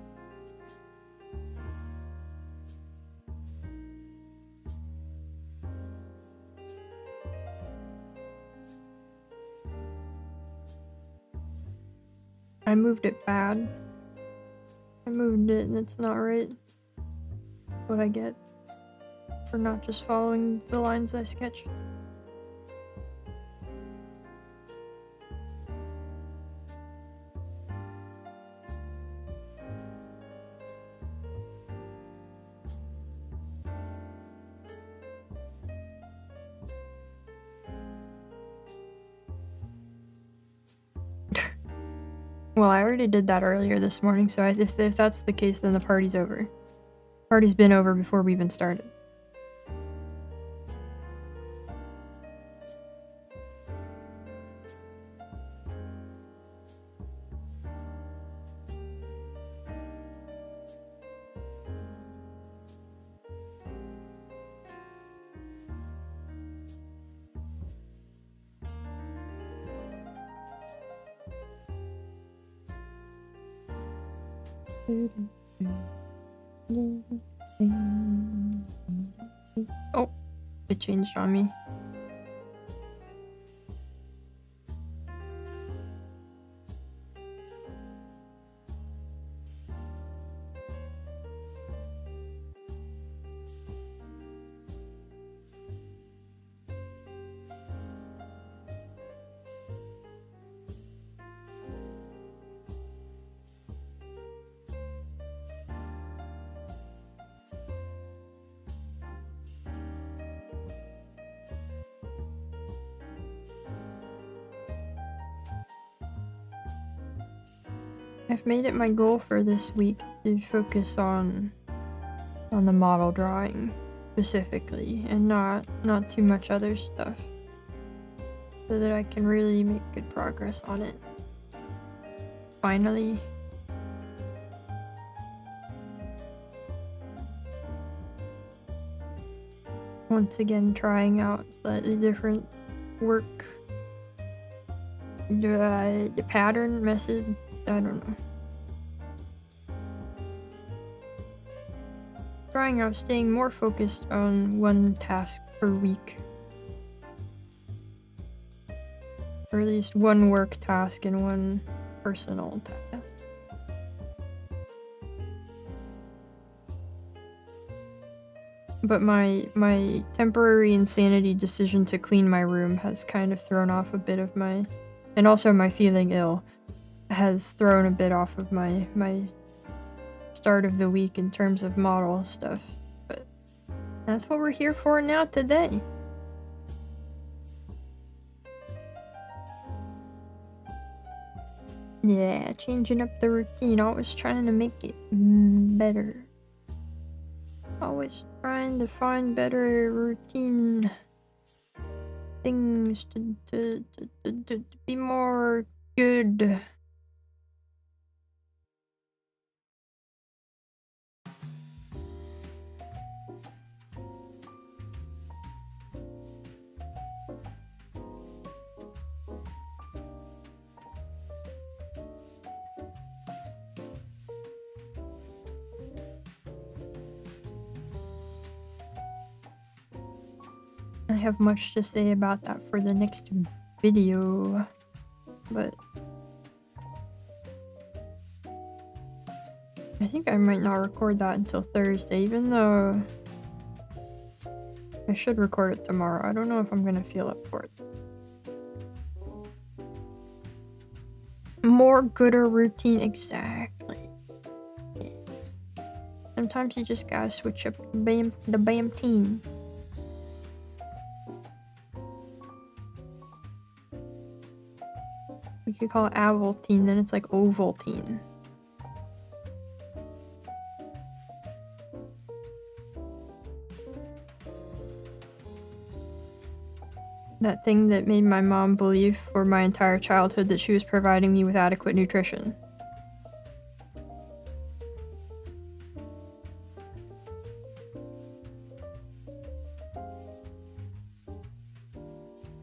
I moved it bad. I moved it and it's not right. What I get for not just following the lines I sketched. Well, I already did that earlier this morning, so if that's the case, then the party's over. Party's been over before we even started. Oh, it changed on me. I've made it my goal for this week to focus on the model drawing specifically and not too much other stuff, so that I can really make good progress on it. Finally. Once again, trying out slightly different work. The pattern method, I don't know. Trying out staying more focused on one task per week. Or at least one work task and one personal task. But my temporary insanity decision to clean my room has kind of thrown off a bit of my... And also my feeling ill has thrown a bit off of my start of the week in terms of model stuff. But that's what we're here for now today. Yeah, changing up the routine, always trying to make it better. Always trying to find better routine things to be more good. I have much to say about that for the next video, but I think I might not record that until Thursday, even though I should record it tomorrow. I don't know if I'm gonna feel up for it. More gooder routine, exactly. Yeah. Sometimes you just gotta switch up the bam team. We could call it Avaltine, then it's like Ovaltine. That thing that made my mom believe for my entire childhood that she was providing me with adequate nutrition.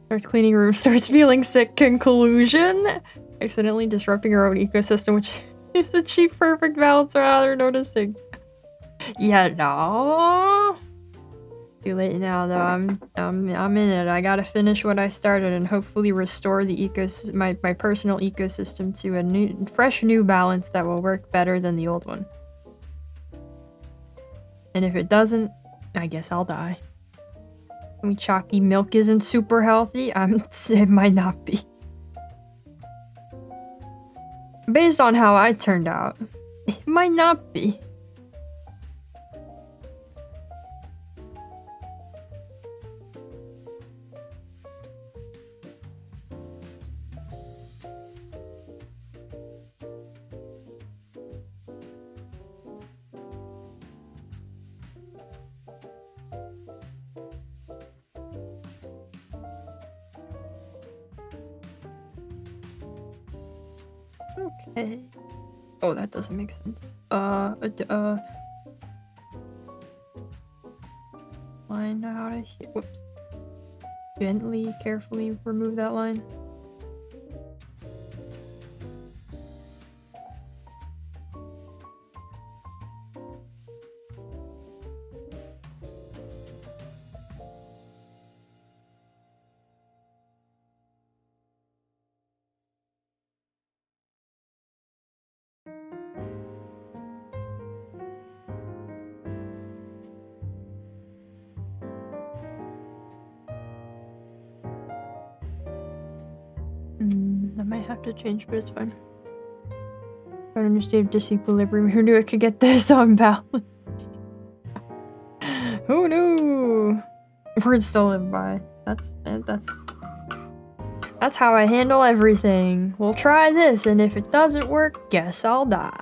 Starts cleaning room, starts feeling sick. Conclusion? Accidentally disrupting her own ecosystem, which is the chief perfect balance without her noticing. Yeah, no. Too late now, though. I'm in it. I gotta finish what I started and hopefully restore the my personal ecosystem to a fresh new balance that will work better than the old one. And if it doesn't, I guess I'll die. I mean, chalky milk isn't super healthy. It might not be. Based on how I turned out, it might not be. Okay. Oh, that doesn't make sense. Line out of here. Whoops. Gently, carefully remove that line. I might have to change, but it's fine. I don't understand disequilibrium. Who knew it could get this unbalanced? Who knew? Words still live by. That's how I handle everything. We'll try this, and if it doesn't work, guess I'll die.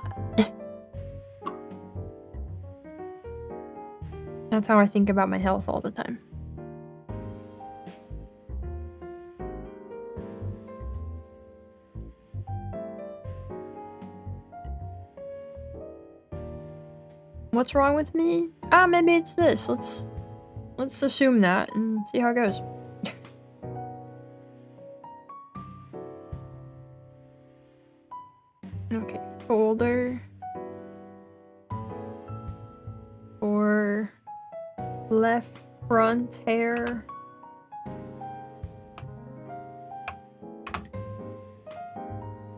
That's how I think about my health all the time. What's wrong with me? Maybe it's this. Let's assume that and see how it goes. Okay, folder for left front hair.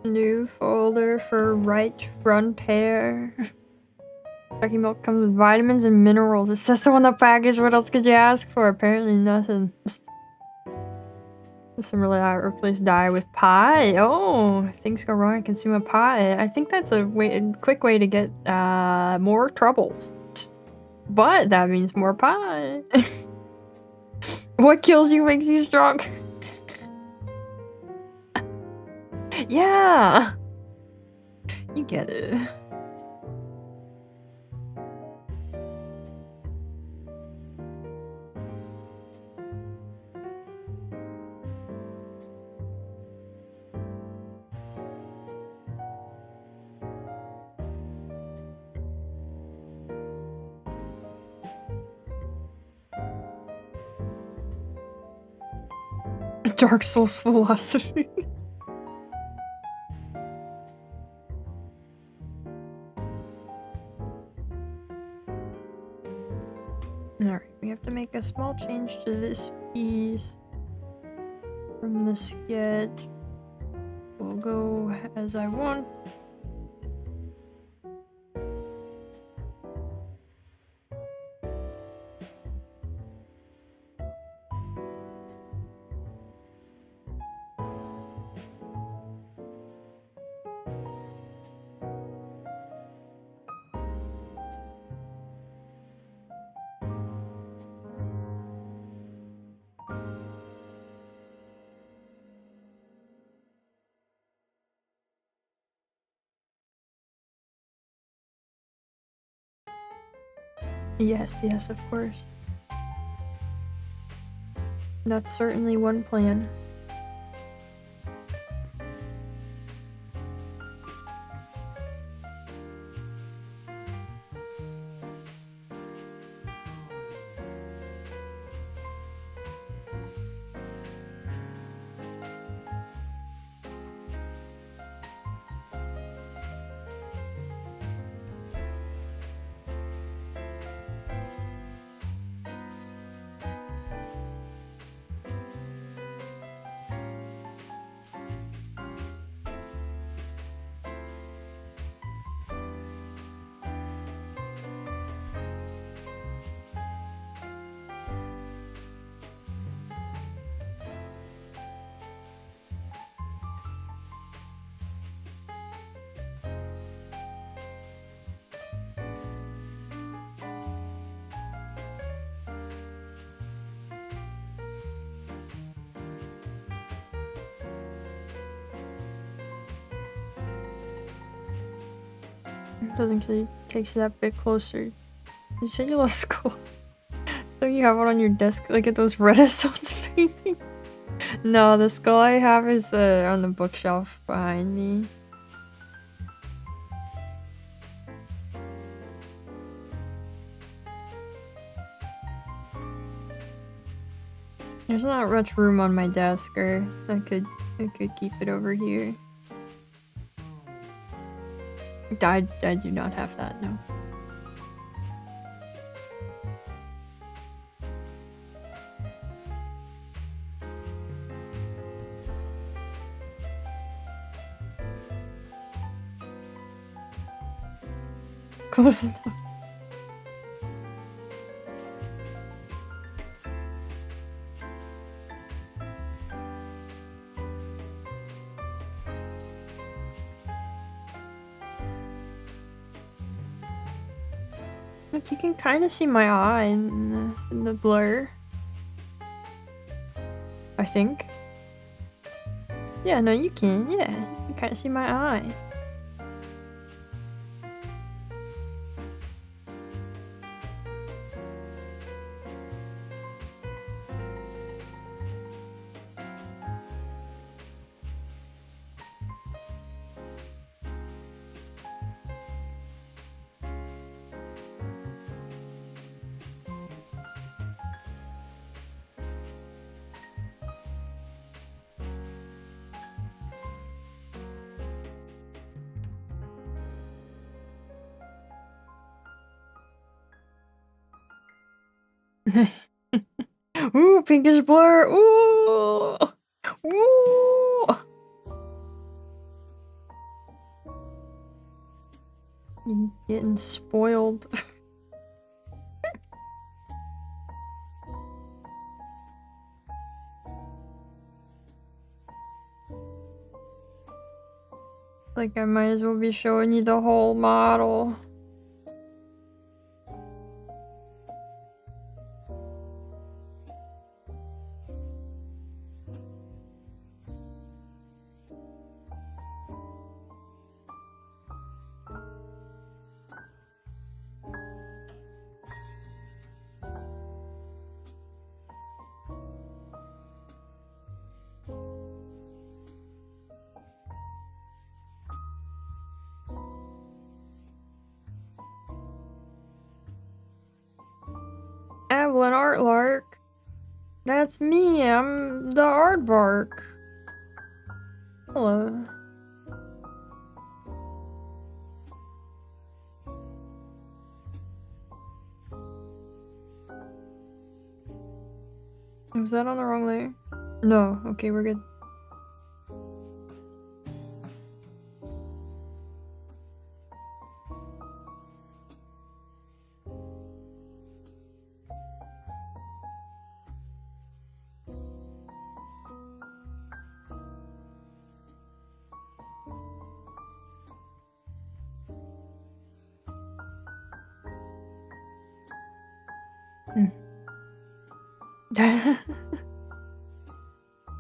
New folder for right front hair. Chalky milk comes with vitamins and minerals. It says so on the package. What else could you ask for? Apparently nothing. Some really replace dye with pie. Oh, if things go wrong, I consume a pie. I think that's a quick way to get more troubles. But that means more pie. What kills you makes you strong. Yeah. You get it. Dark Souls philosophy. Alright, we have to make a small change to this piece from the sketch. We'll go as I want. Yes, yes, of course. That's certainly one plan. Doesn't kill you, takes you that bit closer. You said you love skulls. So you have one on your desk, like at those Renaissance paintings? No, the skull I have is on the bookshelf behind me. There's not much room on my desk, or I could keep it over here. I do not have that, no. Close enough. Look, you can kind of see my eye in the blur. I think. Yeah, no, you can. Yeah, you can kind of see my eye. Ooh, pinkish blur. Ooh. Ooh. You getting spoiled. Like I might as well be showing you the whole model. Evelyn Artlark. That's me. I'm the aardvark. Hello. Was that on the wrong layer? No. Okay, we're good.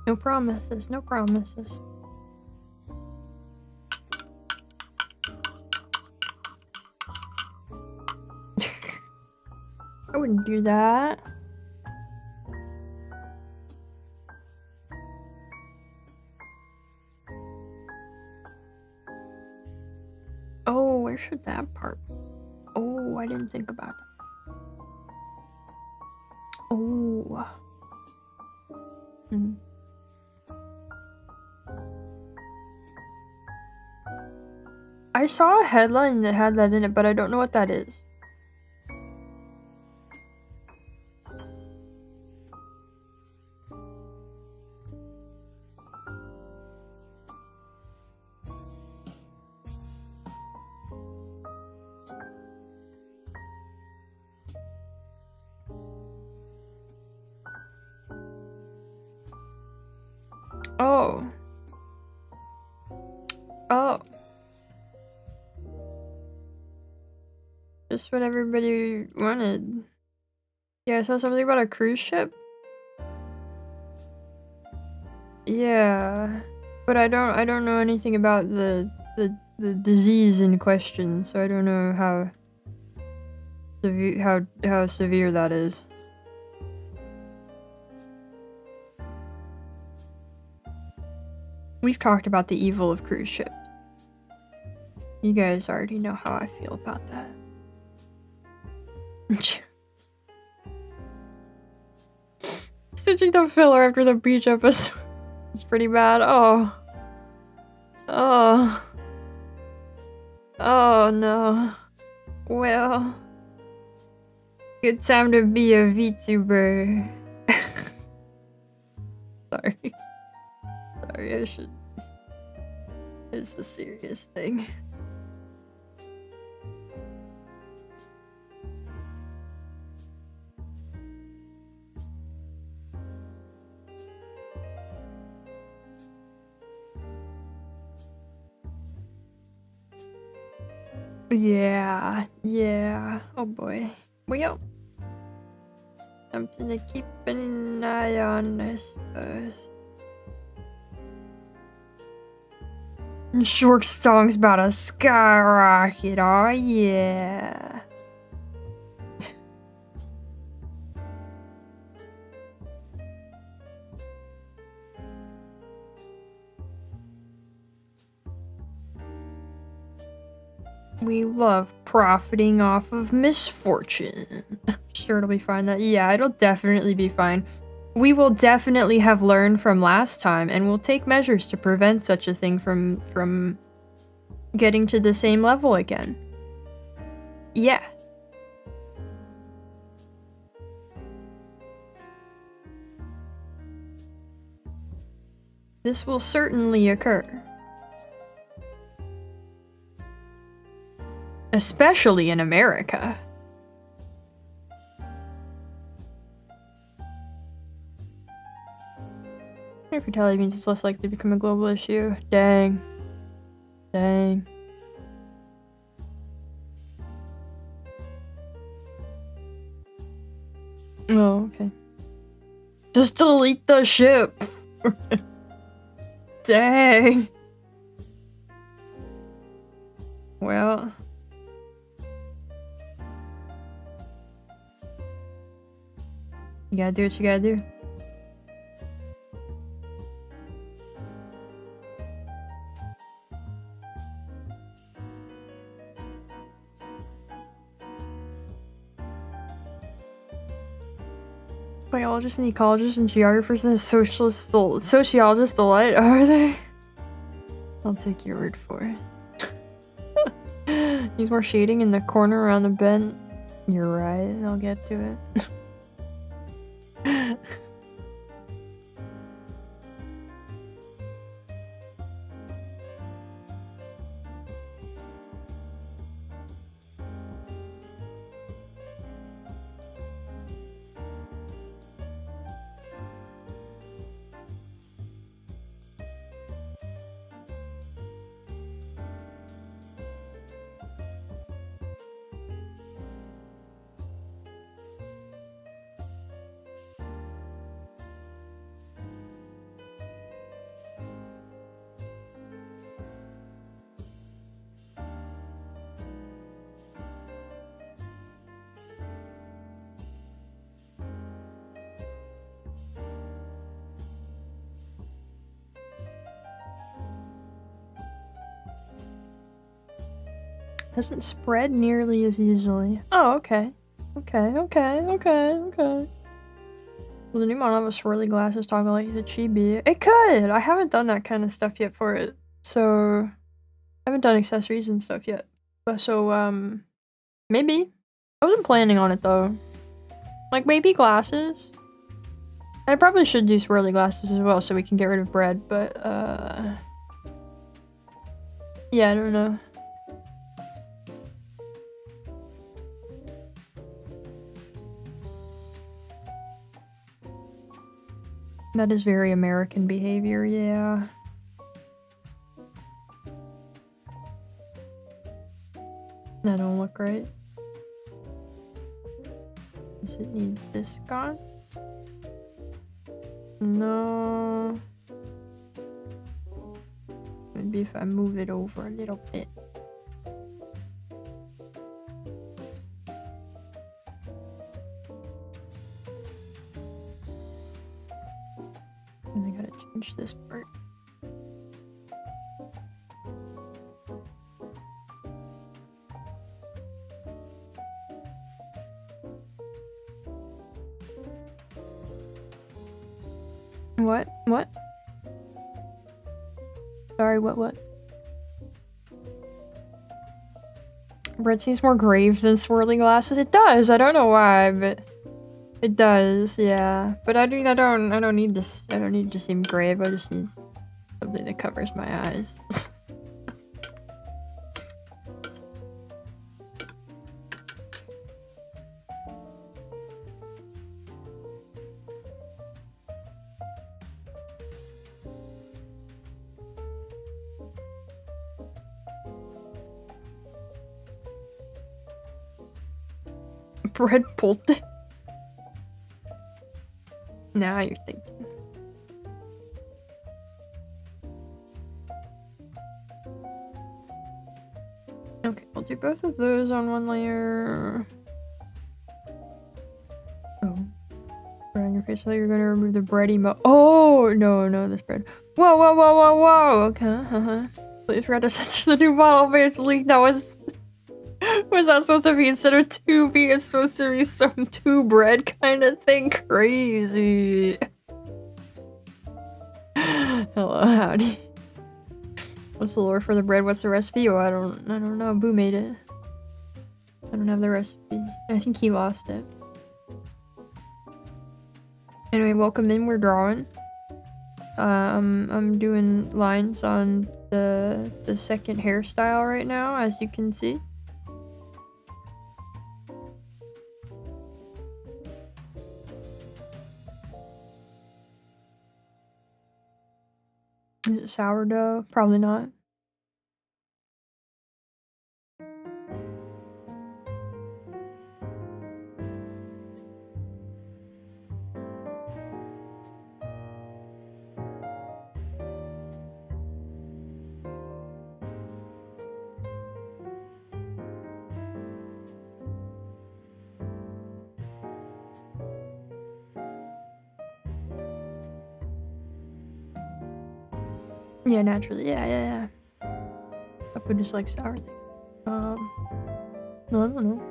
No promises, no promises. do that. Oh, where should that part be? Oh, I didn't think about that. Oh. Hmm. I saw a headline that had that in it, but I don't know what that is. Oh. Oh. Just what everybody wanted. Yeah, I saw something about a cruise ship. Yeah. But I don't know anything about the disease in question, so I don't know how severe that is. We've talked about the evil of cruise ships. You guys already know how I feel about that. Stitching the filler after the beach episode. It's pretty bad. Oh. Oh. Oh no. Well. Good time to be a VTuber. Sorry. Sorry, I should. It's a serious thing. Yeah, yeah. Oh boy. Well, something to keep an eye on, I suppose. Shork Stong's about to skyrocket. Oh yeah. We love profiting off of misfortune. Sure, it'll be fine. Yeah, it'll definitely be fine. We will definitely have learned from last time, and we'll take measures to prevent such a thing from getting to the same level again. Yeah. This will certainly occur. Especially in America. If you tell it means it's less likely to become a global issue. Dang. Dang. Oh, okay. Just delete the ship. Dang. Well. You gotta do what you gotta do. Biologists and ecologists and geographers and sociologists alike, are they? I'll take your word for it. Needs more shading in the corner around the bend. You're right, I'll get to it. Doesn't spread nearly as easily. Oh, okay. Okay. Will the new model have a swirly glasses toggle like the Chibi? It could! I haven't done that kind of stuff yet for it. So, I haven't done accessories and stuff yet. But so, maybe. I wasn't planning on it though. Like, maybe glasses? I probably should do swirly glasses as well so we can get rid of bread, but, yeah, I don't know. That is very American behavior, yeah. That don't look right. Does it need this gone? No. Maybe if I move it over a little bit. And I gotta change this part. What? Sorry, what? Bread seems more grave than swirly glasses. It does, I don't know why, but it does, yeah. But I don't need this. I don't need it to seem grave. I just need something that covers my eyes. Bread bolted. Now you're thinking. Okay, I'll do both of those on one layer. Oh. Bread on your face, so you're gonna remove the bread emo- Oh! No, this bread. Whoa! Okay, Completely forgot to censor the new model, but it's leaked. That was that supposed to be instead of 2B, it's supposed to be some 2 bread kind of thing? Crazy. Hello, howdy. What's the lore for the bread? What's the recipe? Oh, I don't know. Boo made it. I don't have the recipe. I think he lost it. Anyway, welcome in. We're drawing. I'm doing lines on the second hairstyle right now, as you can see. Is it sourdough? Probably not. Yeah, naturally. Yeah. I would just like sour things. No, I don't know.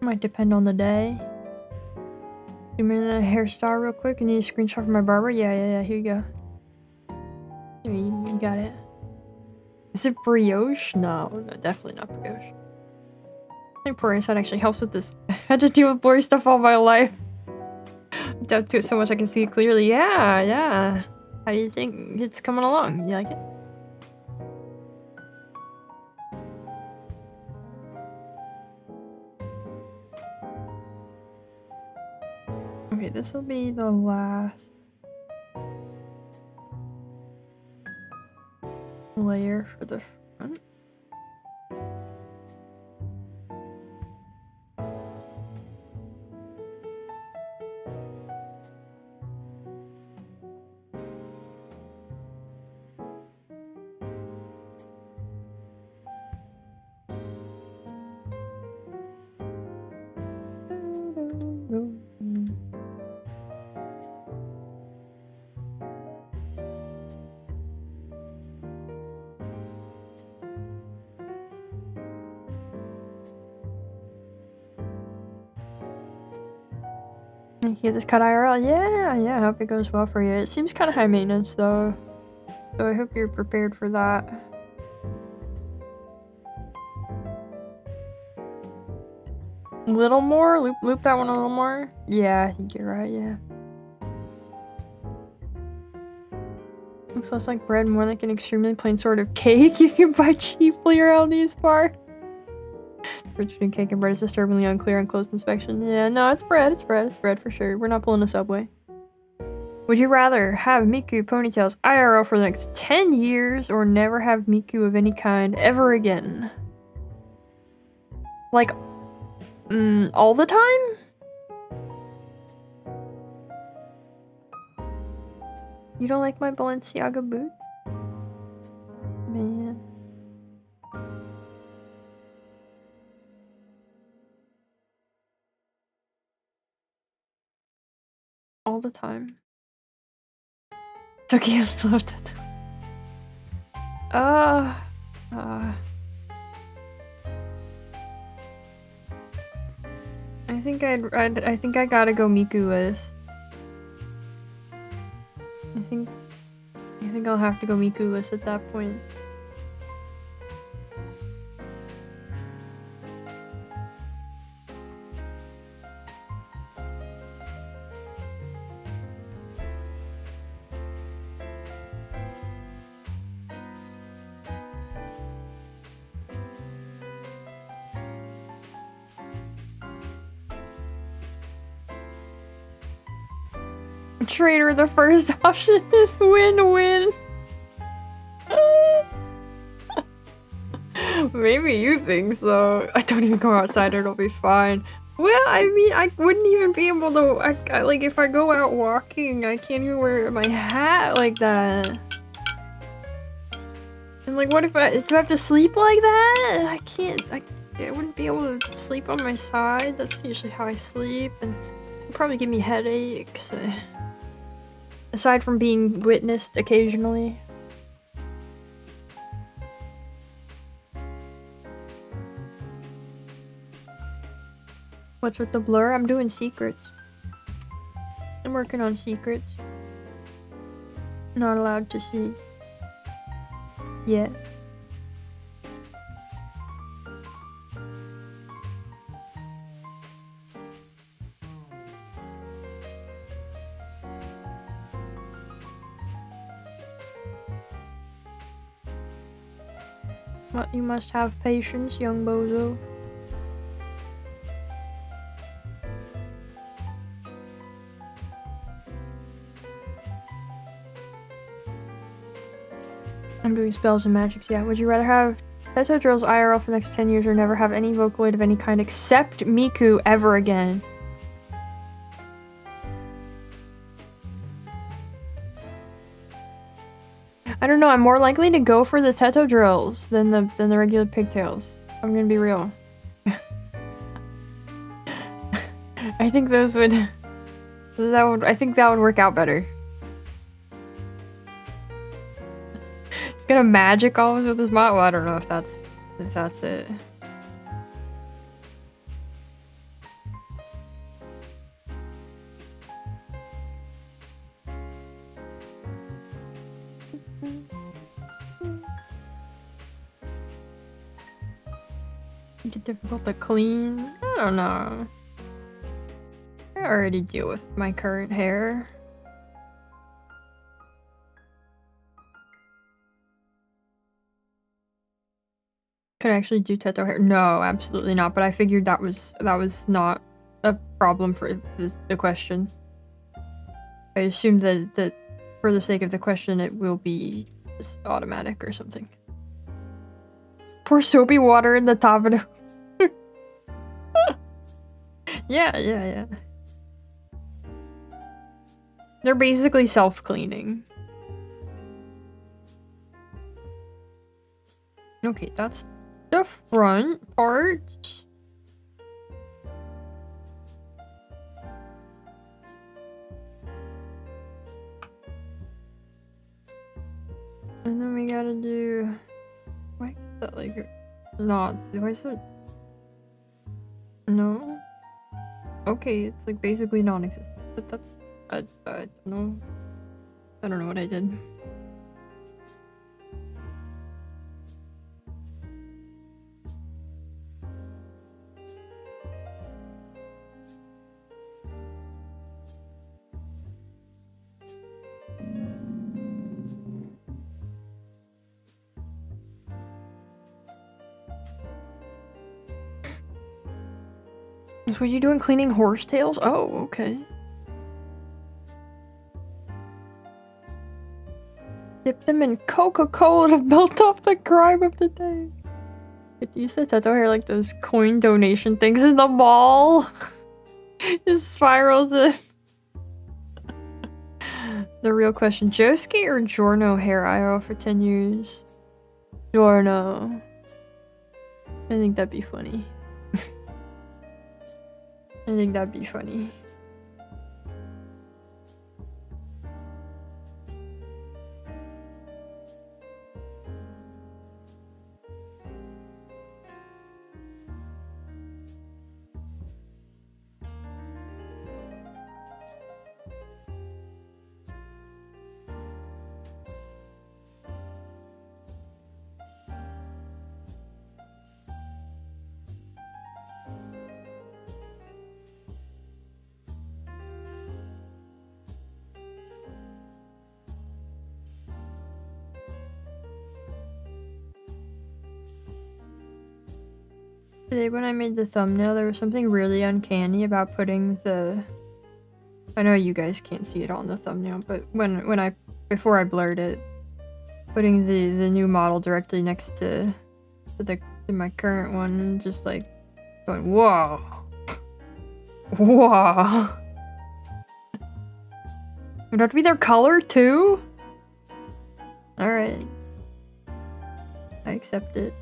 Might depend on the day. Give me the hairstyle real quick. I need a screenshot from my barber. Yeah. Here you go. Here, you got it. Is it brioche? No, definitely not brioche. I think porous that actually helps with this. I had to deal with blurry stuff all my life. I'm down to it so much I can see it clearly. Yeah. How do you think it's coming along? You like it? Okay, this will be the last layer for the front. Thank you, this cut IRL. Yeah, I hope it goes well for you. It seems kind of high maintenance though, so I hope you're prepared for that. A little more? Loop that one a little more? Yeah, I think you're right, yeah. Looks less like bread, more like an extremely plain sort of cake you can buy cheaply around these parts. Difference between cake and bread is disturbingly unclear on close inspection. Yeah, no, it's bread for sure. We're not pulling a Subway. Would you rather have Miku ponytails IRL for the next 10 years or never have Miku of any kind ever again? Like, all the time? You don't like my Balenciaga boots? Man. All the time. Tokyo still have that. I think I gotta go Miku-less. I think I'll have to go Miku-less at that point. Trader, the first option is win-win. Maybe you think so. I don't even go outside, it'll be fine. Well, I mean, I wouldn't even be able to, like, if I go out walking, I can't even wear my hat like that. And like, what if do I have to sleep like that? I can't, I wouldn't be able to sleep on my side. That's usually how I sleep, and it'll probably give me headaches. Aside from being witnessed occasionally. What's with the blur? I'm doing secrets. I'm working on secrets. Not allowed to see. Yet. What, you must have patience, young bozo. I'm doing spells and magics, yeah. Would you rather have Teto Drills IRL for the next 10 years or never have any Vocaloid of any kind except Miku ever again? I don't know, I'm more likely to go for the Teto Drills than the regular pigtails. I'm gonna be real. I think those would... I think that would work out better. Gonna magic always with his mod? Well, I don't know if that's it. Make it difficult to clean? I don't know. I already deal with my current hair. Could I actually do Teto hair? No, absolutely not. But I figured that was not a problem for the question. I assumed that for the sake of the question, it will be just automatic or something. Pour soapy water in the top of the... Yeah. They're basically self-cleaning. Okay, that's the front part. And then we gotta do... Why is that like... Not... Why is it... No? Okay, it's like basically non-existent, but that's I don't know. I don't know what I did. Is what you doing cleaning horsetails? Oh, okay. Dip them in Coca-Cola to melt off the crime of the day. Use the tattoo hair like those coin donation things in the mall. It spirals in. The real question, Josuke or Giorno hair IRL for 10 years? Giorno. I think that'd be funny. I think that'd be funny. Today when I made the thumbnail, there was something really uncanny about putting the... I know you guys can't see it on the thumbnail, but before I blurred it, putting the new model directly next to my current one, and just like going, whoa, whoa. Would that be their color too? All right, I accept it.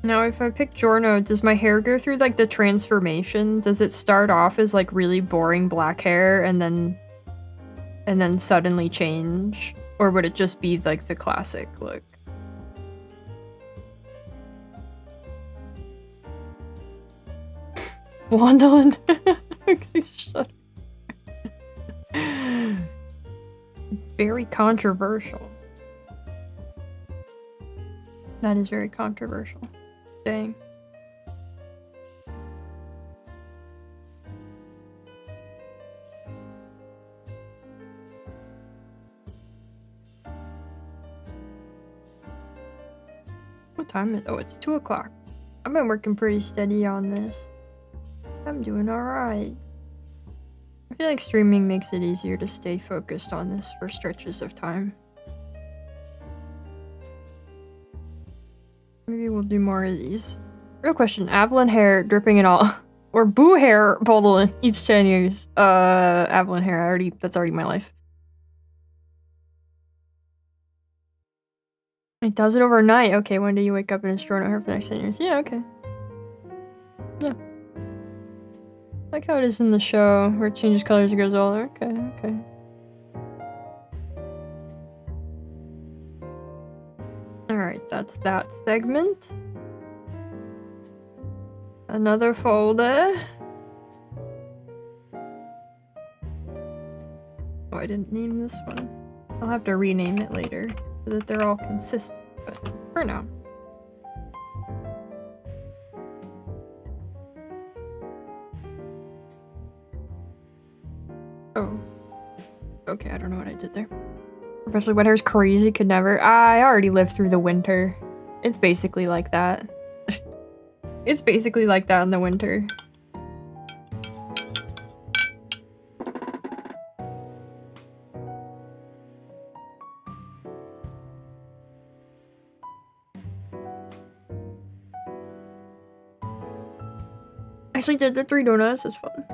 Now, if I pick Giorno, does my hair go through, like, the transformation? Does it start off as, like, really boring black hair and then suddenly change? Or would it just be, like, the classic look? Blondolin. Makes me shudder. Very controversial. That is very controversial. Dang. What time is it? Oh, it's 2 o'clock. I've been working pretty steady on this. I'm doing alright. I feel like streaming makes it easier to stay focused on this for stretches of time. Maybe we'll do more of these. Real question, Avalon hair dripping and all. Or Boo hair Bolin each 10 years. Avalon hair, that's already my life. It does it overnight. Okay, when do you wake up and it's Giorno hair for the next 10 years? Yeah, okay. Yeah. Like how it is in the show, where it changes colors as it grows older. Okay, okay. Alright, that's that segment. Another folder. Oh, I didn't name this one. I'll have to rename it later so that they're all consistent, but for now. Oh. Okay, I don't know what I did there. Especially when hair's crazy, could never. I already lived through the winter. It's basically like that. It's basically like that in the winter. Actually did the 3 donuts, that's fun.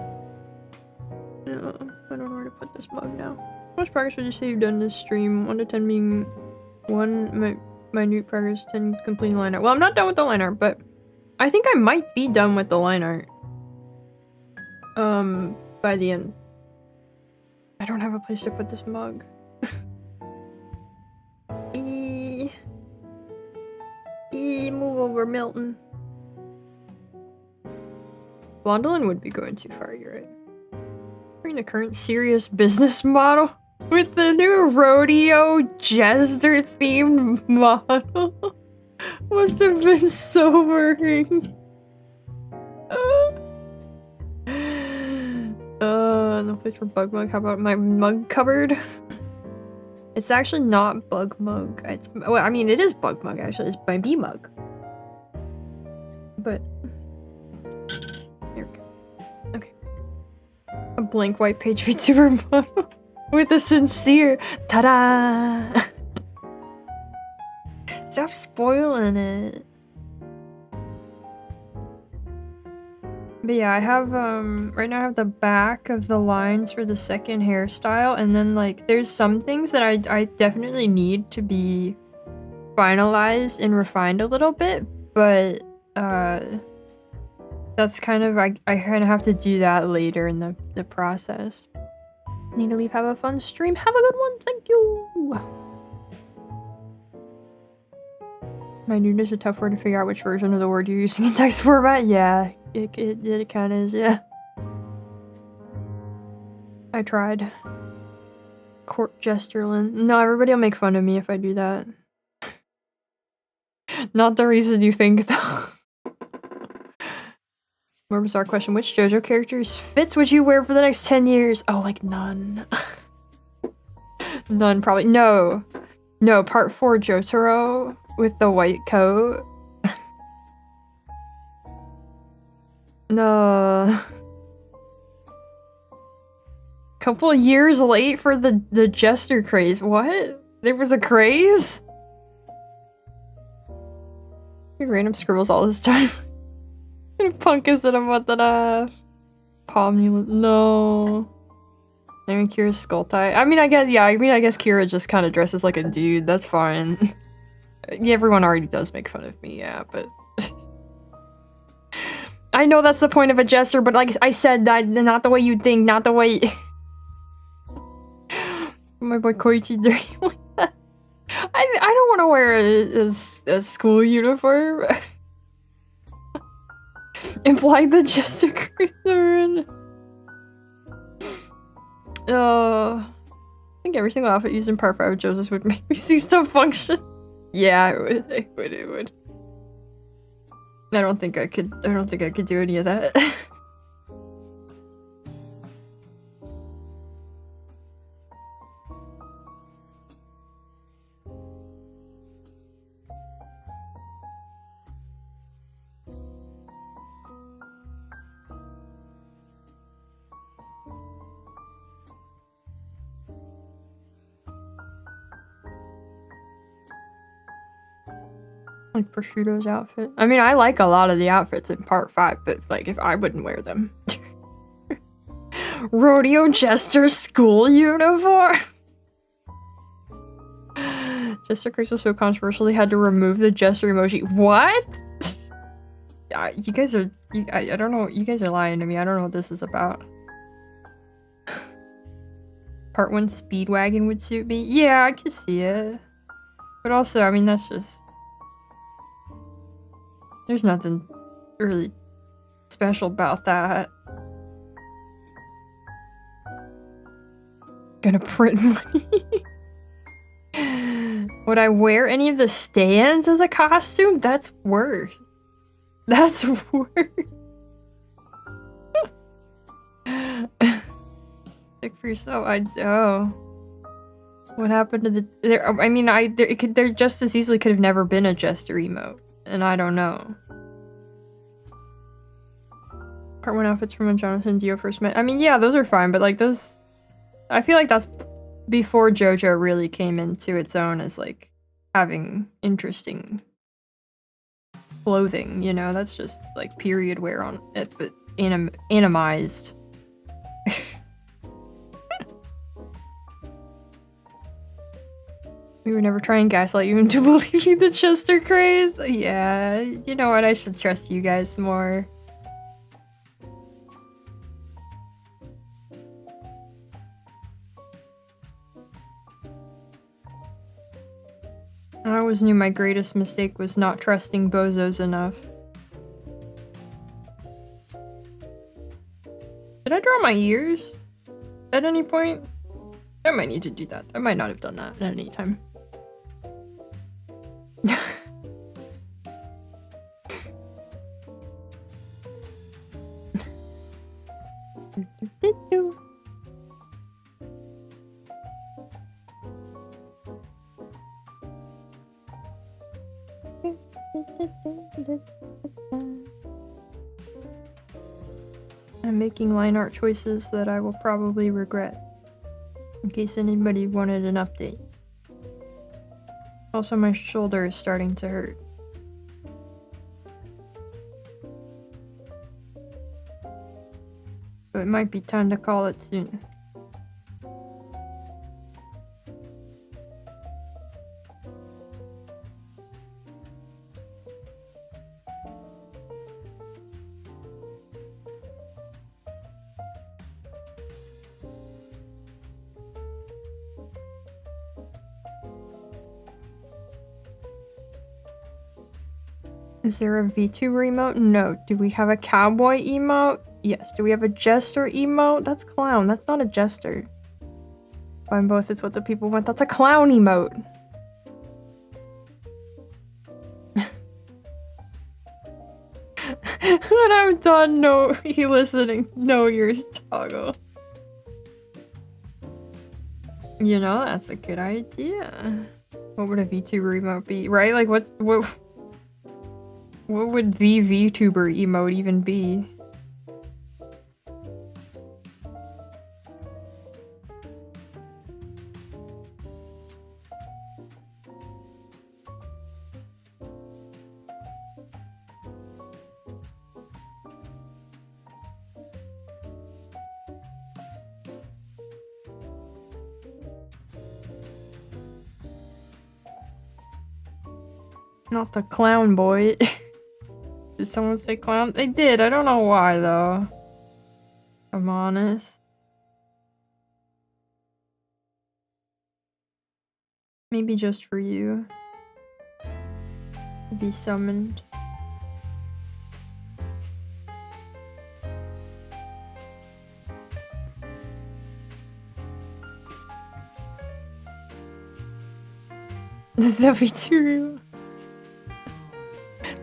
I don't know where to put this mug now. How much progress would you say you've done this stream? 1 to 10 being 1 minute progress, 10 completing line art. Well, I'm not done with the line art, but I think I might be done with the line art. By the end. I don't have a place to put this mug. Move over, Milton. Blondolin would be going too far, you're right. Bring the current serious business model with the new rodeo jester themed model. Must have been sobering. No place for bug mug. How about my mug cupboard? It's actually not bug mug. It's, well, I mean, it is bug mug actually. It's my bee mug. But there we go. Okay. A blank white page VTuber model with a sincere ta-da! Stop spoiling it. But yeah, I have right now I have the back of the lines for the second hairstyle, and then like there's some things that I definitely need to be finalized and refined a little bit, but that's kind of I kind of have to do that later in the process. Need to leave, have a fun stream. Have a good one, thank you. Minute is a tough word to figure out which version of the word you're using in text format. Yeah, it kind of is, yeah. I tried. Court Jesterlin. No, everybody will make fun of me if I do that. Not the reason you think, though. More bizarre question. Which JoJo characters fits would you wear for the next 10 years? Oh, like none. None, probably. No. No, part 4 Jotaro with the white coat. No. Couple years late for the Jester craze. What? There was a craze? Random scribbles all this time. Punk is in a month and a half. Pomulant. No. I mean, Kira's skull tie. I mean, I guess, yeah, I guess Kira just kind of dresses like a dude. That's fine. Yeah, everyone already does make fun of me, yeah, but... I know that's the point of a jester, but like I said, that not the way you think, not the way... My boy Koichi doing like that. I don't want to wear a school uniform. Implying the jester cruiser. I think every single outfit used in part 5 of Joseph would make me cease to function. Yeah, it would. I don't think I could do any of that. Like Prosciutto's outfit. I mean, I like a lot of the outfits in part 5, but like if I wouldn't wear them. Rodeo Jester school uniform. Jester Craze was so controversial they had to remove the Jester emoji. What? You guys are I don't know, you guys are lying to me. I don't know what this is about. Part 1 Speedwagon would suit me. Yeah, I could see it. But also, I mean, that's just... There's nothing really special about that. Gonna print money. Would I wear any of the stands as a costume? That's worse. That's worse. Stick for yourself. Oh. What happened to the... There just as easily could have never been a Jester emote. And I don't know. Part 1 outfits from when Jonathan and Dio first met. I mean, yeah, those are fine, but like those... I feel like that's before JoJo really came into its own as like having interesting clothing, you know? That's just like period wear on it, but animized. We would never try and gaslight you into believing the Chester craze. Yeah, you know what? I should trust you guys more. I always knew my greatest mistake was not trusting bozos enough. Did I draw my ears at any point? I might need to do that. I might not have done that at any time. I'm making line art choices that I will probably regret, in case anybody wanted an update. Also, my shoulder is starting to hurt. So it might be time to call it soon. Is there a VTuber emote? No. Do we have a cowboy emote? Yes. Do we have a jester emote? That's clown. That's not a jester. Find both is what the people want. That's a clown emote. When I'm done, no, you listening. No ears toggle. You know, that's a good idea. What would a VTuber emote be? Right? Like, what would the VTuber emote even be? Not the clown boy. Did someone say clown? They did. I don't know why, though. I'm honest. Maybe just for you. To be summoned. That'd be true.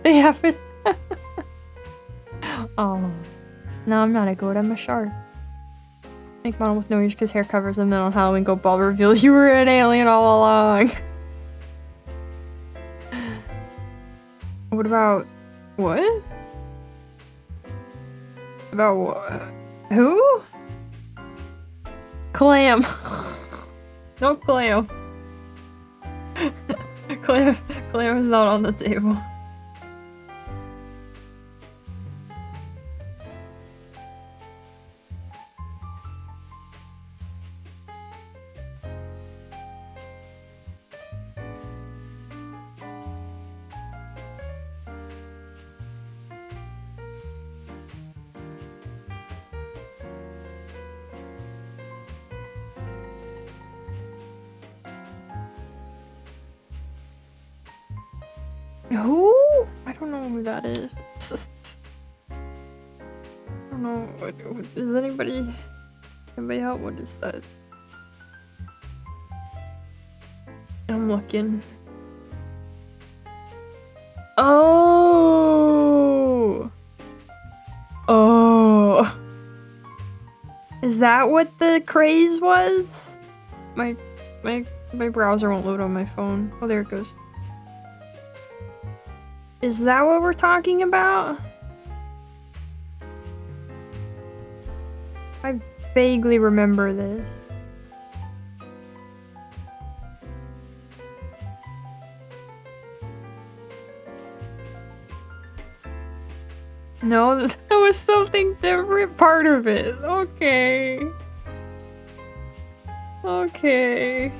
They haven't. Oh. No, I'm not a goat, I'm a shark. Make model with no ears because hair covers them, then on Halloween go bald reveal you were an alien all along. What about... what? About what? Who? Clam. No clam. Clam is not on the table. Who? I don't know who that is. I don't know. What is anybody help? What is that? I'm looking. Oh! Oh! Is that what the craze was? My browser won't load on my phone. Oh, there it goes. Is that what we're talking about? I vaguely remember this. No, that was something different part of it. Okay. Okay.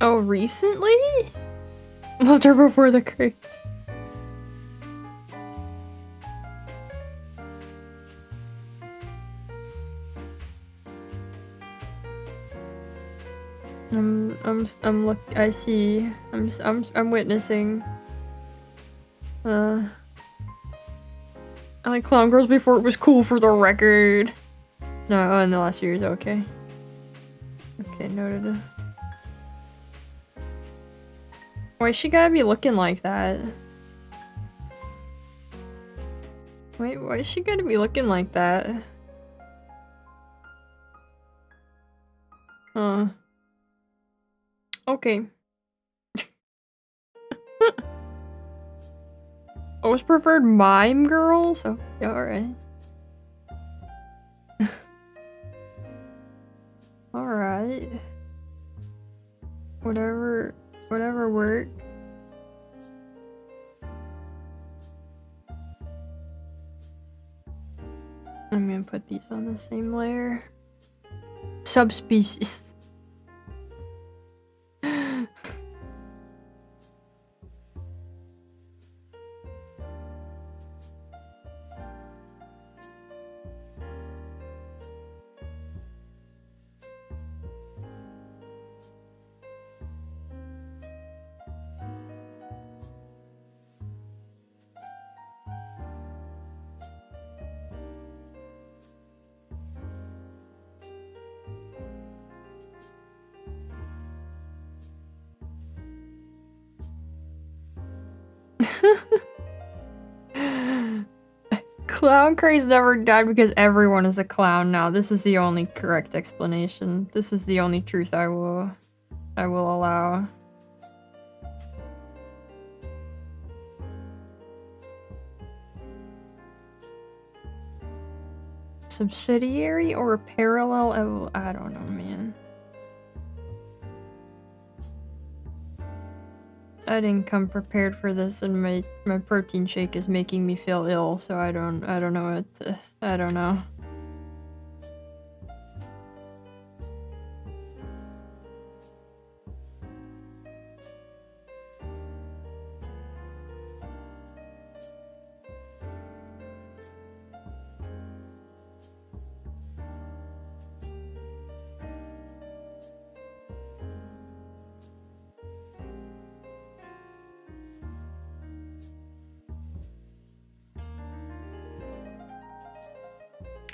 Oh, recently? Loved her before the craze. I see. I'm witnessing. I like clown girls before it was cool, for the record. No, in the last years, okay. Okay, noted. Why she gotta be looking like that? Wait, why is she gotta be looking like that? Okay. Always preferred mime girls? Oh, yeah, alright. Alright. Whatever works. I'm gonna put these on the same layer. Subspecies. Clown craze never died because everyone is a clown now. This is the only correct explanation. This is the only truth I will allow. Subsidiary or a parallel? I don't know, man. I didn't come prepared for this, and my protein shake is making me feel ill, so I don't know what to, I don't know.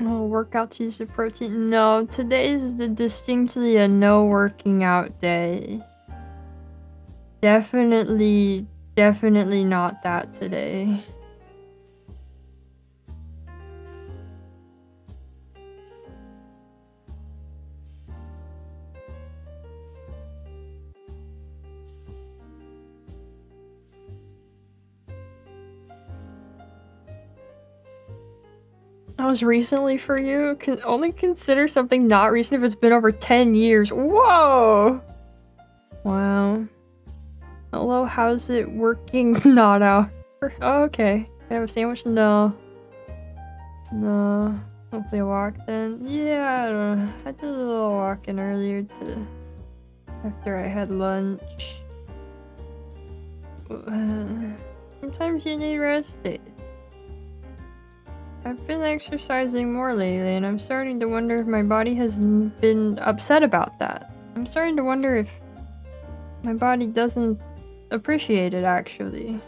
Oh, workouts use the protein. No, today is distinctly a no working out day. Definitely not that today. That was recently for you? Can only consider something not recent if it's been over 10 years. Whoa! Wow. Hello, how's it working? Not out. Oh, okay. Can I have a sandwich? No. No. Hopefully a walk then. Yeah, I don't know. I did a little walking earlier after I had lunch. Sometimes you need rest days. I've been exercising more lately, and I'm starting to wonder if my body has been upset about that. I'm starting to wonder if my body doesn't appreciate it, actually.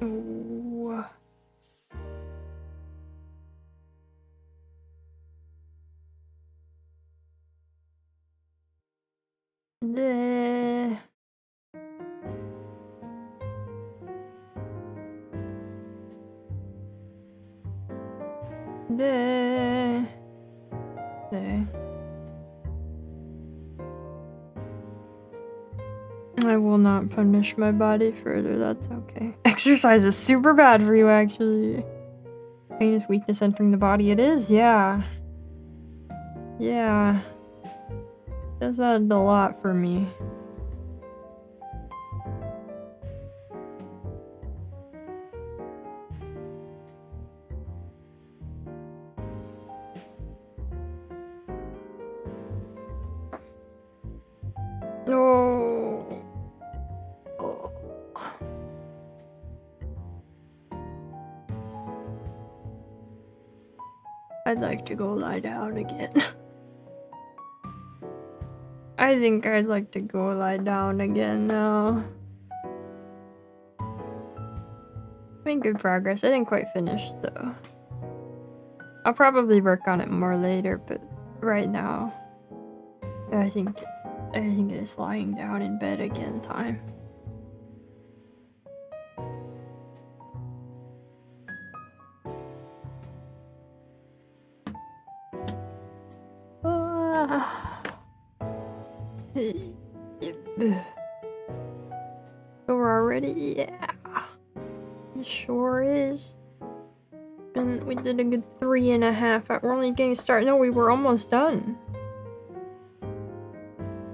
Ooh. Day. I will not punish my body further, that's okay. Exercise is super bad for you, actually. Pain is weakness entering the body. It is, yeah. Yeah. Does that a lot for me. No. Oh. I'd like to go lie down again. I think I'd like to go lie down again now. Made good progress. I didn't quite finish though. I'll probably work on it more later, but right now, I think it's lying down in bed again time. Over already? Yeah. It sure is. And we did a good 3.5. We're only getting started. No, we were almost done.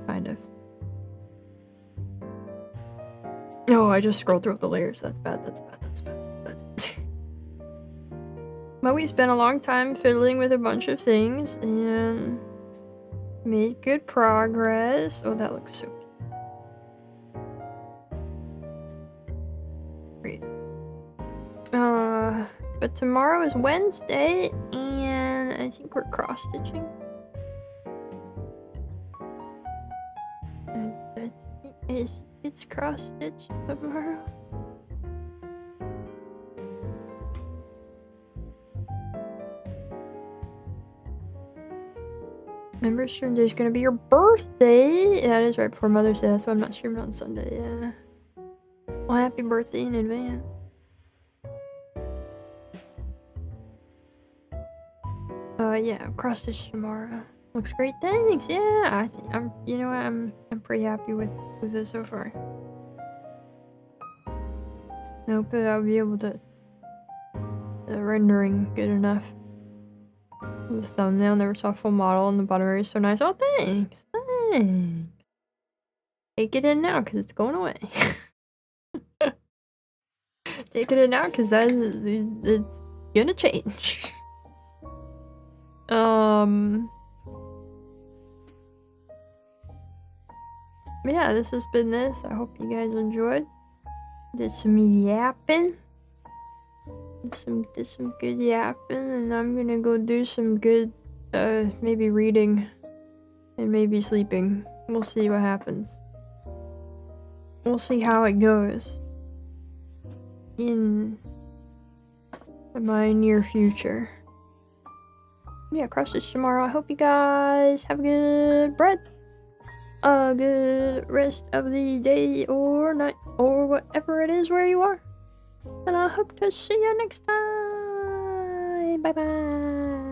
Kind of. Oh, I just scrolled through the layers. That's bad. But we spent a long time fiddling with a bunch of things and made good progress. Oh, that looks so cute. Great. But tomorrow is Wednesday, and I think we're cross-stitching. And I think it's cross-stitch tomorrow. Remember, stream day is gonna be your birthday. That is right before Mother's Day. That's why I'm not streaming on Sunday. Yeah. Well, happy birthday in advance. Yeah, cross stitch tomorrow. Looks great. Thanks. Yeah, I think I'm. You know what? I'm pretty happy with it so far. I hope I'll be able to. The rendering good enough. The thumbnail never saw full model, and the bottom area is so nice. Oh, thanks. Take it in now, because it's going away. Take it in now, because it's gonna change. Yeah, this has been this. I hope you guys enjoyed. Did some yapping. Did some good yapping, and I'm gonna go do some good, maybe reading, and maybe sleeping. We'll see what happens. We'll see how it goes in my near future. Yeah, cross stitch tomorrow. I hope you guys have a good a good rest of the day or night or whatever it is where you are. And I hope to see you next time. Bye bye.